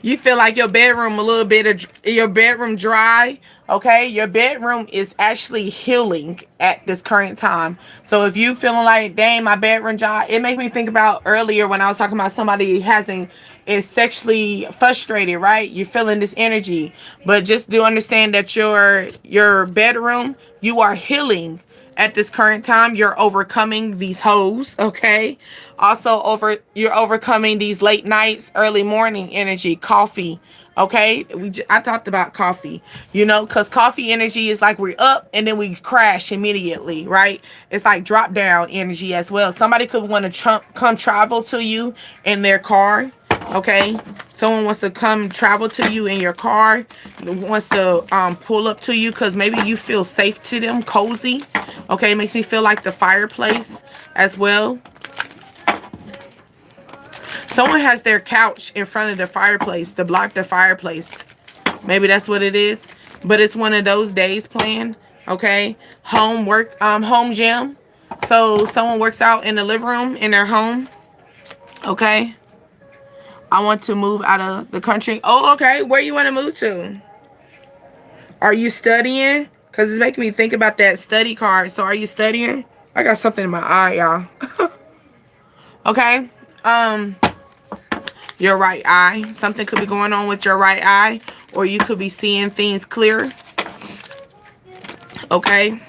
You feel like your bedroom a little bit of your bedroom dry. Okay, your bedroom is actually healing at this current time. So if you feeling like, dang, my bedroom dry, it makes me think about earlier when I was talking about somebody hasn't is sexually frustrated, right? You're feeling this energy, but just do understand that your bedroom, you are healing. At this current time, you're overcoming these hoes, okay? Also, you're overcoming these late nights, early morning energy, coffee, okay? I talked about coffee, you know, because coffee energy is like we're up and then we crash immediately, right? It's like drop down energy as well. Somebody could want to come travel to you in their car, okay? Someone wants to come travel to you in your car, wants to pull up to you because maybe you feel safe to them, cozy. Okay, it makes me feel like the fireplace as well. Someone has their couch in front of the fireplace to block the fireplace. Maybe that's what it is. But it's one of those days planned. Okay, home gym. So someone works out in the living room in their home. Okay. I want to move out of the country. Oh, okay. Where you want to move to? Are you studying? Because it's making me think about that study card. So are you studying? I got something in my eye, y'all. Okay. Your right eye. Something could be going on with your right eye. Or you could be seeing things clear. Okay.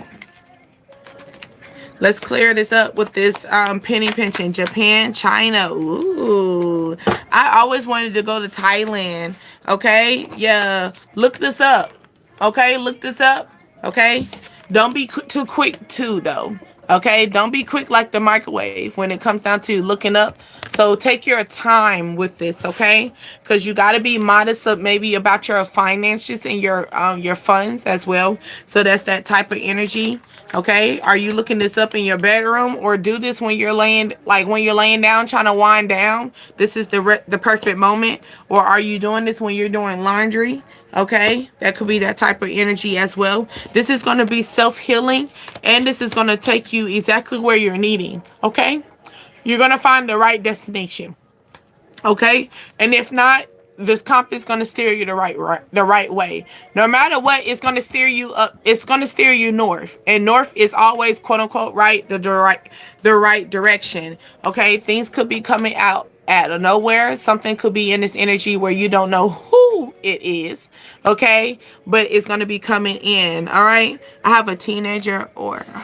Let's clear this up with this penny pinching. Japan, China. Ooh. I always wanted to go to Thailand. Okay. Yeah. Look this up. Okay. Look this up. Okay. Don't be too quick too, though. Okay. Don't be quick like the microwave when it comes down to looking up. So take your time with this. Okay. Because you got to be modest of maybe about your finances and your funds as well. So that's that type of energy. Okay, are you looking this up in your bedroom, or do this when you're laying down trying to wind down? This is the perfect moment. Or are you doing this when you're doing laundry? Okay, that could be that type of energy as well. This is going to be self-healing, and this is going to take you exactly where you're needing. Okay, you're going to find the right destination. Okay, and if not, this compass is going to steer you the right way. No matter what, it's going to steer you up. It's going to steer you north, and north is always quote unquote the right direction. Okay, things could be coming out of nowhere. Something could be in this energy where you don't know who it is. Okay, but it's going to be coming in. All right, I have a teenager or I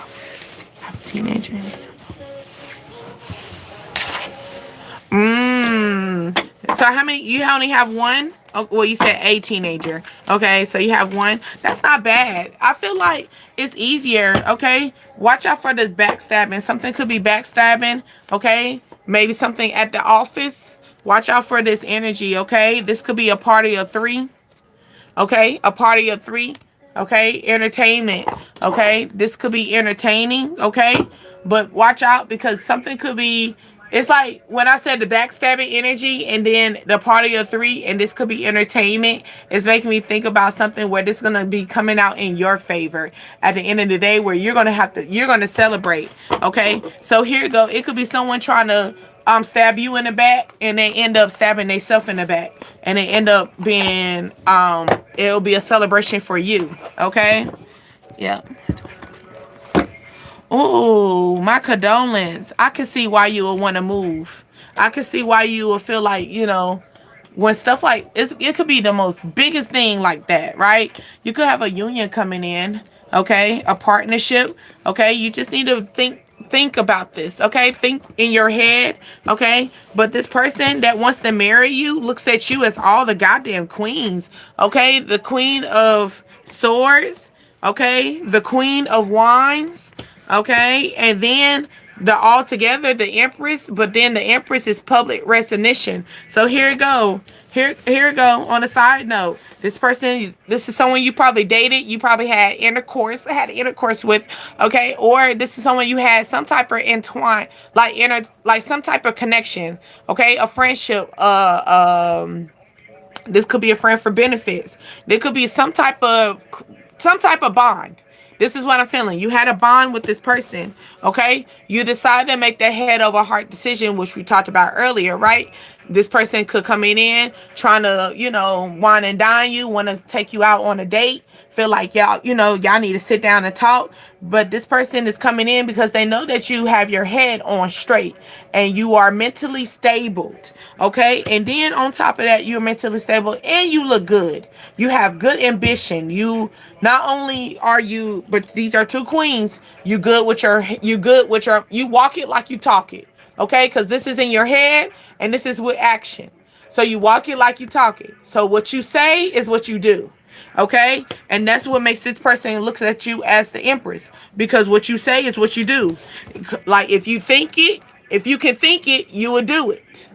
have a teenager. So how many? You only have one? Oh, well, you said a teenager. Okay, so you have one. That's not bad. I feel like it's easier. Okay, watch out for this backstabbing. Something could be backstabbing. Okay, maybe something at the office. Watch out for this energy. Okay, this could be a party of three. Okay, a party of three. Okay, entertainment. Okay, this could be entertaining. Okay, but watch out because something could be. It's like when I said the backstabbing energy and then the party of three, and this could be entertainment. It's making me think about something where this is going to be coming out in your favor at the end of the day, where you're going to celebrate. Okay. So here you go. It could be someone trying to stab you in the back, and they end up stabbing themselves in the back, and they end up being it'll be a celebration for you. Okay. Yeah. Oh, my condolence. I can see why you would want to move. I can see why you would feel like, when stuff like it could be the most biggest thing like that, right? You could have a union coming in, okay? A partnership, okay? You just need to think about this, okay? Think in your head, okay? But this person that wants to marry you looks at you as all the goddamn queens, okay? The queen of swords, okay? The queen of wands, okay? And then the altogether the empress, but then the empress is public recognition. So here it go. Here it go. On a side note, this is someone you probably dated, you probably had intercourse with, okay? Or this is someone you had some type of entwine, like some type of connection, okay? A friendship, this could be a friend for benefits. There could be some type of bond. This is what I'm feeling. You had a bond with this person, okay? You decided to make that head over heart decision, which we talked about earlier, right? This person could come in trying to, wine and dine you, want to take you out on a date, feel like y'all need to sit down and talk. But this person is coming in because they know that you have your head on straight and you are mentally stable, okay? And then on top of that, you're mentally stable and you look good. You have good ambition. You not only are you, but these are two queens. You walk it like you talk it, okay? Because this is in your head and this is with action. So you walk it like you talk it. So what you say is what you do. Okay, and that's what makes this person looks at you as the empress, because what you say is what you do. Like if you can think it, you will do it.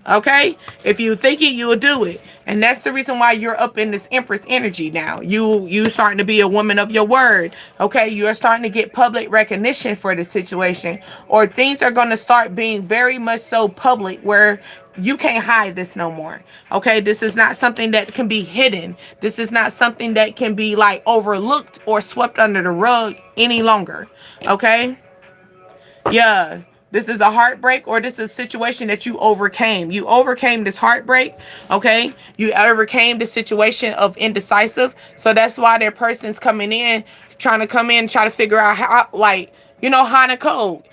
Okay, if you think it, you will do it. And that's the reason why you're up in this empress energy now. You starting to be a woman of your word. Okay, you're starting to get public recognition for the situation, or things are going to start being very much so public where you can't hide this no more. Okay, this is not something that can be hidden. This is not something that can be like overlooked or swept under the rug any longer. Okay, yeah. This is a heartbreak, or this is a situation that you overcame. You overcame this heartbreak, okay? You overcame the situation of indecisive. So that's why that person's coming in, trying to figure out how, how to code,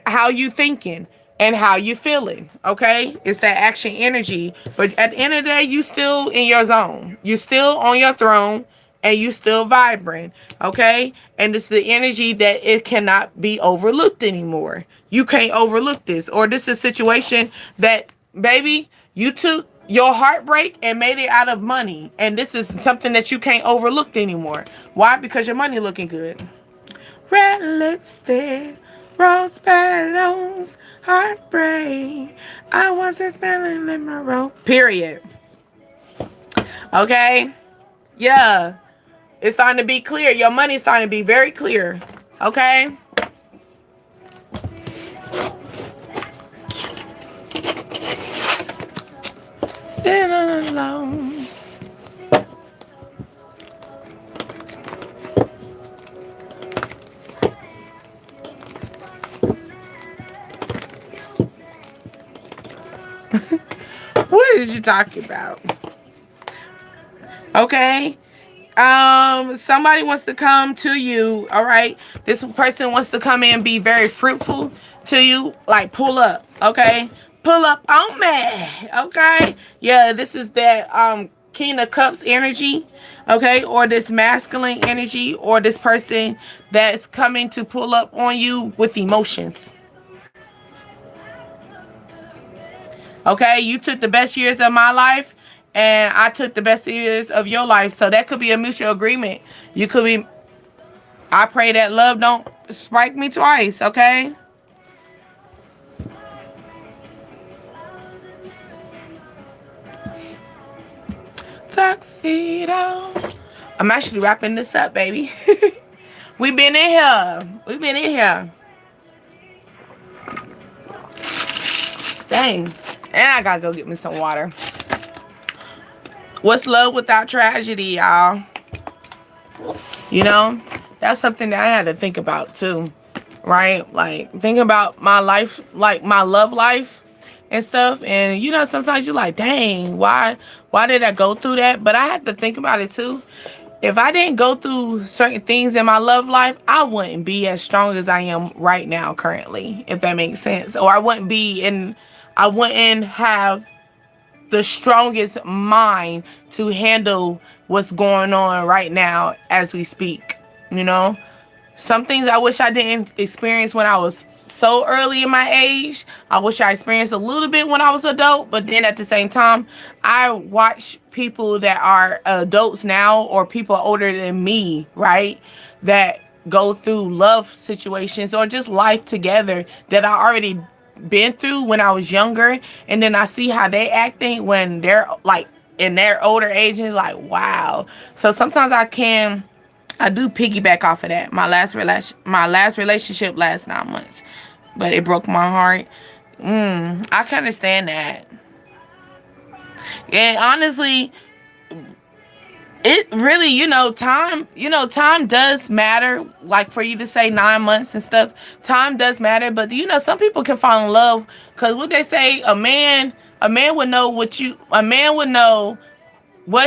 how you thinking and how you feeling, okay? It's that action energy. But at the end of the day, you still in your zone. You still on your throne. And you still vibrant, okay? And it's the energy that it cannot be overlooked anymore. You can't overlook this. Or this is a situation that, baby, you took your heartbreak and made it out of money. And this is something that you can't overlook anymore. Why? Because your money looking good. Red lipstick, rose petals, heartbreak. I wasn't smelling in my robe. Period. Okay? Yeah. It's starting to be clear. Your money's starting to be very clear. Okay? What is you talking about? Okay? Somebody wants to come to you, all right? This person wants to come in and be very fruitful to you, like pull up, okay? Pull up on me, okay? Yeah, this is that King of Cups energy, okay? Or this masculine energy, or this person that's coming to pull up on you with emotions. Okay, you took the best years of my life and I took the best years of your life. So that could be a mutual agreement. You could be, I pray that love don't strike me twice, okay? Tuxedo. I'm actually wrapping this up, baby. We've been in here. Dang. And I gotta go get me some water. What's love without tragedy, y'all? That's something that I had to think about too, right? Like thinking about my life, like my love life and stuff. And you know, sometimes you're like, dang, why did I go through that? But I have to think about it too. If I didn't go through certain things in my love life, I wouldn't be as strong as I am right now currently, if that makes sense. Or I wouldn't have the strongest mind to handle what's going on right now as we speak, you know? Some things I wish I didn't experience when I was so early in my age. I wish I experienced a little bit when I was adult, but then at the same time, I watch people that are adults now or people older than me, right? That go through love situations or just life together that I already been through when I was younger, and then I see how they acting when they're like in their older ages, like wow. So sometimes I do piggyback off of that. My last relationship last 9 months, but it broke my heart. I can understand that. And honestly, it really, time does matter. Like for you to say 9 months and stuff, time does matter. But some people can fall in love because what they say, a man would know what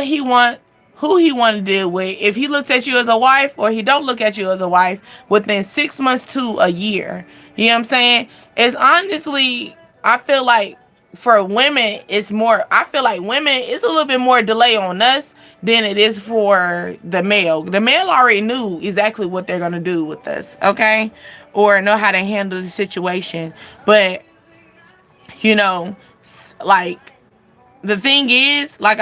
he want, who he want to deal with. If he looks at you as a wife or he don't look at you as a wife within 6 months to a year. You know what I'm saying? It's honestly, I feel like for women, I feel like women, it's a little bit more delay on us than it is for the male. The male already knew exactly what they're going to do with us, okay? Or know how to handle the situation. But, like, the thing is, like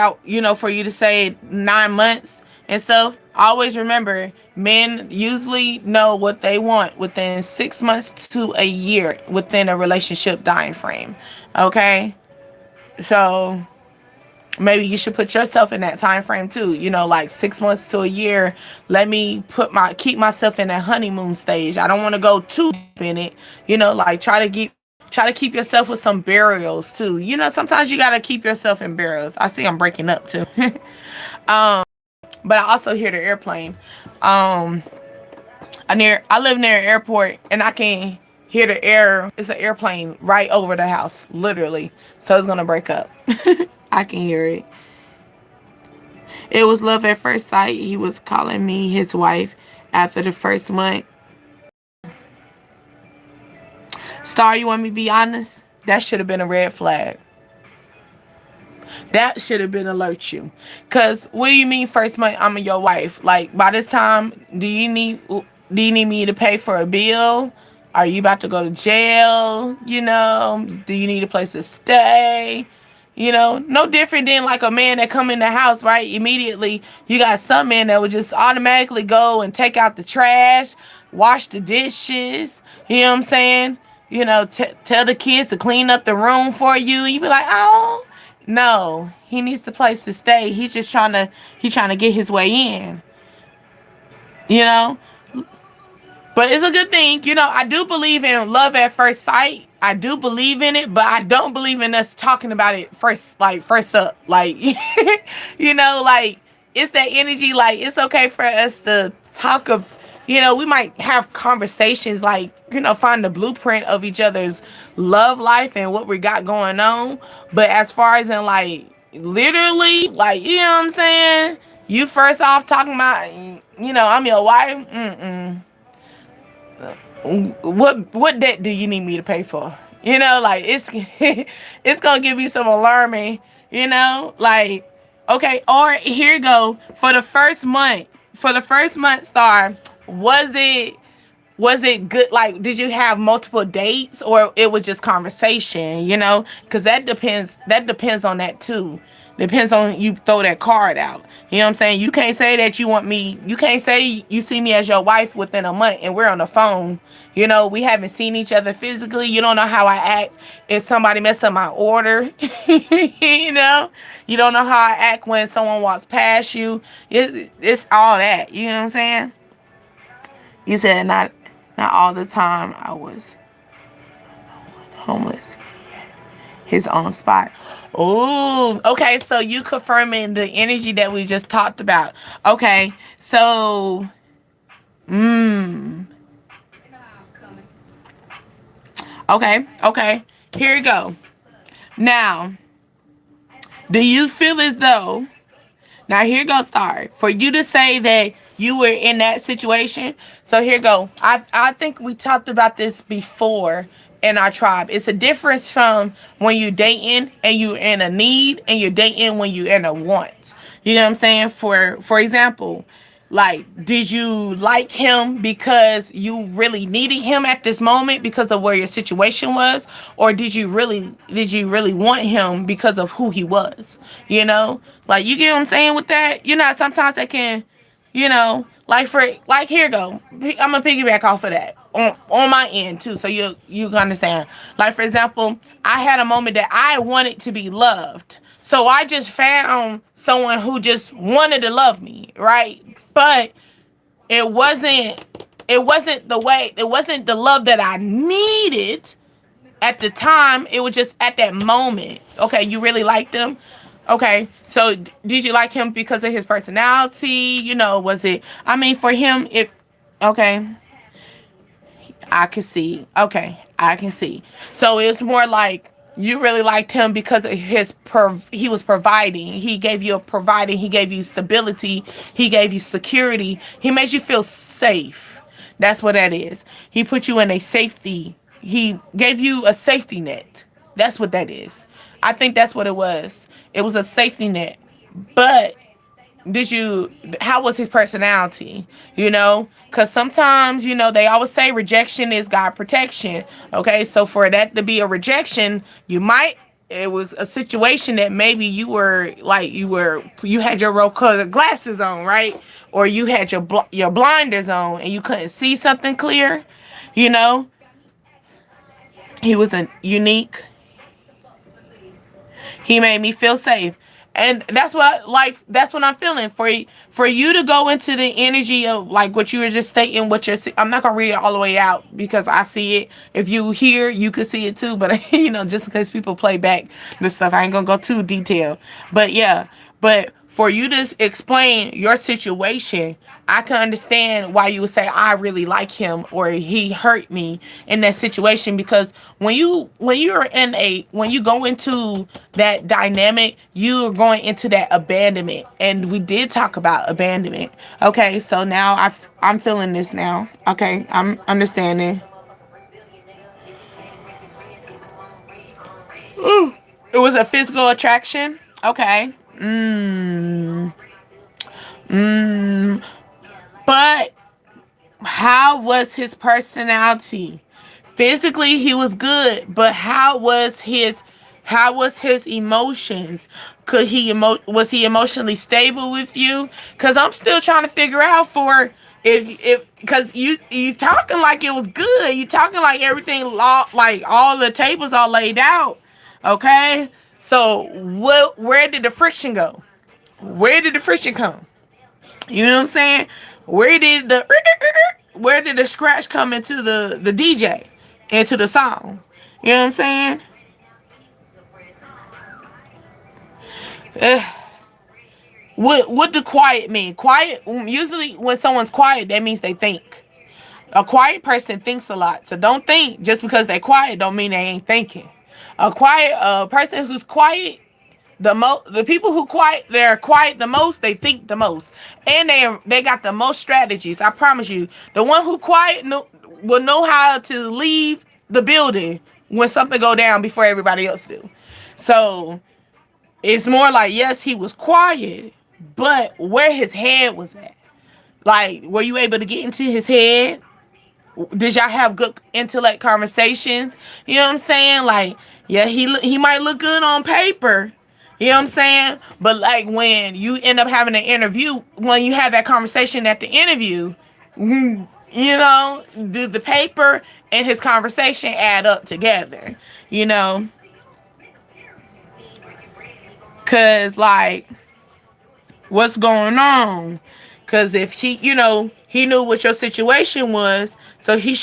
for you to say 9 months and stuff, always remember men usually know what they want within 6 months to a year within a relationship time frame. Okay? So maybe you should put yourself in that time frame too. Like 6 months to a year. Let me keep myself in that honeymoon stage. I don't want to go too deep in it. Like try to keep yourself with some burials too. Sometimes you gotta keep yourself in burials. I see I'm breaking up too. But I also hear the airplane. I live near an airport and I can hear it's an airplane right over the house, literally. So it's gonna break up. I can hear it. It was love at first sight. He was calling me his wife after the first month. Star, you want me to be honest? That should have been a red flag. That should have been alert you. Because what do you mean first month I'm your wife? Like by this time, do you need me to pay for a bill? Are you about to go to jail? Do you need a place to stay? No different than like a man that come in the house, right? Immediately, you got some men that would just automatically go and take out the trash, wash the dishes. You know what I'm saying? Tell the kids to clean up the room for you. You be like, oh, no, he needs the place to stay. He's just trying to get his way in. But it's a good thing. I do believe in love at first sight. I do believe in it, but I don't believe in us talking about it first up. Like, like it's that energy. Like, it's okay for us to talk of, we might have conversations like, find the blueprint of each other's love life and what we got going on. But as far as in like, literally, like, you know what I'm saying? You first off talking about, I'm your wife. What debt do you need me to pay for? Like it's it's gonna give you some alarming, like, okay, or here you go. For the first month, Star, was it good? Like, did you have multiple dates or it was just conversation, because that depends on that too. Depends on you throw that card out. You know what I'm saying? You can't say that you can't say you see me as your wife within a month and we're on the phone. We haven't seen each other physically. You don't know how I act if somebody messed up my order. You don't know how I act when someone walks past you. It's all that. You know what I'm saying? You said not all the time I was homeless. His own spot. Oh, okay. So you confirming the energy that we just talked about. Okay. So, Okay, okay. Here you go. Now, do you feel as though, now here goes Star, for you to say that you were in that situation? So here go. I think we talked about this before in our tribe. It's a difference from when you're dating and you're in a need and you're dating when you're in a want. You know what I'm saying? For example, like, did you like him because you really needed him at this moment because of where your situation was, or did you really want him because of who he was? You know, like, you get what I'm saying with that. You know, sometimes they can, like, here you go. I'm gonna piggyback off of that on my end too, so you can understand. Like, for example, I had a moment that I wanted to be loved. So I just found someone who just wanted to love me, right? But it wasn't it wasn't the love that I needed at the time. It was just at that moment. Okay, you really liked him. Okay, so did you like him because of his personality? Was it, I mean, for him, okay, I can see. Okay, I can see. So it's more like you really liked him because of he was providing. He gave you he gave you stability, he gave you security. He made you feel safe. That's what that is. He put you in a safety. He gave you a safety net. That's what that is. I think that's what it was. It was a safety net. But how was his personality? Because sometimes, they always say rejection is God protection. Okay, so for that to be a rejection, it was a situation that maybe you had your rose colored glasses on, right? Or you had your blinders on and you couldn't see something clear. you know he was a unique. He made me feel safe. And that's that's what I'm feeling for you to go into the energy of like what you were just stating. I'm not gonna read it all the way out because I see it. If you hear, you could see it too. But just in case people play back the stuff, I ain't gonna go too detailed. But yeah, but for you to explain your situation, I can understand why you would say I really like him or he hurt me in that situation, because when you go into that dynamic, you're going into that abandonment, and we did talk about abandonment. Okay, so now I'm feeling this now. Okay, I'm understanding. Ooh, it was a physical attraction. Okay. But how was his personality? Physically, he was good, but how was his emotions? Was he emotionally stable with you? Because I'm still trying to figure out if because you talking like it was good. You talking like everything like all the tables are laid out. Okay, so where did the friction go? Where did the friction come? You know what I'm saying? Where did the scratch come into the DJ, into the song? You know what I'm saying? What do quiet mean? Quiet, usually when someone's quiet, that means they think. A quiet person thinks a lot. So don't think just because they're quiet don't mean they ain't thinking. A person who's quiet, the people they're quiet the most, they think the most, and they got the most strategies. I promise you, the one who quiet will know how to leave the building when something go down before everybody else do. So it's more like, yes, he was quiet, but where his head was at. Like, were you able to get into his head? Did y'all have good intellect conversations? You know what I'm saying? Like, yeah, he might look good on paper. You know what I'm saying? But like when you end up having an interview, when you have that conversation at the interview, do the paper and his conversation add up together? Cause like, what's going on? Cause if he knew what your situation was, so he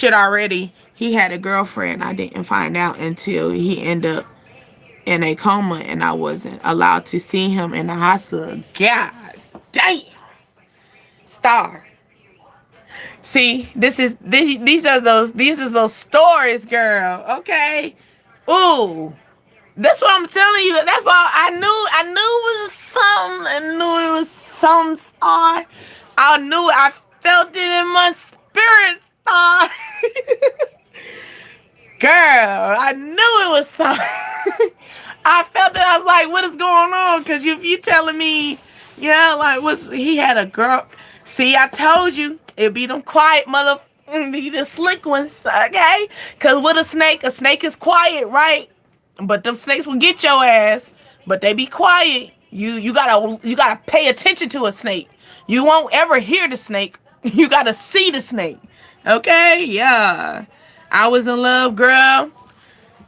had a girlfriend. I didn't find out until he ended up in a coma and I wasn't allowed to see him in the hospital. God damn. Star. See, these are those stories, girl. Okay. Ooh. That's what I'm telling you. That's why I knew it was something. I knew it was some star. I knew it. I felt it in my spirit, star. Girl, I knew it was something. I felt it. I was like, what is going on? Because you telling me, yeah, like, he had a girl. See, I told you, it be them quiet mother, be the slick ones, okay? Because with a snake is quiet, right? But them snakes will get your ass, but they be quiet. You gotta pay attention to a snake. You won't ever hear the snake. You gotta see the snake. Okay? Yeah. I was in love, girl.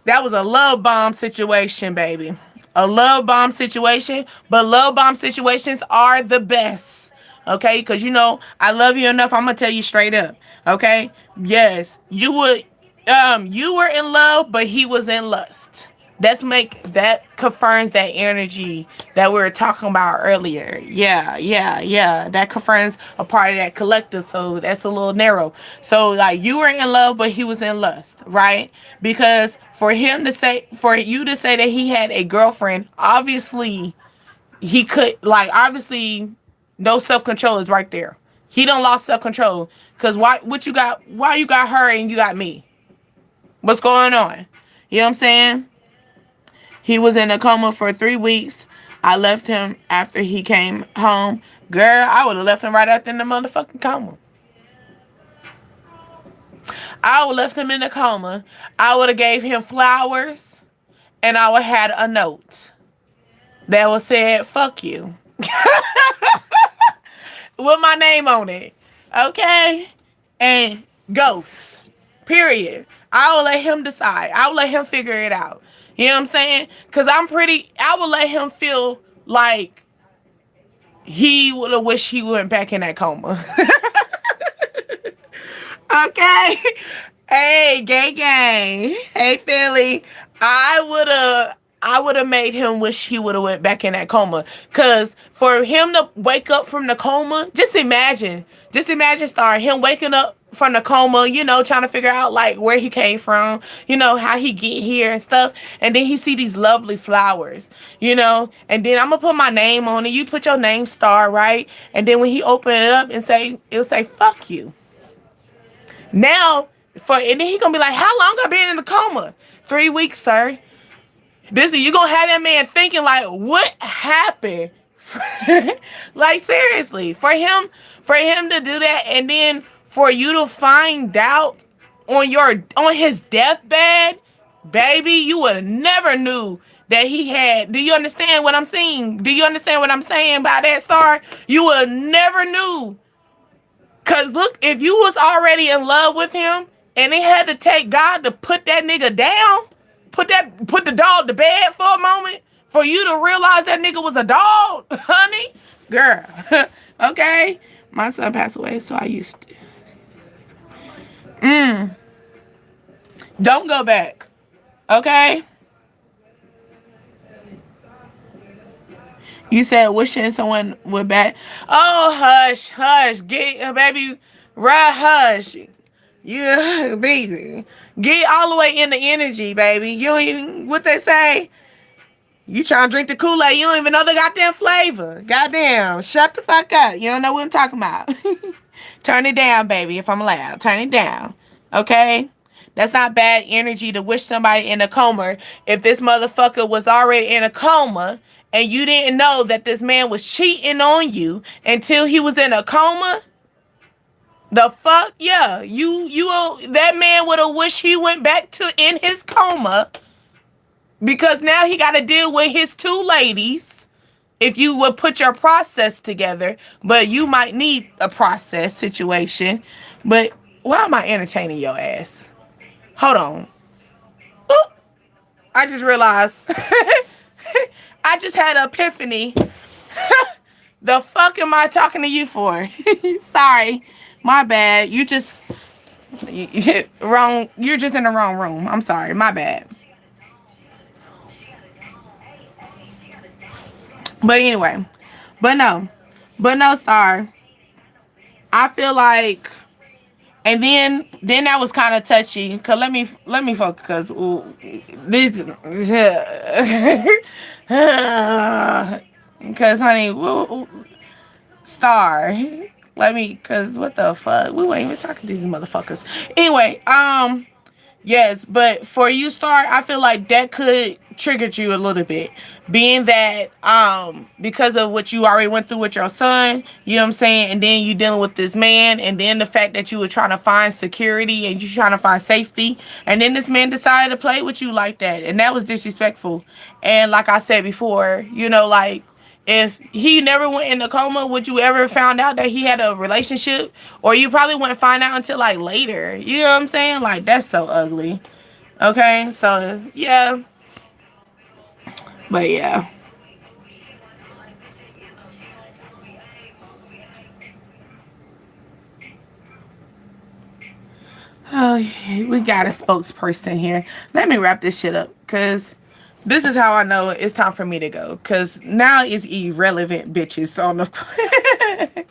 That was a love bomb situation, baby. A love bomb situation, but love bomb situations are the best. Okay? Because I love you enough. I'm gonna tell you straight up. Okay? Yes. You were in love, but he was in lust. That confirms that energy that we were talking about earlier. Yeah. That confirms a part of that collective. So that's a little narrow. So like you were in love, but he was in lust, right? Because for you to say that he had a girlfriend, obviously he could obviously no self control is right there. He don't lost self control. Cause why you got her and you got me? What's going on? You know what I'm saying? He was in a coma for 3 weeks. I left him after he came home. Girl, I would have left him right after in the motherfucking coma. I would have left him in the coma. I would have gave him flowers. And I would have had a note that would say, fuck you. With my name on it. Okay? And ghost. Period. I will let him decide. I will let him figure it out. You know what I'm saying? Because I will let him feel like he would have wished he went back in that coma. Okay? Hey, gang. Hey, Philly. I would have made him wish he would have went back in that coma. Cause for him to wake up from the coma, just imagine, Star, him waking up from the coma, trying to figure out like where he came from, how he get here and stuff. And then he see these lovely flowers, and then I'm gonna put my name on it. You put your name, Star, right? And then when he open it up and it'll say, fuck you. Now, and then he gonna be like, how long I been in the coma? 3 weeks, sir. You gonna have that man thinking like, what happened? Like seriously, for him to do that, and then for you to find out on his deathbed, baby, you would have never knew that he had. Do you understand what I'm saying? Do you understand what I'm saying by that, Star? You would never knew. Cause look, if you was already in love with him, and it had to take God to put that nigga down. Put the dog to bed for a moment for you to realize that nigga was a dog, honey. Girl. Okay. My son passed away, so I used to. Don't go back. Okay? You said wishing someone would back. Oh, hush. Get, baby, right, hush. Yeah, baby. Get all the way in the energy, baby. You don't even, what they say? You trying to drink the Kool-Aid, you don't even know the goddamn flavor. Goddamn, shut the fuck up. You don't know what I'm talking about. Turn it down, baby, if I'm allowed. Turn it down, okay? That's not bad energy to wish somebody in a coma. If this motherfucker was already in a coma and you didn't know that this man was cheating on you until he was in a coma, the fuck? Yeah. That man would have wished he went back to in his coma because now he got to deal with his 2 ladies if you would put your process together, but you might need a process situation. But why am I entertaining your ass? Hold on. Ooh, I just realized. I just had an epiphany. The fuck am I talking to you for? Sorry. My bad. You're just wrong. You're just in the wrong room. I'm sorry. My bad. But anyway. But no, Star. I feel like And then that was kind of touchy. Cause let me focus. Ooh, this, cause honey, star. Let me, cause what the fuck? We weren't even talking to these motherfuckers. Anyway, yes, but for you, Star, I feel like that could trigger you a little bit. Being that because of what you already went through with your son, you know what I'm saying, and then you dealing with this man, and then the fact that you were trying to find security and you trying to find safety, and then this man decided to play with you like that, and that was disrespectful. And like I said before, like if he never went in a coma, would you ever found out that he had a relationship? Or you probably wouldn't find out until like later. You know what I'm saying? Like that's so ugly. Okay, so yeah. But yeah. Oh, we got a spokesperson here. Let me wrap this shit up because this is how I know it's time for me to go. Because now it's irrelevant bitches on the.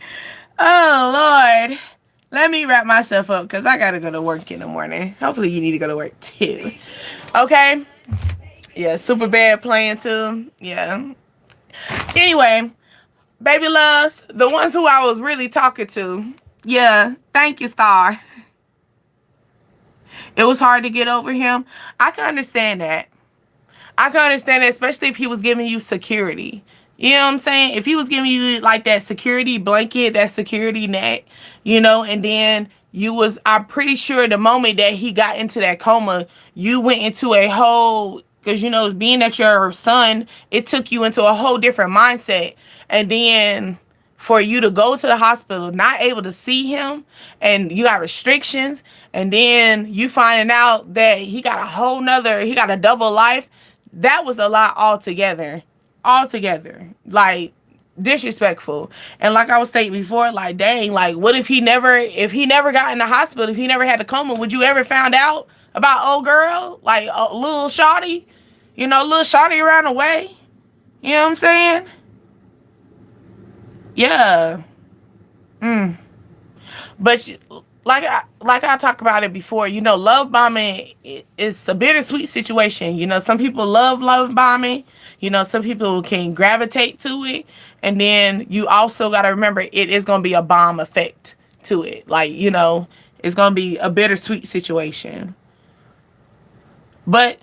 Oh, Lord. Let me wrap myself up because I got to go to work in the morning. Hopefully, you need to go to work too. Okay? Yeah, super bad playing too. Yeah. Anyway, baby loves, the ones who I was really talking to. Yeah, thank you, Star. It was hard to get over him. I can understand that. I can understand that, especially if he was giving you security. You know what I'm saying? If he was giving you like that security blanket, that security net, and then I'm pretty sure the moment that he got into that coma, you went into a whole, because, being that your son, it took you into a whole different mindset. And then for you to go to the hospital, not able to see him, and you got restrictions, and then you finding out that he got he got a double life, that was a lot altogether. Like, disrespectful. And like I was stating before, like, dang, like, what if he never got in the hospital, if he never had a coma, would you ever found out about old girl? Like, a little shawty? Little shawty around the way? You know what I'm saying? Yeah. But like I talked about it before, love bombing is a bittersweet situation. Some people love bombing. Some people can gravitate to it, and then you also got to remember it is going to be a bomb effect to it. Like, it's going to be a bittersweet situation. But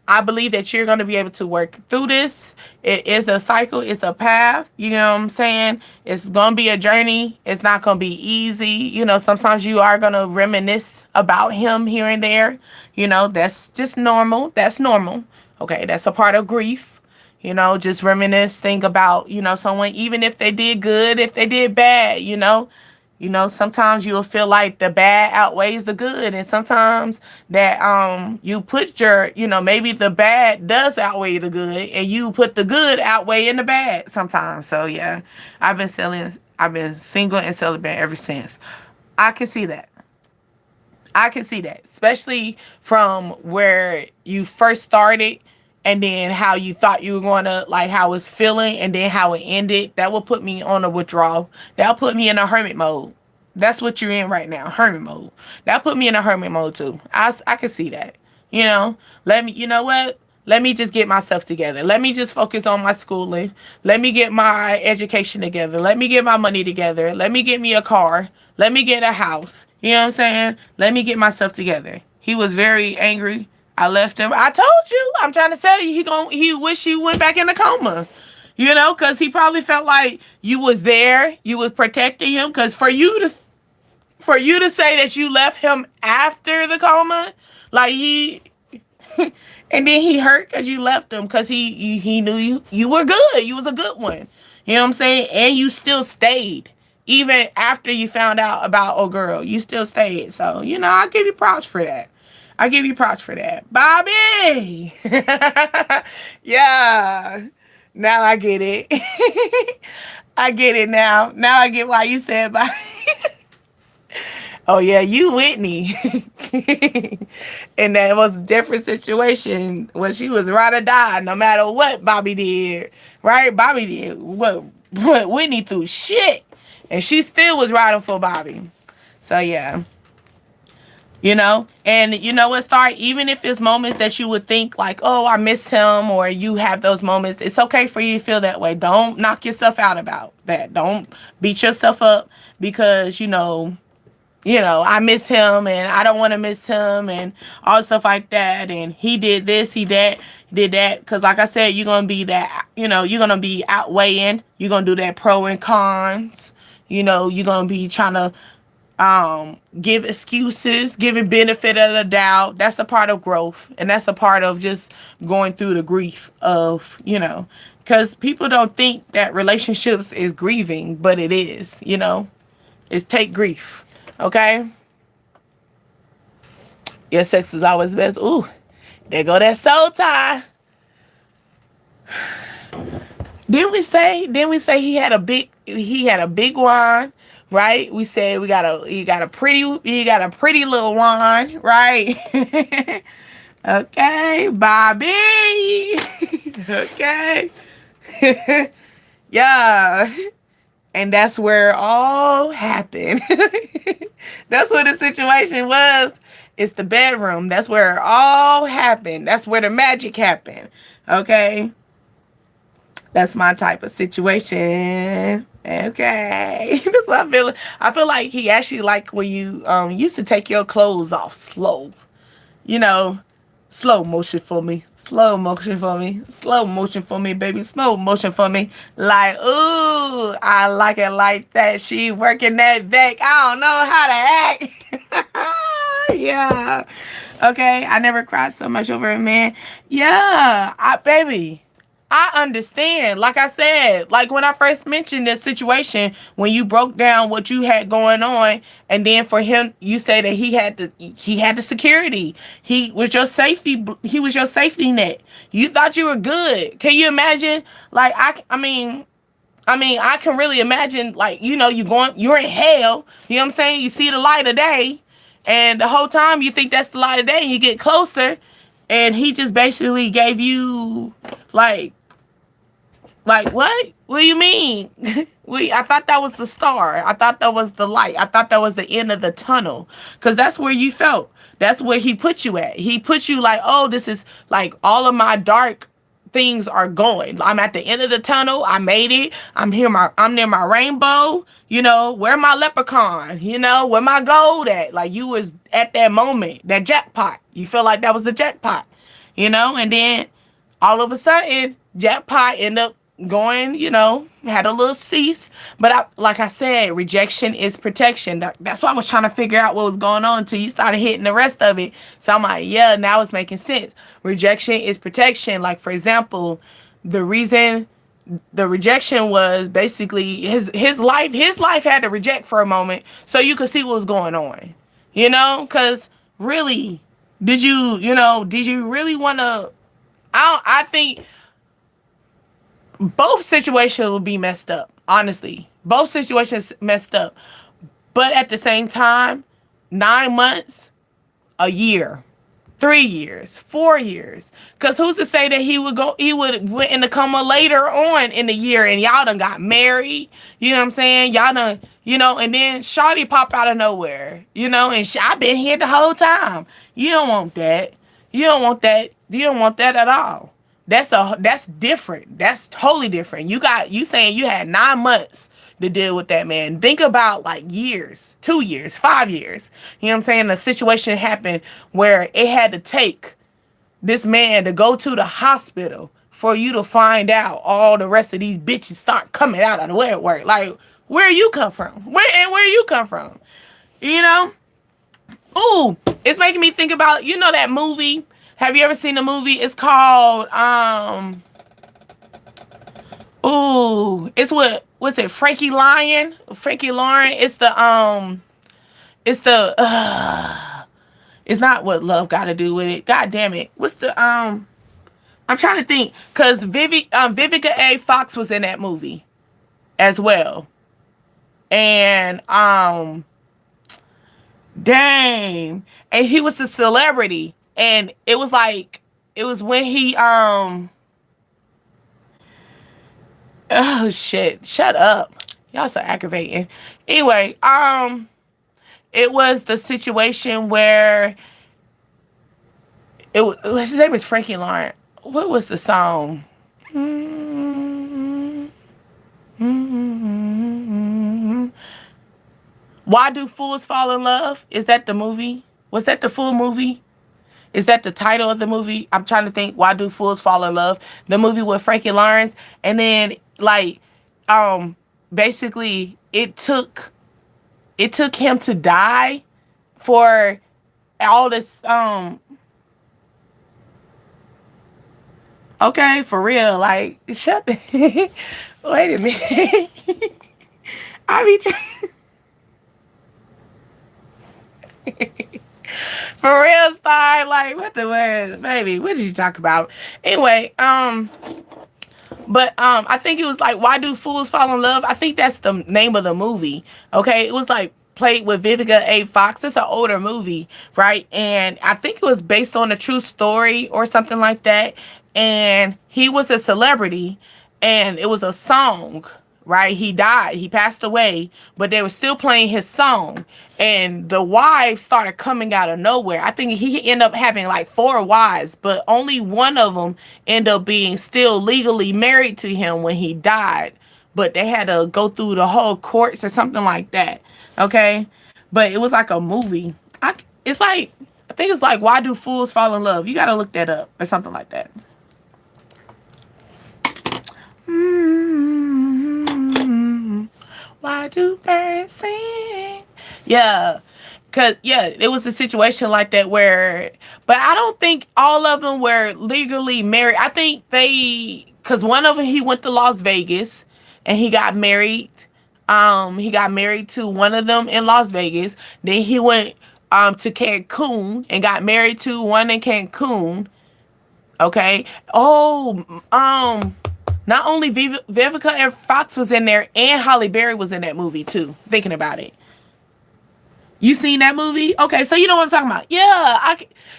I believe that you're going to be able to work through this. It is a cycle. It's a path. You know what I'm saying? It's going to be a journey. It's not going to be easy. Sometimes you are going to reminisce about him here and there. That's just normal. That's normal. Okay, that's a part of grief. Just reminisce, think about, someone, even if they did good, if they did bad, sometimes you'll feel like the bad outweighs the good. And sometimes that you put your, maybe the bad does outweigh the good, and you put the good outweighing the bad sometimes. So yeah, I've been single and celibate ever since. I can see that. Especially from where you first started, and then how you thought you were going to, like, how it's feeling, and then how it ended. That will put me on a withdrawal. That'll put me in a hermit mode. That's what you're in right now, hermit mode. That put me in a hermit mode too. I can see that. You know what? Let me just get myself together. Let me just focus on my schooling. Let me get my education together. Let me get my money together. Let me get me a car. Let me get a house. You know what I'm saying? Let me get myself together. He was very angry. I left him. I told you. I'm trying to tell you. He wish he went back in a coma. Because he probably felt like you was there. You was protecting him. Because for you to say that you left him after the coma, like and then he hurt because you left him because he knew you were good. You was a good one. You know what I'm saying? And you still stayed. Even after you found out about old girl, you still stayed. So, I'll give you props for that. Bobby! Yeah. Now I get it. I get it now. Now I get why you said Bobby. Oh, yeah, you Whitney. And that was a different situation when she was ride or die, no matter what Bobby did. Right? Bobby did what Whitney threw shit. And she still was riding for Bobby. So, yeah. you know. And you know what, Star, even if it's moments that you would think like, oh, I miss him, or you have those moments, it's okay for you to feel that way. Don't knock yourself out about that. Don't beat yourself up because I miss him and I don't want to miss him and all stuff like that. And he did this, did that. Because like I said, you're going to be that, you're going to be outweighing. You're going to do that pro and cons. You're going to be trying to give excuses, giving benefit of the doubt. That's a part of growth. And that's a part of just going through the grief of, because people don't think that relationships is grieving, but it is, it's take grief. Okay? Your sex is always best. Ooh, there go that soul tie. Didn't we say he had a big wine, right? We said he got a pretty little wine, right? Okay, Bobby. Okay. Yeah. And that's where it all happened. That's what the situation was. It's the bedroom. That's where it all happened. That's where the magic happened. Okay? That's my type of situation. Okay. That's what I feel. I feel like he actually like when you used to take your clothes off slow. Slow motion for me. Slow motion for me. Slow motion for me, baby. Slow motion for me. Like, ooh, I like it like that. She working that back. I don't know how to act. Yeah. Okay. I never cried so much over a man. Yeah. Baby, I understand. Like I said, like when I first mentioned this situation, when you broke down what you had going on, and then for him, you say that he had the security. He was your safety. He was your safety net. You thought you were good. Can you imagine? Like I mean, I can really imagine. Like you're in hell. You know what I'm saying? You see the light of day, and the whole time you think that's the light of day, and you get closer, and he just basically gave you like, what? What do you mean? I thought that was the star. I thought that was the light. I thought that was the end of the tunnel. Because that's where you felt. That's where he put you at. He put you like, oh, this is like all of my dark things are going. I'm at the end of the tunnel. I made it. I'm near my rainbow. Where my leprechaun? Where my gold at? Like you was at that moment, that jackpot. You feel like that was the jackpot. And then all of a sudden, jackpot end up going, had a little cease. But like I said, rejection is protection. That's why I was trying to figure out what was going on until you started hitting the rest of it. So I'm like, yeah, now it's making sense. Rejection is protection. Like, for example, the reason the rejection was basically his life had to reject for a moment so you could see what was going on. Because really, did you really want to? I think both situations will be messed up. Honestly, both situations messed up. But at the same time, 9 months, a year, 3 years, 4 years. Because who's to say that he would went in the coma later on in the year and y'all done got married. You know what I'm saying? Y'all done, and then Shawty pop out of nowhere, and I've been here the whole time. You don't want that. You don't want that. You don't want that at all. That's different. That's totally different. You saying you had 9 months to deal with that man. Think about like years, 2 years, 5 years. You know what I'm saying? A situation happened where it had to take this man to go to the hospital for you to find out all the rest of these bitches start coming out of the woodwork. Like, where you come from? Where you come from? Ooh, it's making me think about, that movie. Have you ever seen the movie? It's called what's it? Frankie Lauren. It's it's not What Love Gotta Do with It. God damn it. What's the I'm trying to think, cuz Vivica A. Fox was in that movie as well. And dang, and he was a celebrity. And it was when he oh shit, shut up. Y'all so aggravating. Anyway, it was the situation where his name was Frankie Lawrence. What was the song? Why Do Fools Fall in Love? Is that the movie? Was that the full movie? Is that the title of the movie? I'm trying to think. Why Do Fools Fall in Love? The movie with Frankie Lawrence. And then like basically it took him to die for all this okay, for real. Like shut the wait a minute. I be trying for real, Star. Like, what the word, baby? What did you talk about? Anyway, but I think it was like, Why Do Fools Fall in Love? I think that's the name of the movie. Okay, it was like played with Vivica A. Fox. It's an older movie, right? And I think it was based on a true story or something like that. And he was a celebrity, and it was a song, right? He died, he passed away, but they were still playing his song. And the wives started coming out of nowhere. I think he ended up having like 4 wives, but only one of them ended up being still legally married to him when he died. But they had to go through the whole courts or something like that. Okay. But it was like a movie. It's like, I think it's like Why Do Fools Fall in Love? You got to look that up or something like that. Why do birds sing? Yeah. Cause yeah, it was a situation like that where, but I don't think all of them were legally married. I think cause one of them, he went to Las Vegas and he got married. He got married to one of them in Las Vegas. Then he went to Cancun and got married to one in Cancun. Okay. Oh, not only Vivica and Fox was in there, and Halle Berry was in that movie too. Thinking about it, you seen that movie? Okay, so you know what I'm talking about.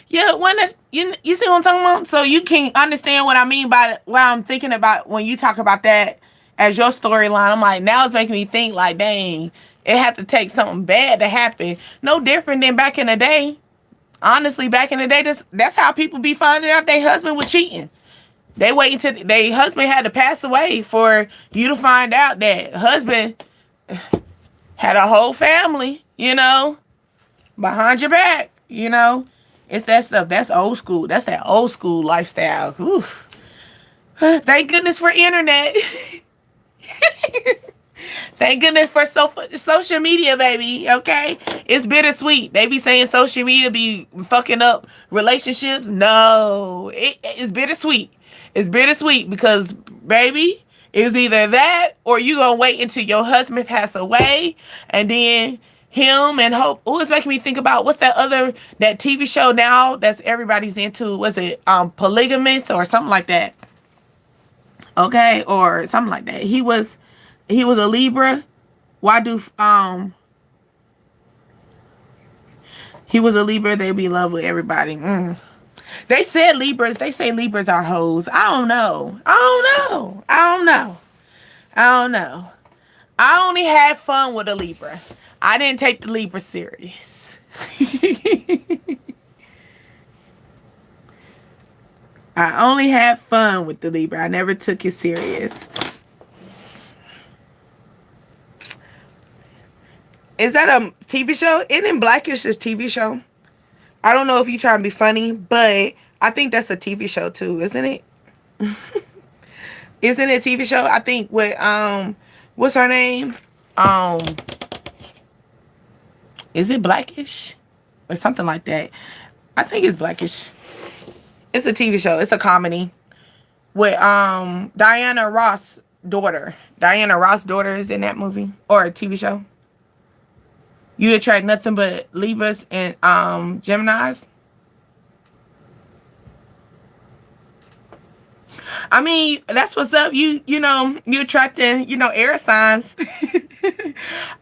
Yeah, when that's, you see what I'm talking about. So you can understand what I mean by what I'm thinking about when you talk about that as your storyline. I'm like, now it's making me think like, dang, it had to take something bad to happen. No different than back in the day. Honestly, back in the day, that's how people be finding out their husband was cheating. They wait until their husband had to pass away for you to find out that husband had a whole family, behind your back, It's that stuff. That's old school. That's that old school lifestyle. Whew. Thank goodness for internet. Thank goodness for social media, baby. Okay, it's bittersweet. They be saying social media be fucking up relationships. No, it's bittersweet. It's bittersweet because, baby, it's either that or you gonna wait until your husband pass away and then him and Hope. Oh, it's making me think about what's that TV show now that's everybody's into. Was it Polygamous or something like that? Okay, or something like that. He was a Libra. Why do he was a Libra? They be in love with everybody. They say Libras are hoes. I don't know. I only had fun with a Libra. I didn't take the Libra serious. I only had fun with the Libra. I never took it serious. Is that a TV show? Isn't Blackish a TV show? I don't know if you're trying to be funny, but I think that's a TV show too, isn't it? Isn't it a TV show? I think with what's her name? Is it Blackish? Or something like that. I think it's Blackish. It's a TV show. It's a comedy. With Diana Ross' daughter. Diana Ross' daughter is in that movie. Or a TV show. You attract nothing but Libras and Geminis. I mean, that's what's up. You attracting, air signs.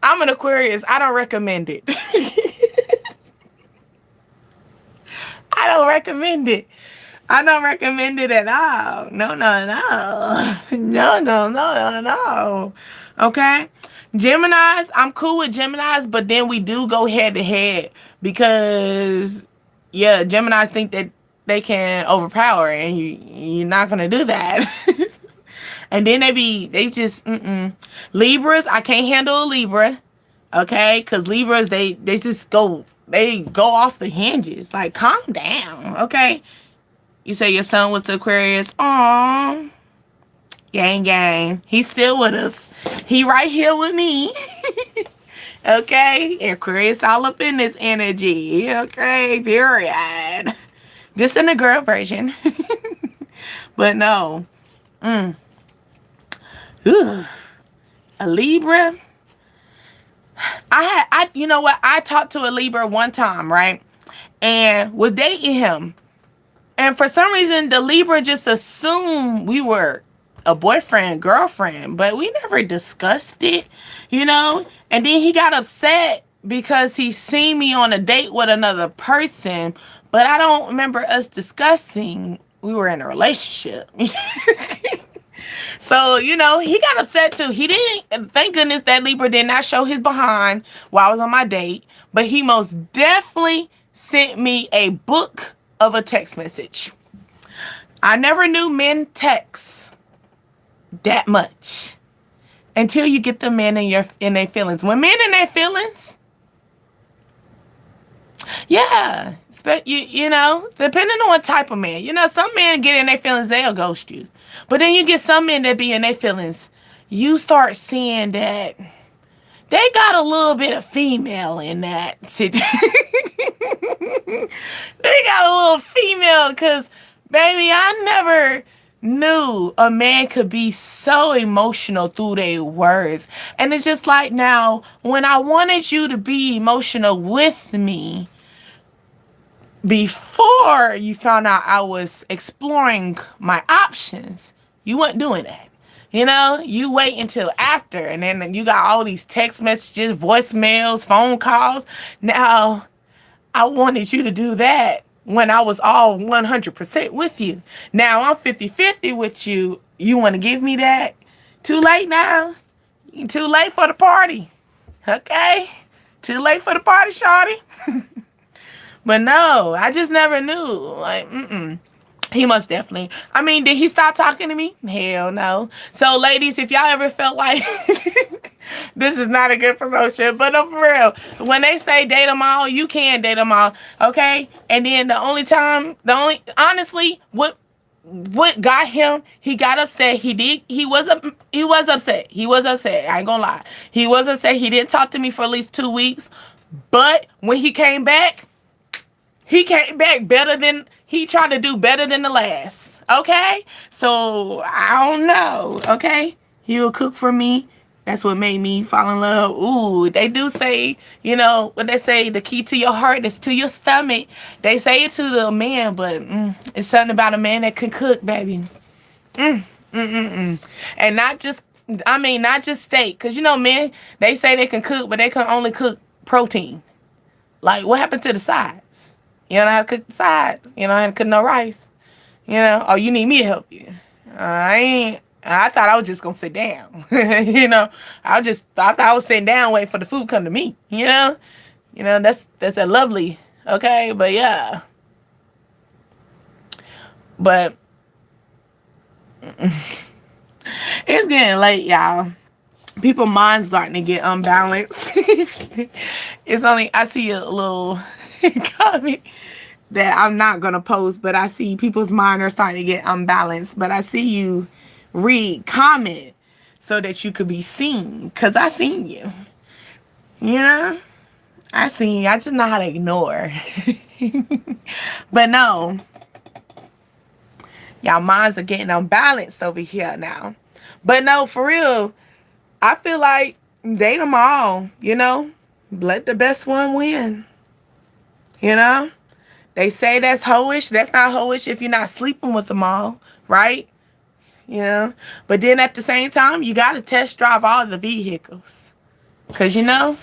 I'm an Aquarius. I don't recommend it. I don't recommend it. I don't recommend it at all. No, no, no. No, no, no, no, no. Okay? Geminis, I'm cool with Geminis, but then we do go head to head because, yeah, Geminis think that they can overpower, and you're not going to do that. And then they just, Libras, I can't handle a Libra. Okay? Because Libras, they just they go off the hinges. Like, calm down. Okay? You say your son was the Aquarius. Aww. Gang, gang. He's still with us. He right here with me. Okay? Aquarius all up in this energy. Okay? Period. Just in the girl version. But no. Ugh. A Libra. You know what? I talked to a Libra one time, right? And was dating him. And for some reason, the Libra just assumed we were a boyfriend, girlfriend, but we never discussed it, you know? And then he got upset because he seen me on a date with another person, but I don't remember us discussing we were in a relationship. So, you know, he got upset too. He didn't, thank goodness that Libra did not show his behind while I was on my date, but he most definitely sent me a book of a text message. I never knew men text that much until you get the men in their feelings. When men in their feelings, yeah, you know, depending on what type of man. You know, some men get in their feelings, they'll ghost you. But then you get some men that be in their feelings. You start seeing that they got a little bit of female in that situation. They got a little female because, baby, I never knew a man could be so emotional through their words. And it's just like now, when I wanted you to be emotional with me, before you found out I was exploring my options, you weren't doing that. You know, you wait until after, and then you got all these text messages, voicemails, phone calls. Now, I wanted you to do that when I was all 100% with you. Now, I'm 50-50 with you. You want to give me that? Too late now. Too late for the party. Okay? Too late for the party, shawty. But no, I just never knew. Like, he must definitely. I mean, did he stop talking to me? Hell no. So, ladies, if y'all ever felt like this is not a good promotion, but no, for real, when they say date them all, you can date them all, okay? And then honestly, what got him? He got upset. He was upset. He was upset. I ain't gonna lie. He was upset. He didn't talk to me for at least 2 weeks. But when he came back better than, he tried to do better than the last. Okay? So, I don't know. Okay? He'll cook for me. That's what made me fall in love. Ooh, they do say, you know, what they say, the key to your heart is to your stomach. They say it to the man, but it's something about a man that can cook, baby. And not just steak. Because, you know, men, they say they can cook, but they can only cook protein. Like, what happened to the sides? You don't know how to cook the sides. You don't know how to cook no rice. You know, oh, you need me to help you. I thought I was just going to sit down. You know, I thought I was sitting down waiting for the food to come to me. You know, that's a lovely, okay? But yeah. But it's getting late, y'all. People's minds starting to get unbalanced. I see a little comment that I'm not going to post, but I see people's minds are starting to get unbalanced. But I see you read comment so that you could be seen, because I seen you. You know? I seen you. I just know how to ignore. But no. Y'all minds are getting unbalanced over here now. But no, for real, I feel like date them all, you know? Let the best one win. You know? They say that's hoish. That's not hoish if you're not sleeping with them all, right? You know? But then at the same time, you got to test drive all the vehicles. Because, you know,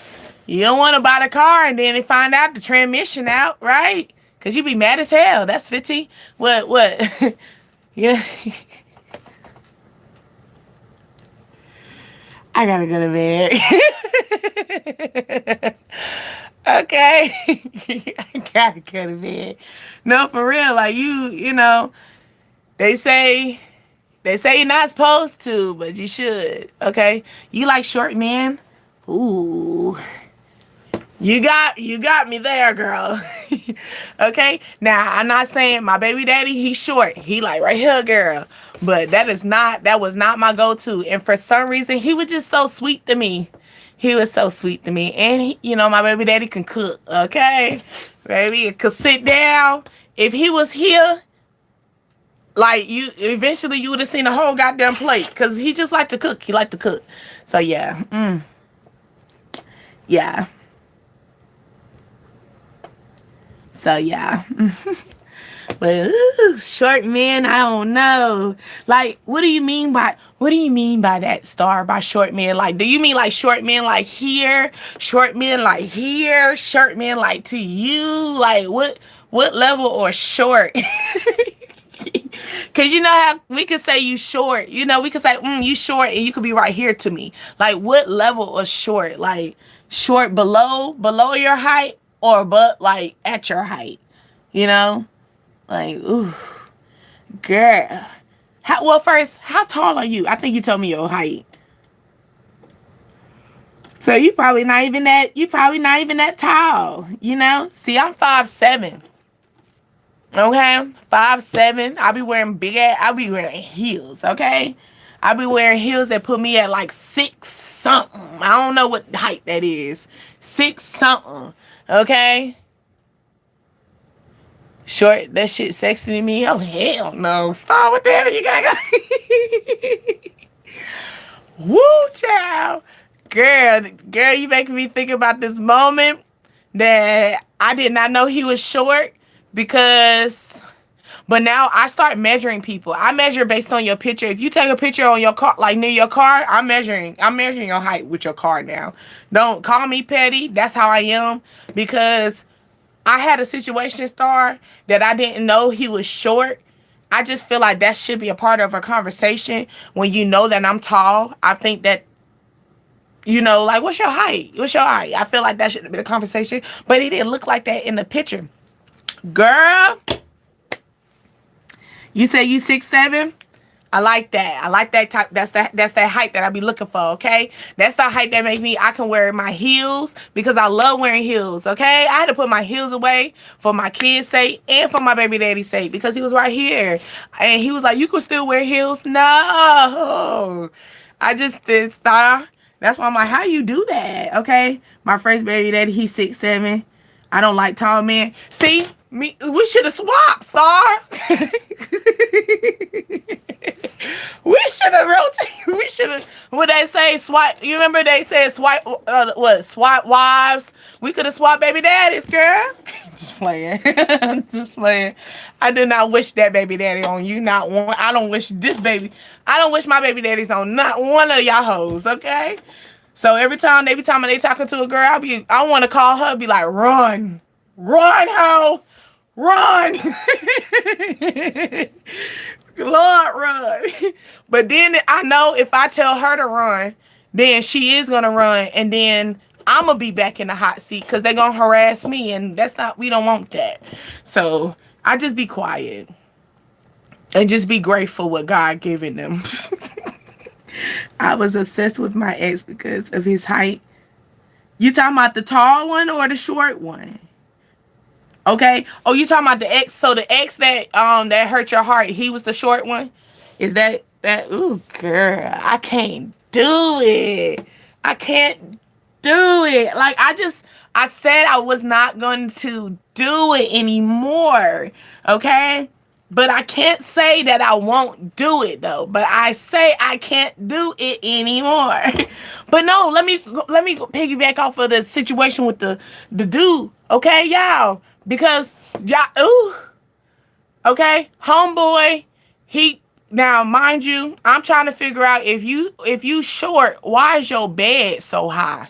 you don't want to buy the car and then they find out the transmission out, right? Cause you be mad as hell. That's 15. What? Yeah. I gotta go to bed. Okay. I gotta go to bed. No, for real. Like you know, they say you're not supposed to, but you should. Okay. You like short men? Ooh. You got me there, girl. Okay? Now, I'm not saying my baby daddy, he's short. He like right here, girl. But that was not my go-to. And for some reason, he was just so sweet to me. He was so sweet to me. And you know, my baby daddy can cook, okay? Baby could sit down. If he was here, like eventually you would have seen the whole goddamn plate. Cause he just liked to cook. He liked to cook. So yeah. Yeah. So yeah. But short men, I don't know. Like, what do you mean by that, Star? By short men? Like, do you mean like short men like here, short men like here, short men like to you? Like what level or short? Cause you know how we could say you short. You know, we could say you short, and you could be right here to me. Like, what level of short? Like short below your height, or but like at your height? You know. Like, ooh, girl. First, how tall are you? I think you told me your height. So you probably not even that tall, you know? See, I'm 5'7". Okay? 5'7". I be wearing heels, okay? I be wearing heels that put me at like 6 something. I don't know what height that is. 6 something. Okay? Short, that shit sexy to me. Oh, hell no. Stop with that. You gotta go. Woo, child. Girl, you making me think about this moment that I did not know he was short because, but now I start measuring people. I measure based on your picture. If you take a picture on your car, like near your car, I'm measuring your height with your car now. Don't call me petty. That's how I am, because I had a situation, Star, that I didn't know he was short. I just feel like that should be a part of a conversation. When you know that I'm tall, I think that, you know, like, what's your height? What's your height? I feel like that should have been a conversation, but it didn't look like that in the picture. Girl, you say you 6'7"? I like that. I like that type. That's that height that I be looking for, okay? That's the height that makes me, I can wear my heels because I love wearing heels, okay? I had to put my heels away for my kids' sake and for my baby daddy's sake because he was right here. And he was like, you could still wear heels? No. I just did stop. That's why I'm like, how you do that, okay? My first baby daddy, he's 6'7". I don't like tall men. See? We should have swapped, Star. We should have rotated. We should have. What they say? Swipe. You remember they said swipe? Swap wives. We could have swapped baby daddies, girl. Just playing. Just playing. I do not wish that baby daddy on you. Not one. I don't wish this baby. I don't wish my baby daddies on not one of y'all hoes. Okay. So every time they talking to a girl, I want to call her, be like, run, hoe. Run. Lord, run. But then I know if I tell her to run, then she is going to run. And then I'm going to be back in the hot seat because they're going to harass me. And we don't want that. So I just be quiet and just be grateful what God given them. I was obsessed with my ex because of his height. You talking about the tall one or the short one? Okay. Oh, you talking about the ex? So the ex that hurt your heart, he was the short one. Is that? Ooh, girl, I can't do it. I can't do it. Like I said I was not going to do it anymore. Okay. But I can't say that I won't do it though. But I say I can't do it anymore. But no, let me piggyback off of the situation with the dude. Okay, y'all. Because y'all, okay, homeboy, now mind you, I'm trying to figure out if you short, why is your bed so high?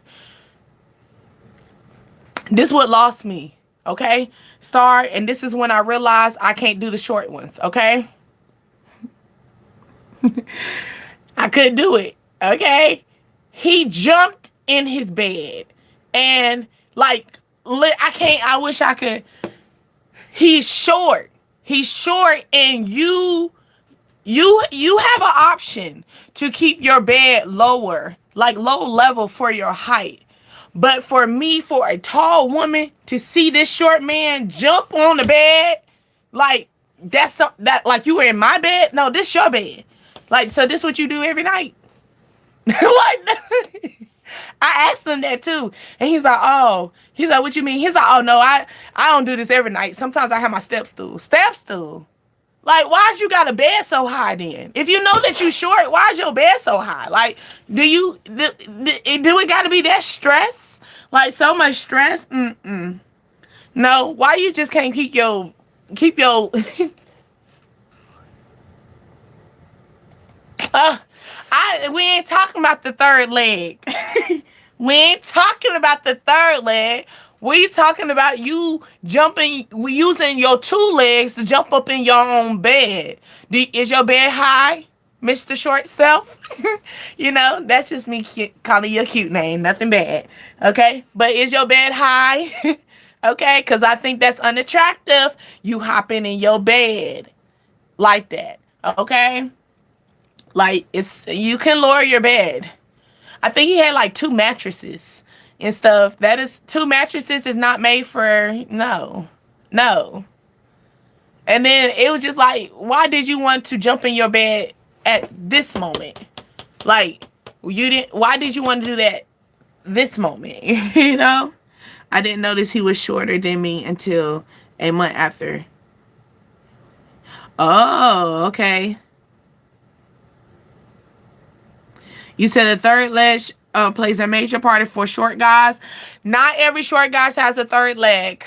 This what lost me. Okay? Star, and this is when I realized I can't do the short ones. Okay? I couldn't do it. Okay? He jumped in his bed. And like, I can't, I wish I could. He's short. He's short, and you have an option to keep your bed lower, like low level for your height. But for me, for a tall woman to see this short man jump on the bed, like that like you were in my bed. No, this your bed. Like, so this what you do every night? Like, I asked him that too, and he's like, "Oh," he's like, "What you mean?" He's like, "Oh no, I don't do this every night. Sometimes I have my step stool." Step stool. Like, why'd you got a bed so high then? If you know that you short, why's your bed so high? Like, do it got to be that stress? Like, so much stress? Mm-mm. No, why you just can't keep your we ain't talking about the third leg. We ain't talking about the third leg. We talking about you jumping, using your two legs to jump up in your own bed. Is your bed high, Mr. Short Self? You know, that's just me calling you a cute name. Nothing bad. Okay? But is your bed high? Okay? Because I think that's unattractive. You hopping in your bed like that. Okay? Like, you can lower your bed. I think he had like 2 mattresses and stuff. That is, 2 mattresses is not made for, no. And then it was just like, why did you want to jump in your bed at this moment? Like, why did you want to do that this moment? You know? I didn't notice he was shorter than me until a month after. Oh, okay. You said the third leg plays a major part for short guys. Not every short guy has a third leg.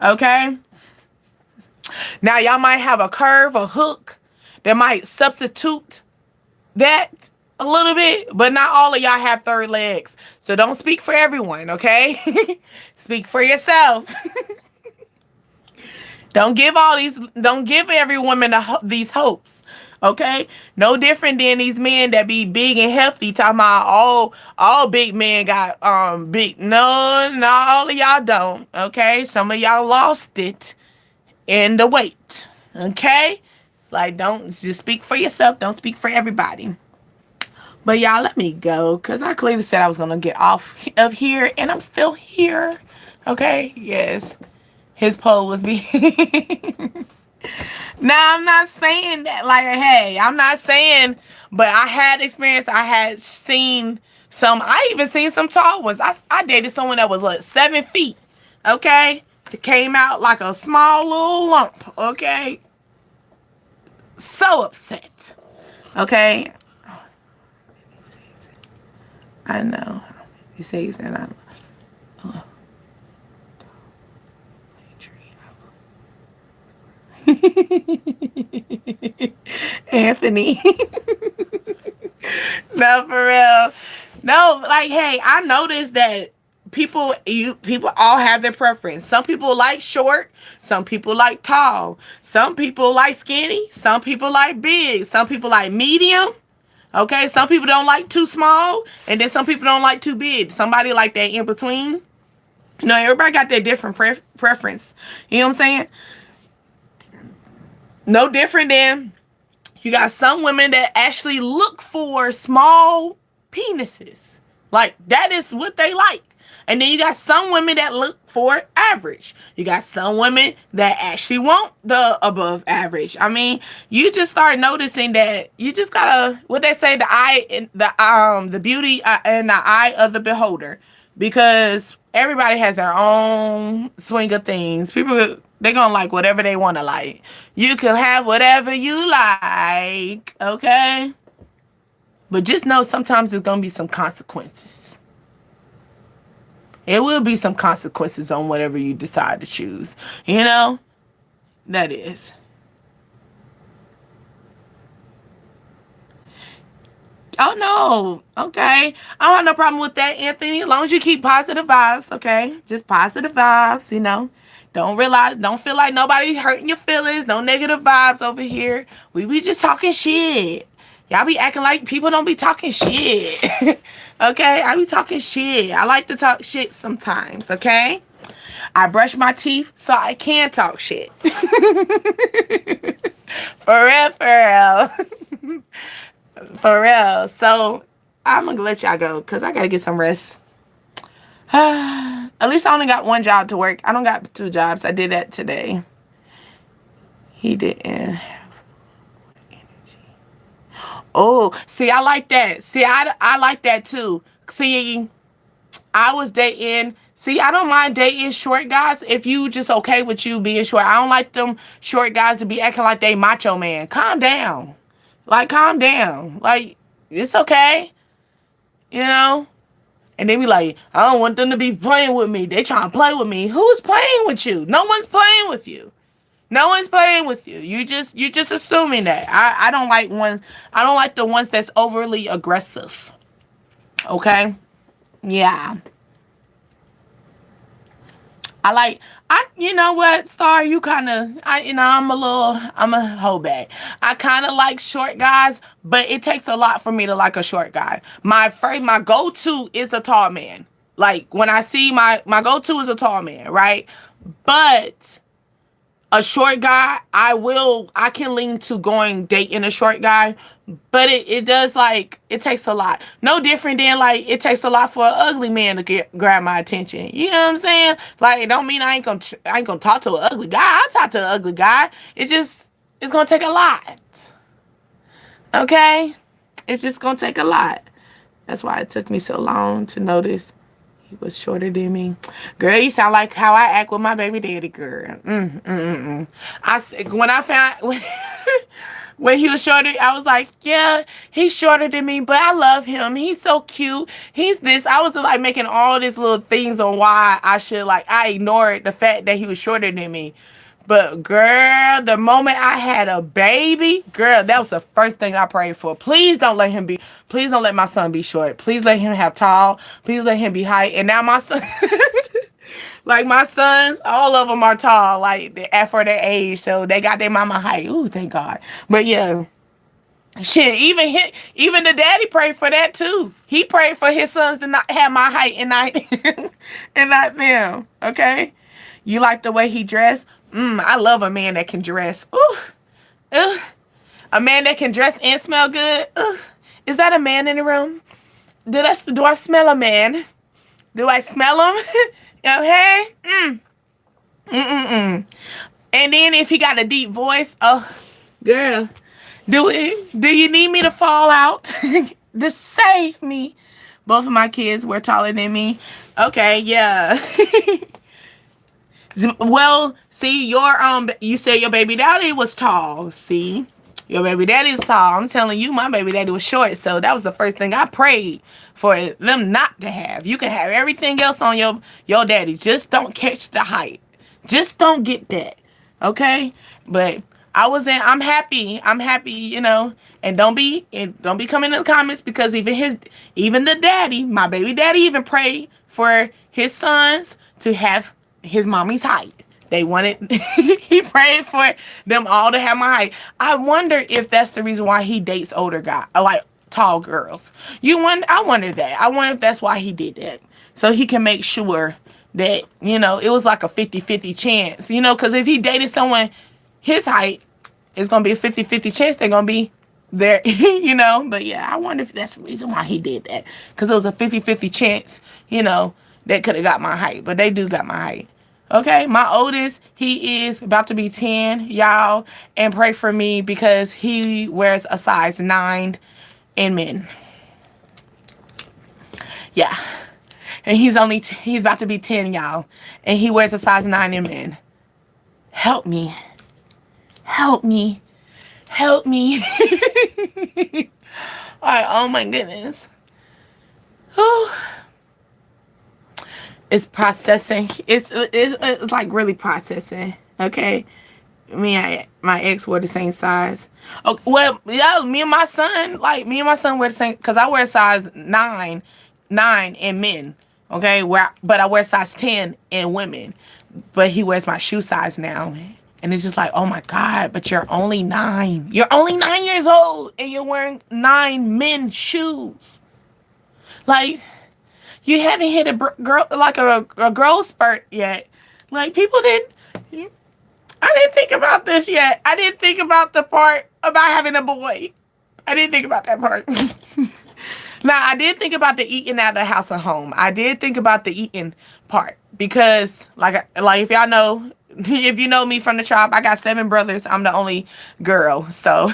Okay? Now, y'all might have a curve, a hook that might substitute that a little bit, but not all of y'all have third legs. So don't speak for everyone, okay? Speak for yourself. Don't give every woman these hopes. Okay? No different than these men that be big and hefty talking about all big men got big. No, all of y'all don't. Okay? Some of y'all lost it in the weight. Okay? Like, don't just speak for yourself. Don't speak for everybody. But y'all, let me go, because I clearly said I was gonna get off of here, and I'm still here. Okay? Yes. His pole was being Now, I'm not saying that, like, hey, I'm not saying, but I had experience. I had seen I even seen some tall ones. I dated someone that was like 7 feet, okay? It came out like a small little lump, okay? So upset, okay? I know. He says that I Anthony. No, for real. No, like, hey, I noticed that people all have their preference. Some people like short, some people like tall, some people like skinny, some people like big, some people like medium. Okay, some people don't like too small, and then some people don't like too big. Somebody like that in between. You know, everybody got their different preference. You know what I'm saying? No different than you got some women that actually look for small penises. Like, that is what they like. And then you got some women that look for average. You got some women that actually want the above average. I mean, you just start noticing that you just gotta, what they say, the beauty in the eye of the beholder. Because everybody has their own swing of things. People, they're gonna like whatever they want to like. You can have whatever you like, okay? But just know sometimes there's gonna be some consequences. It will be some consequences on whatever you decide to choose. You know? That is. Oh no. Okay. I don't have no problem with that, Anthony. As long as you keep positive vibes, okay? Just positive vibes, you know. Don't feel like nobody hurting your feelings. No negative vibes over here. We be just talking shit. Y'all be acting like people don't be talking shit. Okay? I be talking shit. I like to talk shit sometimes, okay? I brush my teeth so I can talk shit. For real, for real. For real. So I'm gonna let y'all go because I gotta get some rest. At least I only got one job to work. I don't got two jobs. I did that today. He didn't. Oh, see, I like that. See, I like that too. See, I was dating. See, I don't mind dating short guys if you just okay with you being short. I don't like them short guys to be acting like they macho man. Calm down. Like, calm down. Like, it's okay. You know? And they be like, I don't want them to be playing with me. They trying to play with me. Who's playing with you? No one's playing with you. No one's playing with you. You just assuming that. I don't like ones. I don't like the ones that's overly aggressive. Okay? Yeah. You know what, Star, I'm a hold back. I kind of like short guys, but it takes a lot for me to like a short guy. My go-to is a tall man. Like, when I see my go-to is a tall man, right? But a short guy, I can lean to going dating a short guy, but it does, like, it takes a lot. No different than, like, it takes a lot for an ugly man to grab my attention. You know what I'm saying? Like, it don't mean I ain't gonna talk to an ugly guy. I'll talk to an ugly guy. It's gonna take a lot. Okay? It's just gonna take a lot. That's why it took me so long to notice he was shorter than me. Girl, you sound like how I act with my baby daddy, girl. When I found when he was shorter, I was like, yeah, he's shorter than me, but I love him. He's so cute. He's this. I was like making all these little things on why I ignored the fact that he was shorter than me. But girl, the moment I had a baby, girl, that was the first thing I prayed for. Please don't let my son be short. Please let him have tall. Please let him be high. And now my son, like my sons, all of them are tall, like for their age. So they got their mama height. Ooh, thank God. But yeah. Shit, even the daddy prayed for that too. He prayed for his sons to not have my height and not and not them. Okay? You like the way he dressed? I love a man that can dress. Ooh. Ooh. A man that can dress and smell good. Ooh. Is that a man in the room? Do I smell a man? Do I smell him? Okay? And then if he got a deep voice, oh, girl, do you need me to fall out to save me? Both of my kids were taller than me. Okay, yeah. Well, see, you said your baby daddy was tall. See, your baby daddy's tall. I'm telling you, my baby daddy was short. So that was the first thing I prayed for them not to have. You can have everything else on your daddy. Just don't catch the height. Just don't get that. Okay? But I'm happy. I'm happy, you know. And don't be coming in the comments because even the daddy, my baby daddy even prayed for his sons to have his mommy's height. They wanted he prayed for them all to have my height. I wonder if that's the reason why he dates older guys, like tall girls. I wonder that. I wonder if that's why he did that. So he can make sure that, you know, it was like a 50-50 chance. You know, because if he dated someone his height, it's going to be a 50-50 chance they're going to be there, you know. But yeah, I wonder if that's the reason why he did that. Because it was a 50-50 chance, you know, that could have got my height. But they do got my height. Okay, my oldest, he is about to be 10, y'all. And pray for me because he wears a size 9 in men. Yeah. And he's about to be 10, y'all. And he wears a size 9 in men. Help me. Help me. Help me. All right, oh my goodness. Whew. It's processing. It's like really processing. Okay. My ex were the same size. Oh, well, yeah, me and my son wear the same because I wear size 9 in men. Okay, but I wear size 10 in women. But he wears my shoe size now. And it's just like, oh my God, but you're only 9. You're only 9 years old and you're wearing 9 men's shoes. Like, you haven't hit a growth spurt yet. Like, people didn't. I didn't think about this yet. I didn't think about the part about having a boy. I didn't think about that part. Now, I did think about the eating out of the house and home. I did think about the eating part because, like if y'all know, if you know me from the tribe, I got 7 brothers. I'm the only girl, so,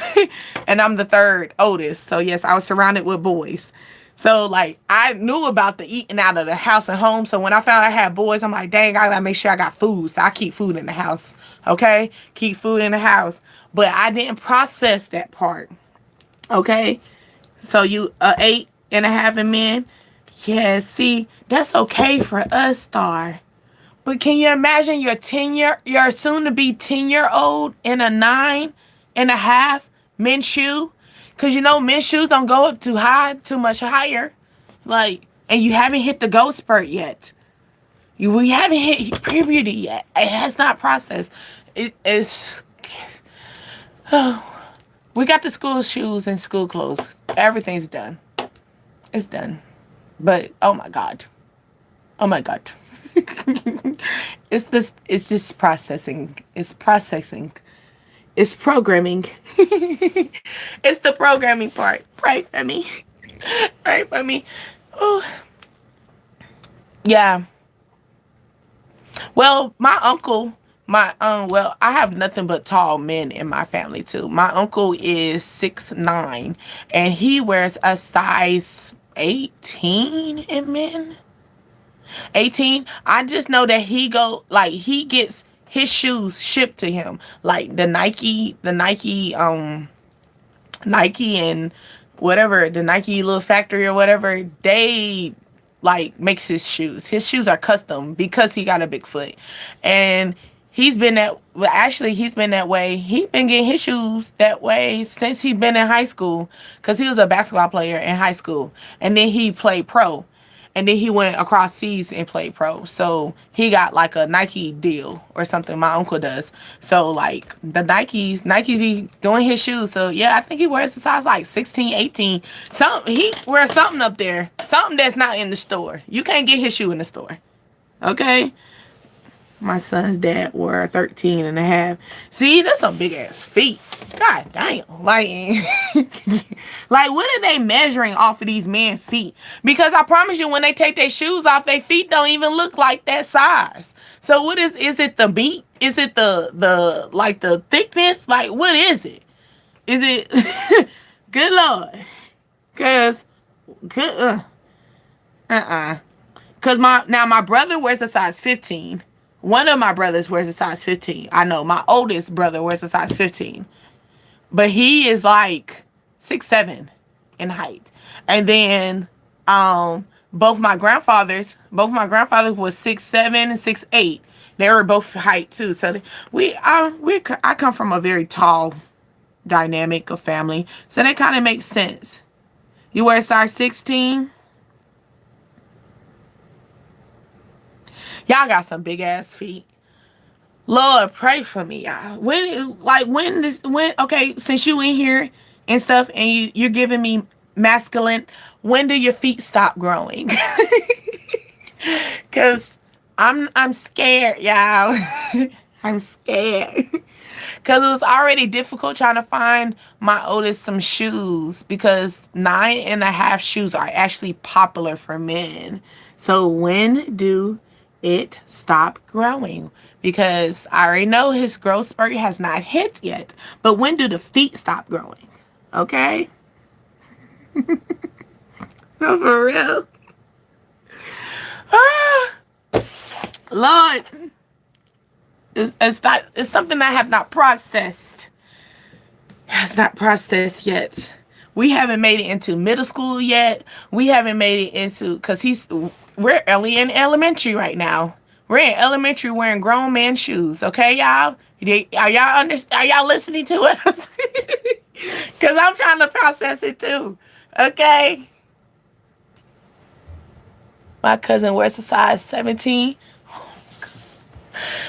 and I'm the third oldest. So yes, I was surrounded with boys. So like I knew about the eating out of the house and home. So when I found I had boys, I'm like, dang, I gotta make sure I got food. So I keep food in the house. Okay, keep food in the house. But I didn't process that part. Okay, so you 8.5 in men. Yeah, see, that's okay for us, Star. But can you imagine your soon to be 10-year-old in a 9.5 men's shoe? Cause you know men's shoes don't go up too much higher. Like, and you haven't hit the growth spurt yet. We haven't hit puberty yet. It has not processed. It's we got the school shoes and school clothes. Everything's done. It's done. But oh my God. Oh my God. It's just processing. It's processing. It's programming. It's the programming part. Pray for me. Pray for me. Oh. Yeah. Well, my uncle, well, I have nothing but tall men in my family too. My uncle is 6'9", and he wears a size 18 in men. 18. I just know that he gets his shoes shipped to him, like the Nike and whatever, the Nike little factory or whatever, they like makes his shoes. His shoes are custom because he got a big foot. And he's been that way. He's been getting his shoes that way since he's been in high school because he was a basketball player in high school. And then he played pro. And then he went across seas and played pro. So he got like a Nike deal or something. My uncle does. So like the Nike be doing his shoes. So yeah, I think he wears a size like 16, 18. He wears something up there. Something that's not in the store. You can't get his shoe in the store. Okay? My son's dad wore 13.5. See, that's some big ass feet. God damn. Like, like what are they measuring off of these men's feet? Because I promise you, when they take their shoes off, their feet don't even look like that size. So what is it the meat? Is it the like the thickness? Like, what is it? Is it good Lord? Cause good Cause my brother wears a size 15. One of my brothers wears a size 15. I know my oldest brother wears a size 15. But he is like 6'7" in height. And then both my grandfathers was 6'7" and 6'8". They were both height too. So I come from a very tall dynamic of family. So that kind of makes sense. You wear a size 16? Y'all got some big ass feet. Lord, pray for me, y'all. Okay, since you in here and stuff and you're giving me masculine, when do your feet stop growing? Cause I'm scared, y'all. I'm scared. Cause it was already difficult trying to find my oldest some shoes because 9.5 shoes are actually popular for men. So when do it stop growing? Because I already know his growth spurt has not hit yet. But when do the feet stop growing? Okay? No, for real. Lord. It's something I have not processed. It's not processed yet. We haven't made it into middle school yet. We haven't made it into, because we're early in elementary right now. We're in elementary wearing grown man shoes. Okay, y'all? Are y'all are y'all listening to us? Because I'm trying to process it too. Okay? My cousin wears a size 17.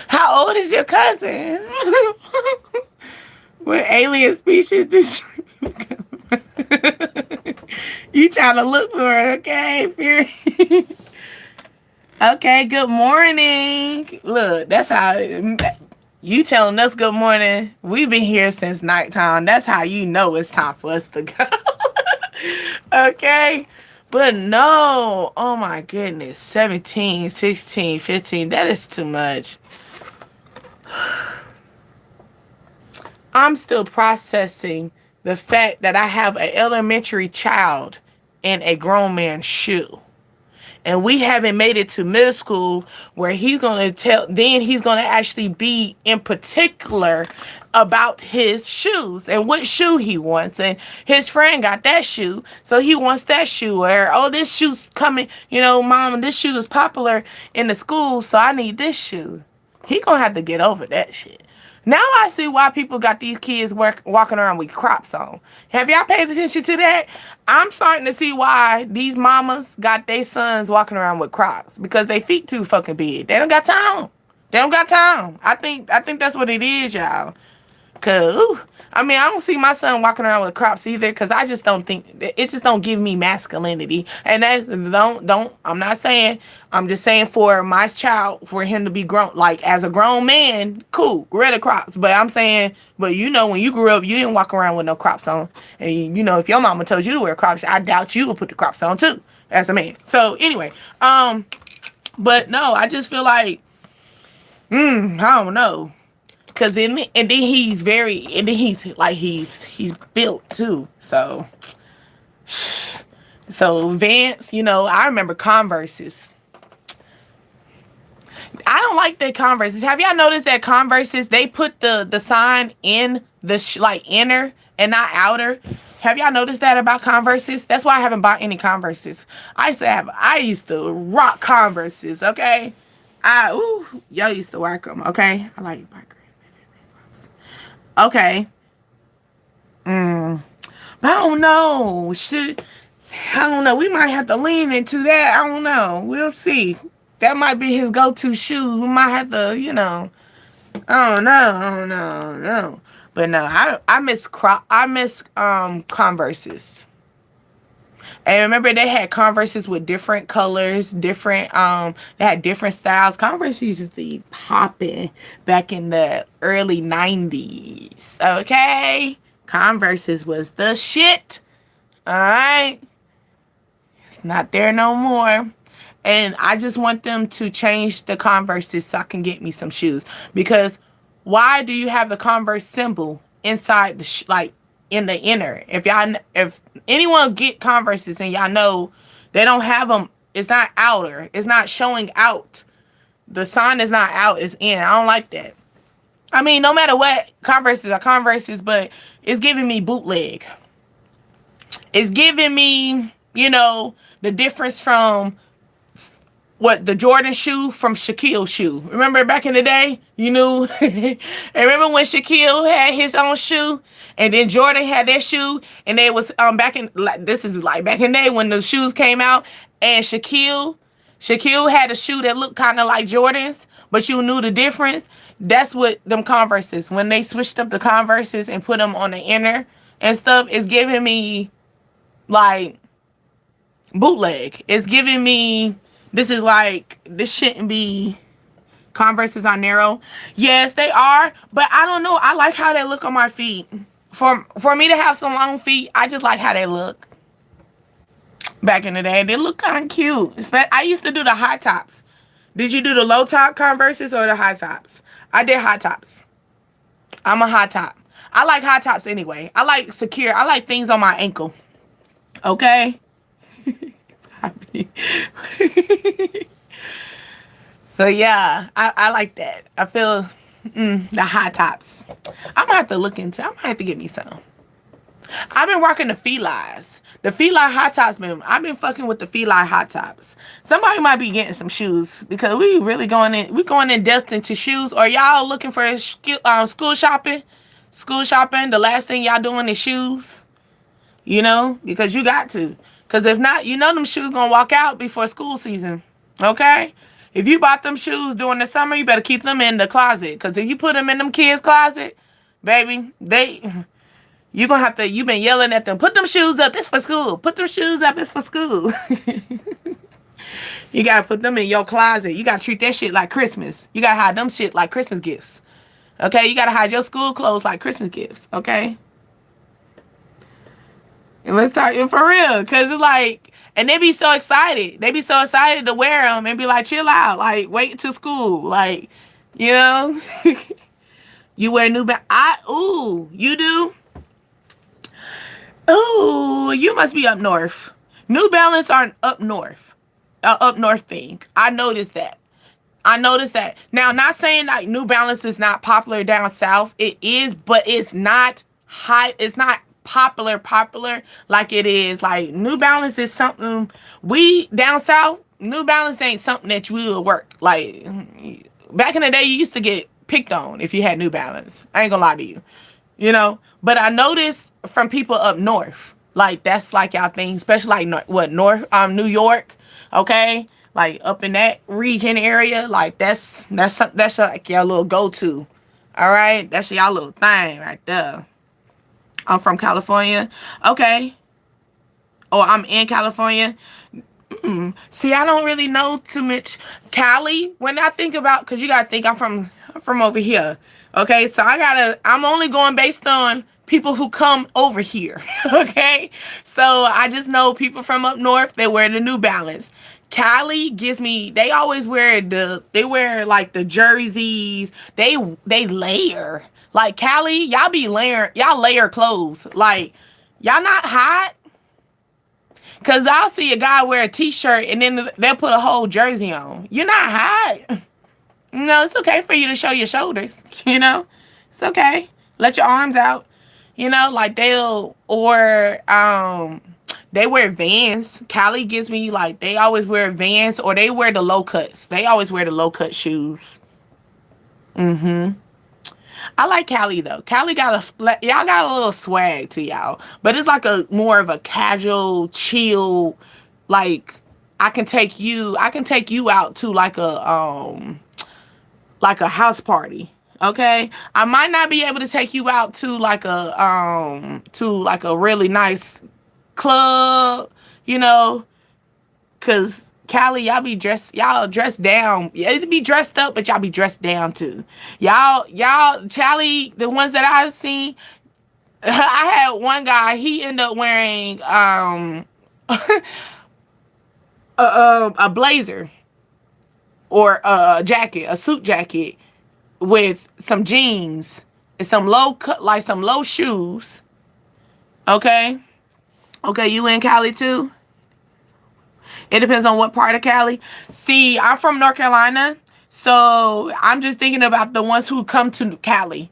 How old is your cousin? What alien species destroy? You trying to look for it, okay? Fury? Okay, good morning. Look, that's how you telling us good morning. We've been here since nighttime. That's how you know it's time for us to go. Okay? But no, oh my goodness, 17, 16, 15, that is too much. I'm still processing the fact that I have an elementary child in a grown man's shoe. And we haven't made it to middle school where he's going to actually be in particular about his shoes and what shoe he wants. And his friend got that shoe, so he wants that shoe. Or, oh, this shoe's coming, mom, this shoe is popular in the school, so I need this shoe. He going to have to get over that shit. Now I see why people got these kids walking around with Crocs on. Have y'all paid attention to that? I'm starting to see why these mamas got their sons walking around with Crocs, because they feet too fucking big. They don't got time. They don't got time. I think that's what it is, y'all. Cause I don't see my son walking around with Crocs either, because I just don't think it just don't give me masculinity. And that's don't I'm not saying, I'm just saying for my child, for him to be grown, like as a grown man, cool, rid of Crocs. But I'm saying, but when you grew up, you didn't walk around with no Crocs on. And if your mama told you to wear Crocs, I doubt you would put the Crocs on too as a man. So anyway, but no, I just feel like, I don't know. Cause then he's built too. So Vance, I remember Converses. I don't like the Converses. Have y'all noticed that Converses, they put the sign in the inner and not outer? Have y'all noticed that about Converses? That's why I haven't bought any Converses. I used to rock Converses. Okay, y'all used to work them. Okay, I like bikers. Okay. But I don't know. I don't know. We might have to lean into that. I don't know. We'll see. That might be his go-to shoe. We might have to, I don't know. But no, I miss Converses. And remember, they had Converses with different colors, they had different styles. Converse used to be popping back in the early 90s. Okay? Converses was the shit. Alright? It's not there no more. And I just want them to change the Converses so I can get me some shoes. Because why do you have the Converse symbol inside the in the inner? If anyone get Converses and y'all know they don't have them, it's not outer, it's not showing out, the sign is not out, it's in. I don't like that. No matter what, Converses are Converses, but it's giving me bootleg. It's giving me, the difference from the Jordan shoe from Shaquille's shoe. Remember back in the day? You knew? Remember when Shaquille had his own shoe? And then Jordan had their shoe? And they was back in the day when the shoes came out. And Shaquille had a shoe that looked kind of like Jordan's, but you knew the difference. That's what them Converses. When they switched up the Converses and put them on the inner and stuff, it's giving me bootleg. It's giving me... This shouldn't be. Converses are narrow. Yes, they are. But I don't know. I like how they look on my feet. For me to have some long feet, I just like how they look. Back in the day, they look kind of cute. I used to do the high tops. Did you do the low top Converses or the high tops? I did high tops. I'm a high top. I like high tops anyway. I like secure. I like things on my ankle. Okay? So yeah, I like that. I feel the high tops. I might have to get me some. I've been rocking the Felines. The Feline hot tops, man. I've been fucking with the Feline hot tops. Somebody might be getting some shoes because we really going in. We going in depth into shoes. Or y'all looking for school shopping? School shopping. The last thing y'all doing is shoes. You know, because you got to. Because if not, you know them shoes gonna walk out before school season. Okay. If you bought them shoes during the summer, you better keep them in the closet. Because if you put them in them kids' closet, baby, you gonna have to, you been yelling at them, put them shoes up, it's for school. Put them shoes up, it's for school. You gotta put them in your closet. You gotta treat that shit like Christmas. You gotta hide them shit like Christmas gifts. Okay? You gotta hide your school clothes like Christmas gifts. Okay? And let's start for real. Cause it's like, and they be so excited. They be so excited to wear them and be like, chill out. Like, wait till school. Like, you know? You wear New Balance. You do? Oh, you must be up north. New Balance aren't up north. Up north thing. I noticed that. Now, not saying like New Balance is not popular down south. It is, but it's not high. It's not popular like it is. Like New Balance is something we down south. New Balance ain't something that you will work. Like back in the day, you used to get picked on if you had New Balance. I ain't gonna lie to you. You know, but I noticed from people up north, like that's like y'all thing, especially like New York, okay, like up in that region area, like that's like y'all little go to, all right, that's y'all little thing right there. I'm from California, okay. Oh, I'm in California. See, I don't really know too much Cali when I think about, cause you gotta think I'm from over here. Okay, so I'm only going based on people who come over here. Okay, so I just know people from up north, they wear the New Balance. Cali gives me, they always wear like the jerseys. They layer. Like Cali, y'all layer clothes. Like, y'all not hot? Cause I'll see a guy wear a t-shirt and then they'll put a whole jersey on. You're not hot. No, it's okay for you to show your shoulders, you know? It's okay. Let your arms out. You know, like they wear Vans. Cali gives me like, they always wear Vans or they wear the low cuts. They always wear the low cut shoes. I like Cali though. Cali y'all got a little swag to y'all, but it's like a more of a casual, chill, like I can take you out to like a house party. Okay, I might not be able to take you out to like a really nice club, you know, cause Cali, y'all dressed down. Y'all be dressed up, but y'all be dressed down too. Y'all, Cali, the ones that I've seen, I had one guy, he ended up wearing a blazer or a jacket, a suit jacket with some jeans and some low shoes. Okay, you in Cali too? It depends on what part of Cali. See, I'm from North Carolina, so I'm just thinking about the ones who come to Cali.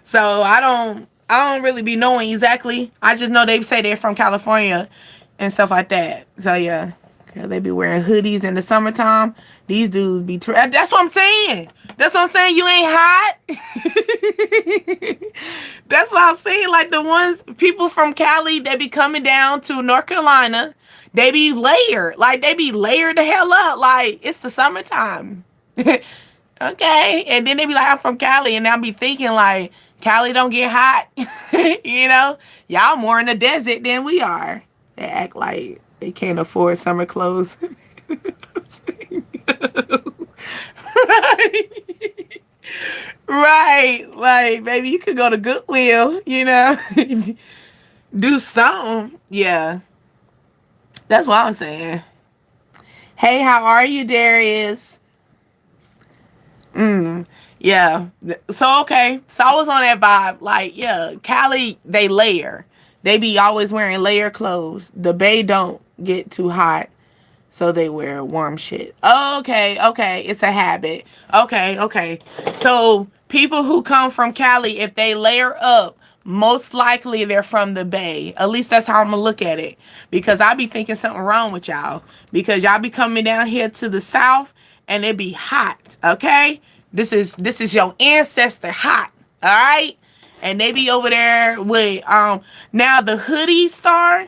So I don't really be knowing exactly. I just know they say they're from California and stuff like that. So yeah, they be wearing hoodies in the summertime. These dudes be that's what I'm saying. You ain't hot. That's what I'm saying. Like the ones, people from Cali, they be coming down to North Carolina. They be layered. Like they be layered the hell up. Like it's the summertime. Okay. And then they be like, I'm from Cali. And I'll be thinking like, Cali don't get hot. You know? Y'all more in the desert than we are. They act like they can't afford summer clothes. Right. Like, baby, you could go to Goodwill, you know? Do something. Yeah. That's what I'm saying. Hey, how are you, Darius? Yeah. So, okay. So I was on that vibe. Like, yeah, Cali, they layer. They be always wearing layer clothes. The Bay don't get too hot, so they wear warm shit. Okay. It's a habit. Okay. So people who come from Cali, if they layer up, most likely they're from the Bay. At least that's how I'm gonna look at it. Because I be thinking something wrong with y'all. Because y'all be coming down here to the south and it be hot. Okay? This is your ancestor hot. Alright? And they be over there with now the hoodie star.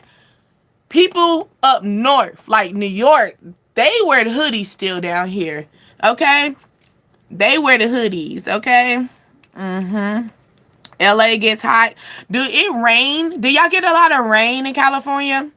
People up north, like New York, they wear the hoodies still down here. Okay? They wear the hoodies, okay? LA gets hot. Do it rain? Do y'all get a lot of rain in California?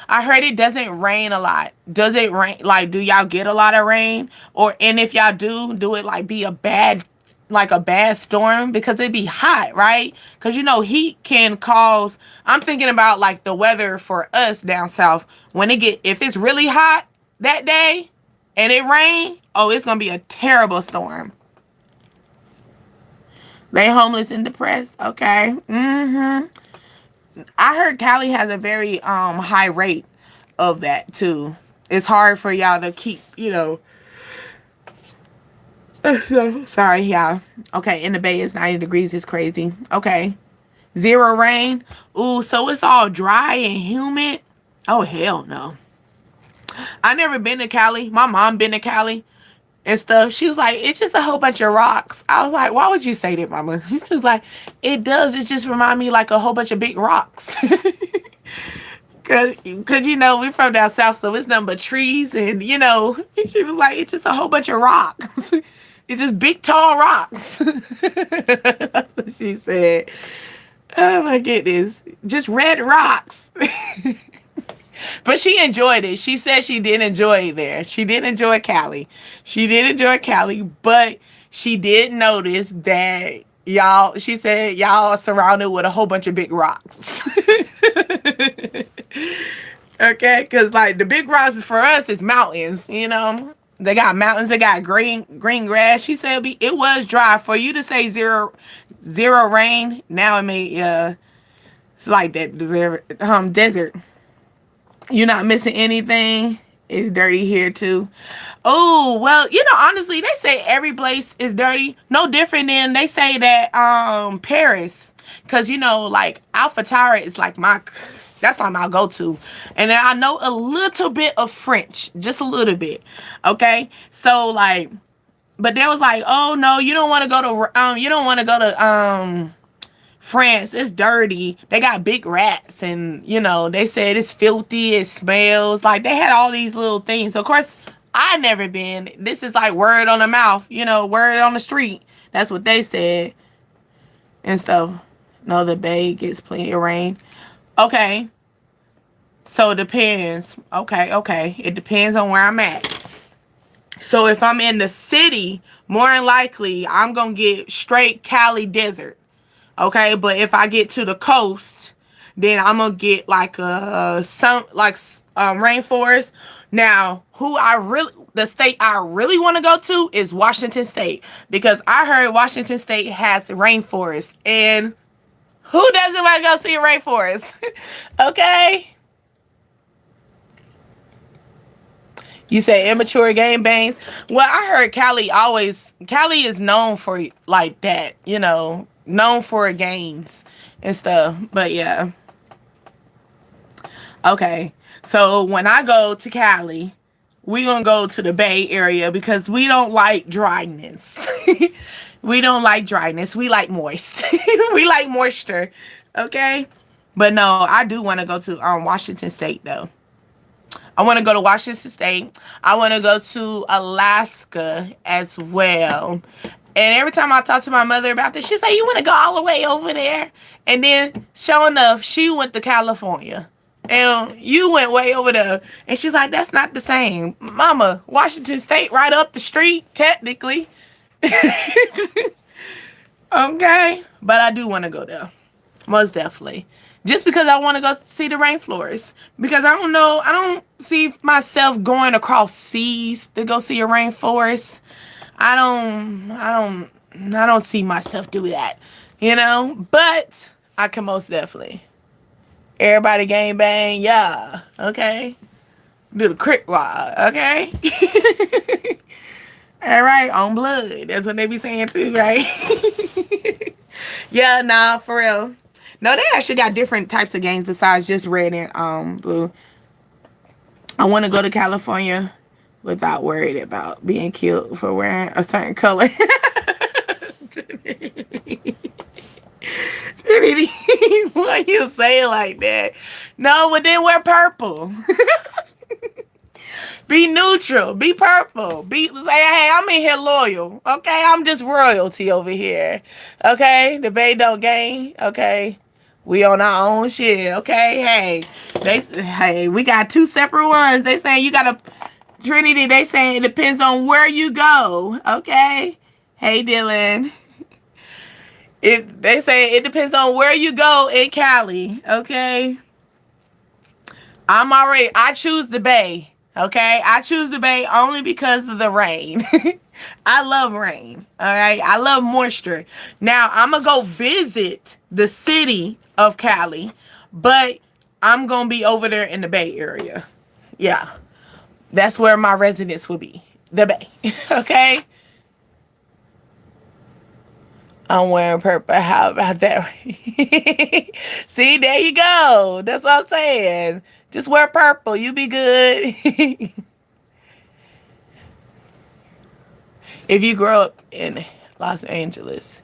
I heard it doesn't rain a lot. Does it rain? Like, do y'all get a lot of rain? Or, and if y'all do it like be a bad, like a bad storm? Because it be hot, right? Because, you know, heat can cause, I'm thinking about like the weather for us down south. When it get, if it's really hot that day and it rain, oh, it's going to be a terrible storm. They homeless and depressed. Okay. I heard Cali has a very high rate of that too. It's hard for y'all to keep, you know. Sorry, y'all. Okay, in the Bay it's 90 degrees. It's crazy. Okay. 0 rain. Ooh, so it's all dry and humid. Oh, hell no. I never been to Cali. My mom been to Cali and stuff. She was like, it's just a whole bunch of rocks. I was like, why would you say that, mama? She was like, it does. It just remind me like a whole bunch of big rocks. Cause you know, we're from down south, so it's nothing but trees and, you know, she was like, it's just a whole bunch of rocks. It's just big, tall rocks. That's what she said. Oh my goodness. Just red rocks. But she enjoyed it. She said she did enjoy it there. She did enjoy Cali. She did enjoy Cali, but she did notice that y'all, she said y'all are surrounded with a whole bunch of big rocks. Okay? Because like the big rocks for us is mountains, you know? They got mountains, they got green grass. She said it was dry. For you to say zero rain, now it may it's like that desert. You're not missing anything. It's dirty here too. Oh, well, you know, honestly, they say every place is dirty. No different than they say that Paris. Cause you know, like Alpha Tower is like that's like my go-to. And then I know a little bit of French. Just a little bit. Okay. So like, but there was like, oh no, you don't want to go to France. It's dirty. They got big rats and, you know, they said it's filthy. It smells. Like they had all these little things. Of course, I never been. This is like word on the mouth, you know, word on the street. That's what they said and stuff. No, the Bay gets plenty of rain. Okay. So it depends. Okay. It depends on where I'm at. So if I'm in the city, more than likely, I'm going to get straight Cali desert. Okay, but if I get to the coast, then I'm gonna get like rainforest. Now, the state I really want to go to is Washington State, because I heard Washington State has rainforest, and who doesn't want to go see a rainforest? Okay. You say immature game bangs. Well, I heard Cali is known for like that, you know. Known for games and stuff. But yeah. Okay. So when I go to Cali, we're going to go to the Bay Area because we don't like dryness. We don't like dryness. We like moist. We like moisture. Okay. But no, I do want to go to Washington State though. I want to go to Washington State. I want to go to Alaska as well. And every time I talk to my mother about this, she's like, you want to go all the way over there? And then, sure enough, she went to California. And you went way over there. And she's like, that's not the same. Mama, Washington State right up the street, technically. Okay. But I do want to go there. Most definitely. Just because I want to go see the rainforest. Because I don't see myself going across seas to go see a rainforest. I don't see myself do that, you know, but I can most definitely. Everybody gang bang, yeah, okay. Do the crick walk, okay. All right, on blood. That's what they be saying too, right? Yeah, nah, for real. No, they actually got different types of games besides just red and blue. I want to go to California without worried about being killed for wearing a certain color. Trinity, why you say it like that? No, but then wear purple. Be neutral. Be purple. Be say, hey, I'm in here loyal. Okay, I'm just royalty over here. Okay, the Bay don't game. Okay, we on our own shit. Okay, hey, we got two separate ones. They saying you gotta Trinity. They saying it depends on where you go. Okay, hey Dylan. They say it depends on where you go in Cali. Okay, I choose the Bay. Okay, I choose the Bay only because of the rain. I love rain. All right, I love moisture. Now I'm gonna go visit the city of Cali, but I'm gonna be over there in the Bay Area. Yeah, that's where my residence will be. The Bay. Okay. I'm wearing purple. How about that? See, there you go. That's what I'm saying. Just wear purple. You be good. If you grow up in Los Angeles.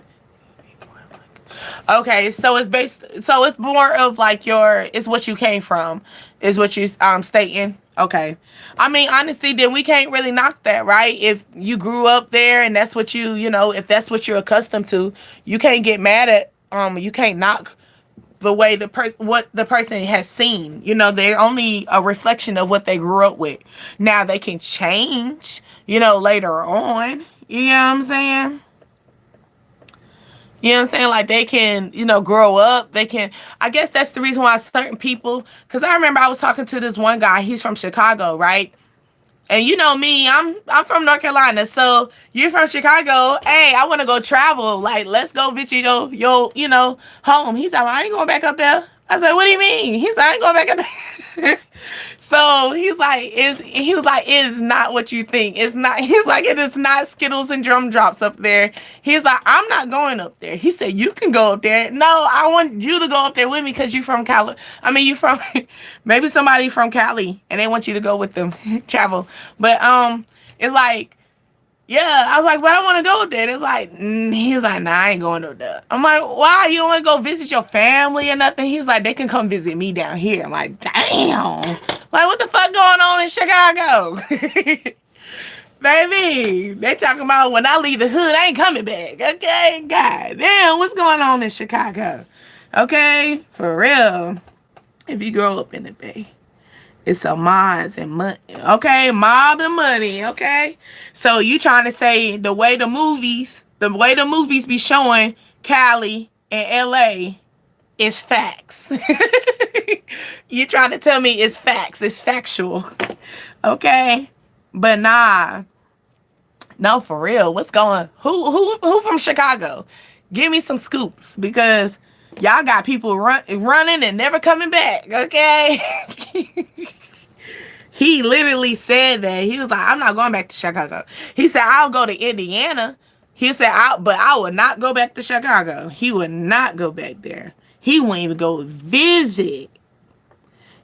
Okay, so it's more of like it's what you came from, is what you stating. Okay. I mean, honestly, then we can't really knock that, right? If you grew up there and that's what if that's what you're accustomed to, you can't get mad at you can't knock the way what the person has seen. They're only a reflection of what they grew up with. Now they can change, later on. You know what I'm saying? You know what I'm saying? Like they can, grow up. They can. I guess that's the reason why certain people. Because I remember I was talking to this one guy. He's from Chicago, right? And you know me, I'm from North Carolina. So you're from Chicago. Hey, I want to go travel. Like, let's go visit your home. He's like, I ain't going back up there. I said, what do you mean? He's like, I ain't going back up there. So he was like, it's not what you think. It's not. He's like, it is not Skittles and drum drops up there. He's like, I'm not going up there. He said, you can go up there. No, I want you to go up there with me because you from Cali. I mean, you from maybe somebody from Cali and they want you to go with them travel. But it's like, yeah, I was like, but I want to go there. And it's like, he's like, nah, I ain't going to there. I'm like, why? You don't want to go visit your family or nothing? He's like, they can come visit me down here. I'm like, damn. Like, what the fuck going on in Chicago? Baby, they talking about when I leave the hood, I ain't coming back. Okay? God damn, what's going on in Chicago? Okay? For real. If you grow up in the Bay. It's a mobs and money. Okay, mob and money. Okay, so you trying to say the way the movies be showing Cali and LA is facts. You trying to tell me it's facts? It's factual. Okay, but nah, no, for real. What's going? Who from Chicago? Give me some scoops because y'all got people running and never coming back. Okay. He literally said that. He was like, I'm not going back to Chicago. He said, I'll go to Indiana. He said, but I would not go back to Chicago. He would not go back there. He wouldn't even go visit.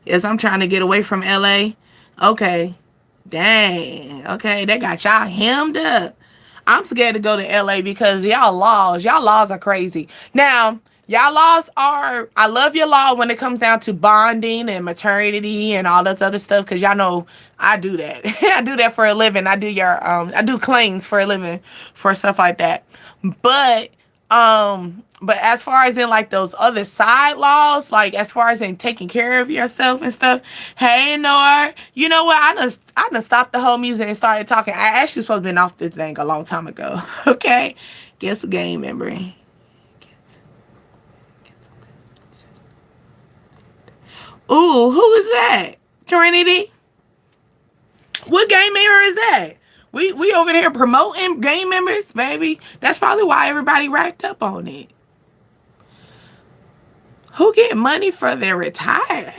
Yes, I'm trying to get away from LA. Okay. Dang. Okay, they got y'all hemmed up. I'm scared to go to LA because y'all laws are crazy. Now, I love your law when it comes down to bonding and maternity and all that other stuff, because y'all know I do that. I do that for a living. I do claims for a living for stuff like that. But as far as in like those other side laws, like as far as in taking care of yourself and stuff, hey Nora, you know what? I done stopped the whole music and started talking. I actually supposed to been off this thing a long time ago. Okay? Guess a game member. Ooh, who is that? Trinity? What game member is that? We over there promoting game members, baby. That's probably why everybody racked up on it. Who get money for their retired?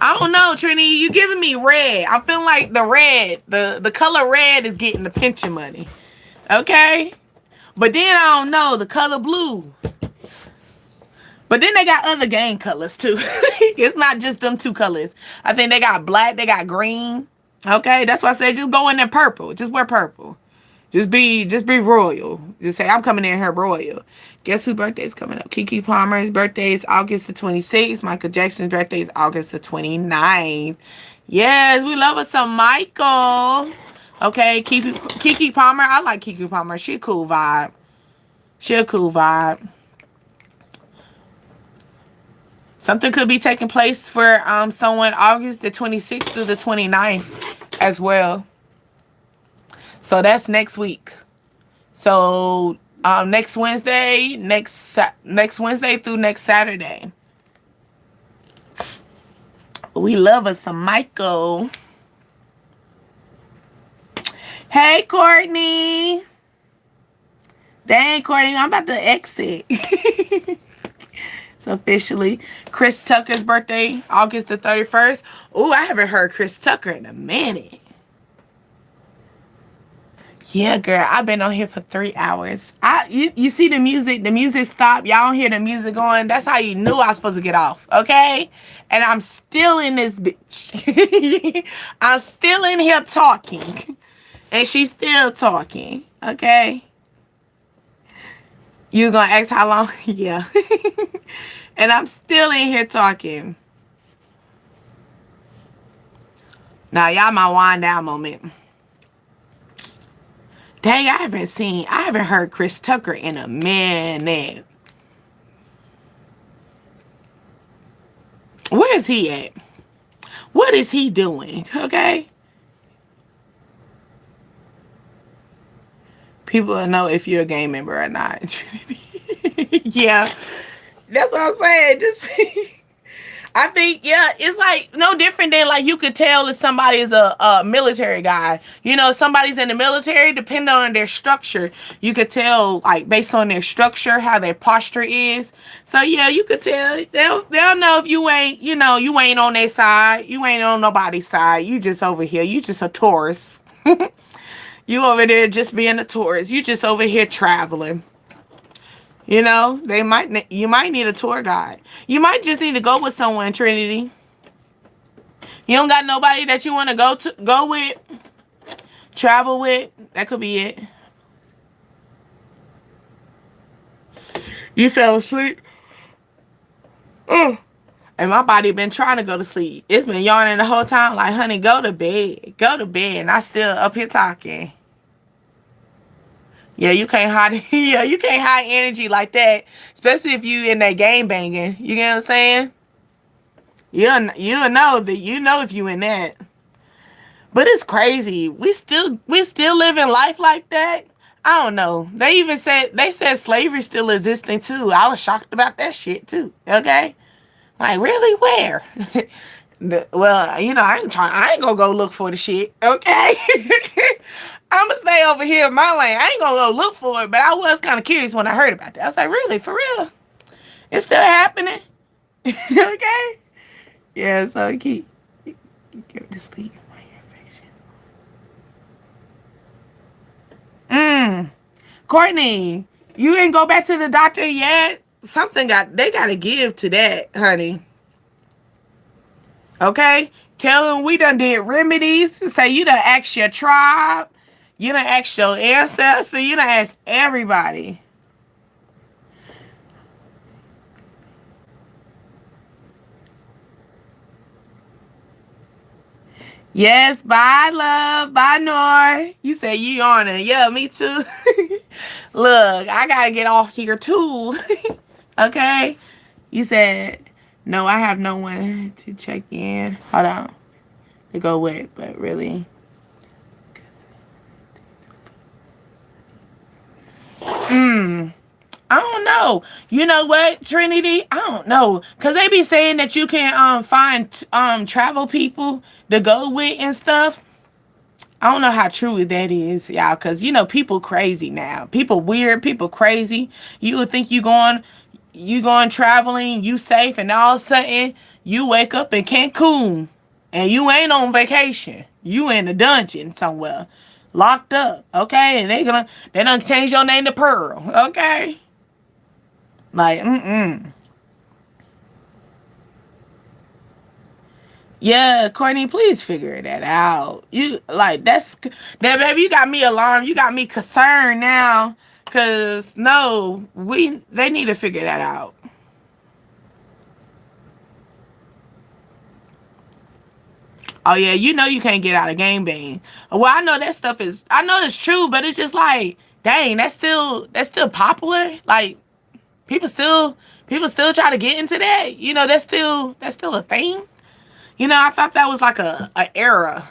I don't know, Trinity. You giving me red. I'm feeling like the red, the color red is getting the pension money. Okay? But then I don't know, the color blue. But then they got other gang colors too. It's not just them two colors. I think they got black, they got green. Okay? That's why I said just go in there purple. Just wear purple. Just be royal. Just say, I'm coming in here royal. Guess whose birthday is coming up? Keke Palmer's birthday is August the 26th. Michael Jackson's birthday is August the 29th. Yes, we love us some Michael. Okay, Keke Palmer. I like Keke Palmer. She a cool vibe. Something could be taking place for someone August the 26th through the 29th as well. So that's next week. So next Wednesday, next Wednesday through next Saturday. We love us some Michael. Hey, Courtney. Dang, Courtney, I'm about to exit. So officially, Chris Tucker's birthday, August the 31st. Oh, I haven't heard Chris Tucker in a minute. Yeah, girl, I've been on here for 3 hours. You see the music stopped. Y'all don't hear the music going. That's how you knew I was supposed to get off, okay? And I'm still in this bitch. I'm still in here talking. And she's still talking, okay? You gonna ask how long? Yeah. And I'm still in here talking. Now, y'all my wind down moment. Dang, I haven't heard Chris Tucker in a minute. Where is he at? What is he doing? Okay. People will know if you're a gang member or not. Yeah. That's what I'm saying. Just I think, yeah, it's like no different than like you could tell if somebody is a military guy. You know, somebody's in the military, depending on their structure, you could tell like based on their structure, how their posture is. So yeah, you could tell they'll know if you ain't, you know, you ain't on their side. You ain't on nobody's side. You just over here. You just a tourist. You over there just being a tourist. You just over here traveling. You know, you might need a tour guide. You might just need to go with someone, Trinity. You don't got nobody that you want to go with, travel with. That could be it. You fell asleep. Oh. And my body been trying to go to sleep. It's been yawning the whole time. Like, honey, go to bed. Go to bed. And I still up here talking. Yeah, you can't hide. Yeah, you can't hide energy like that, especially if you in that game banging. You get what I'm saying? You'll know that if you in that. But it's crazy. We still living life like that. I don't know. They said slavery still existing too. I was shocked about that shit too. Okay, like really where? Well, you know, I ain't gonna go look for the shit. Okay. I'm gonna stay over here in my lane. I ain't gonna go look for it, but I was kind of curious when I heard about that. I was like, really? For real? It's still happening? Okay? Yeah, so keep get to sleep. Courtney, you ain't go back to the doctor yet? They gotta give to that, honey. Okay? Tell them we done did remedies. Say you done asked your tribe. You done asked your ancestors. You done asked everybody. Yes, bye, love. Bye, Nor. You say you on it. Yeah, me too. Look, I gotta get off here too. Okay? You said, no, I have no one to check in. Hold on. To go with, but really. I don't know. You know what, Trinity? I don't know. Because they be saying that you can find travel people to go with and stuff. I don't know how true that is, y'all. Because, you know, people crazy now. People weird. People crazy. You would think you going you going traveling, you safe, and all of a sudden you wake up in Cancun and you ain't on vacation. You in a dungeon somewhere, locked up, okay? And they done change your name to Pearl, okay? Like, Yeah, Courtney, please figure that out. You like that, baby. You got me alarmed. You got me concerned now. Cause no, they need to figure that out. Oh yeah, you know you can't get out of game bang. Well, I know that stuff is. I know it's true, but it's just like, dang, that's still popular. Like people still try to get into that. That's still a thing. I thought that was like a era.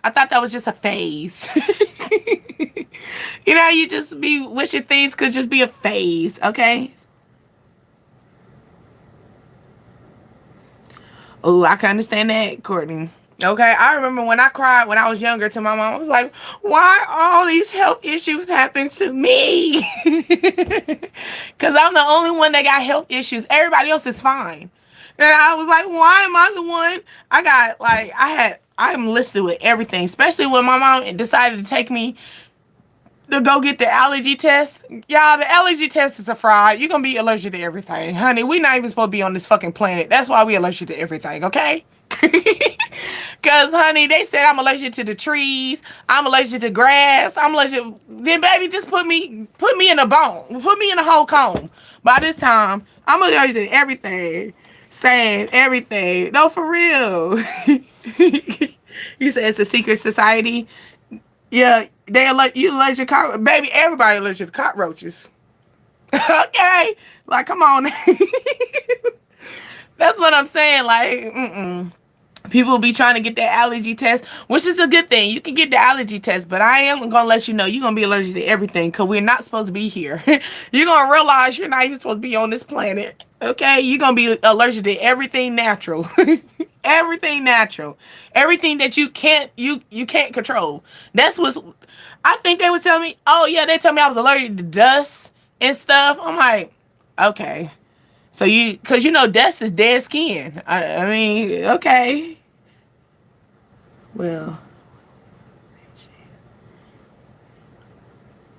I thought that was just a phase. You just be wishing things could just be a phase, okay? Oh, I can understand that, Courtney. Okay, I remember when I cried when I was younger to my mom. I was like, "Why all these health issues happen to me?" Because I'm the only one that got health issues. Everybody else is fine. And I was like, "Why am I the one?" I got like I'm listed with everything, especially when my mom decided to take me to go get the allergy test. Y'all, the allergy test is a fraud. You're gonna be allergic to everything. Honey, we not even supposed to be on this fucking planet. That's why we allergic to everything, okay? Cause honey, they said I'm allergic to the trees, I'm allergic to grass, I'm allergic. Then baby, just put me in a bone. Put me in a whole cone. By this time, I'm allergic to everything. Saying everything. No, for real. You said it's a secret society. Yeah, you allergic to baby, everybody allergic to cockroaches. Okay? Like, come on. That's what I'm saying. Like, people be trying to get that allergy test, which is a good thing. You can get the allergy test, but I am going to let you know you're going to be allergic to everything because we're not supposed to be here. You're going to realize you're not even supposed to be on this planet. Okay? You're going to be allergic to everything natural. Everything natural. Everything that you can't control. That's what's I think they would tell me, oh yeah, they tell me I was allergic to dust and stuff. I'm like, okay. So because dust is dead skin. I mean, okay. Well,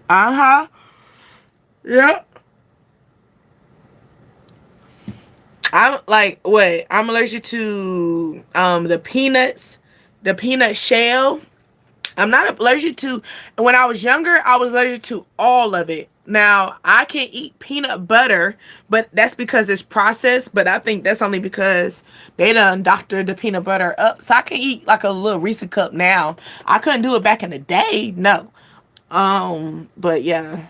uh-huh. Yep. I'm like, what? I'm allergic to the peanuts, the peanut shell. I'm not allergic to, when I was younger, I was allergic to all of it. Now, I can eat peanut butter, but that's because it's processed. But I think that's only because they done doctored the peanut butter up. So I can eat like a little Reese cup now. I couldn't do it back in the day. No. But yeah.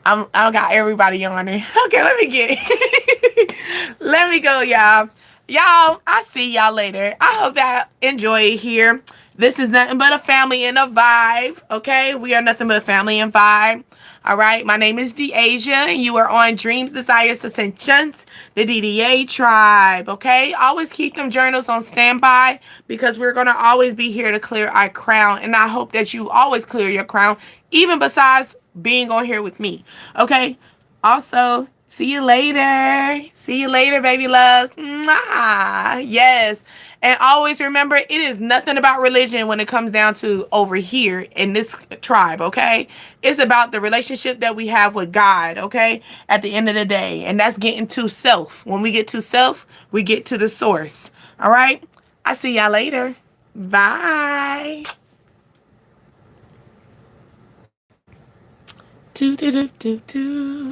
I got everybody yawning. Okay, let me get it. Let me go, y'all. Y'all, I see y'all later. I hope that enjoy it here. This is nothing but a family and a vibe. Okay, we are nothing but a family and vibe. All right, my name is Deasia, and you are on Dreams, Desires, Ascensions, the DDA tribe. Okay, always keep them journals on standby because we're gonna always be here to clear our crown, and I hope that you always clear your crown, even besides being on here with me. Okay, also. See you later. See you later, baby loves. Mwah. Yes. And always remember, it is nothing about religion when it comes down to over here in this tribe, okay? It's about the relationship that we have with God, okay? At the end of the day. And that's getting to self. When we get to self, we get to the source. All right? I see y'all later. Bye. Do do do do do.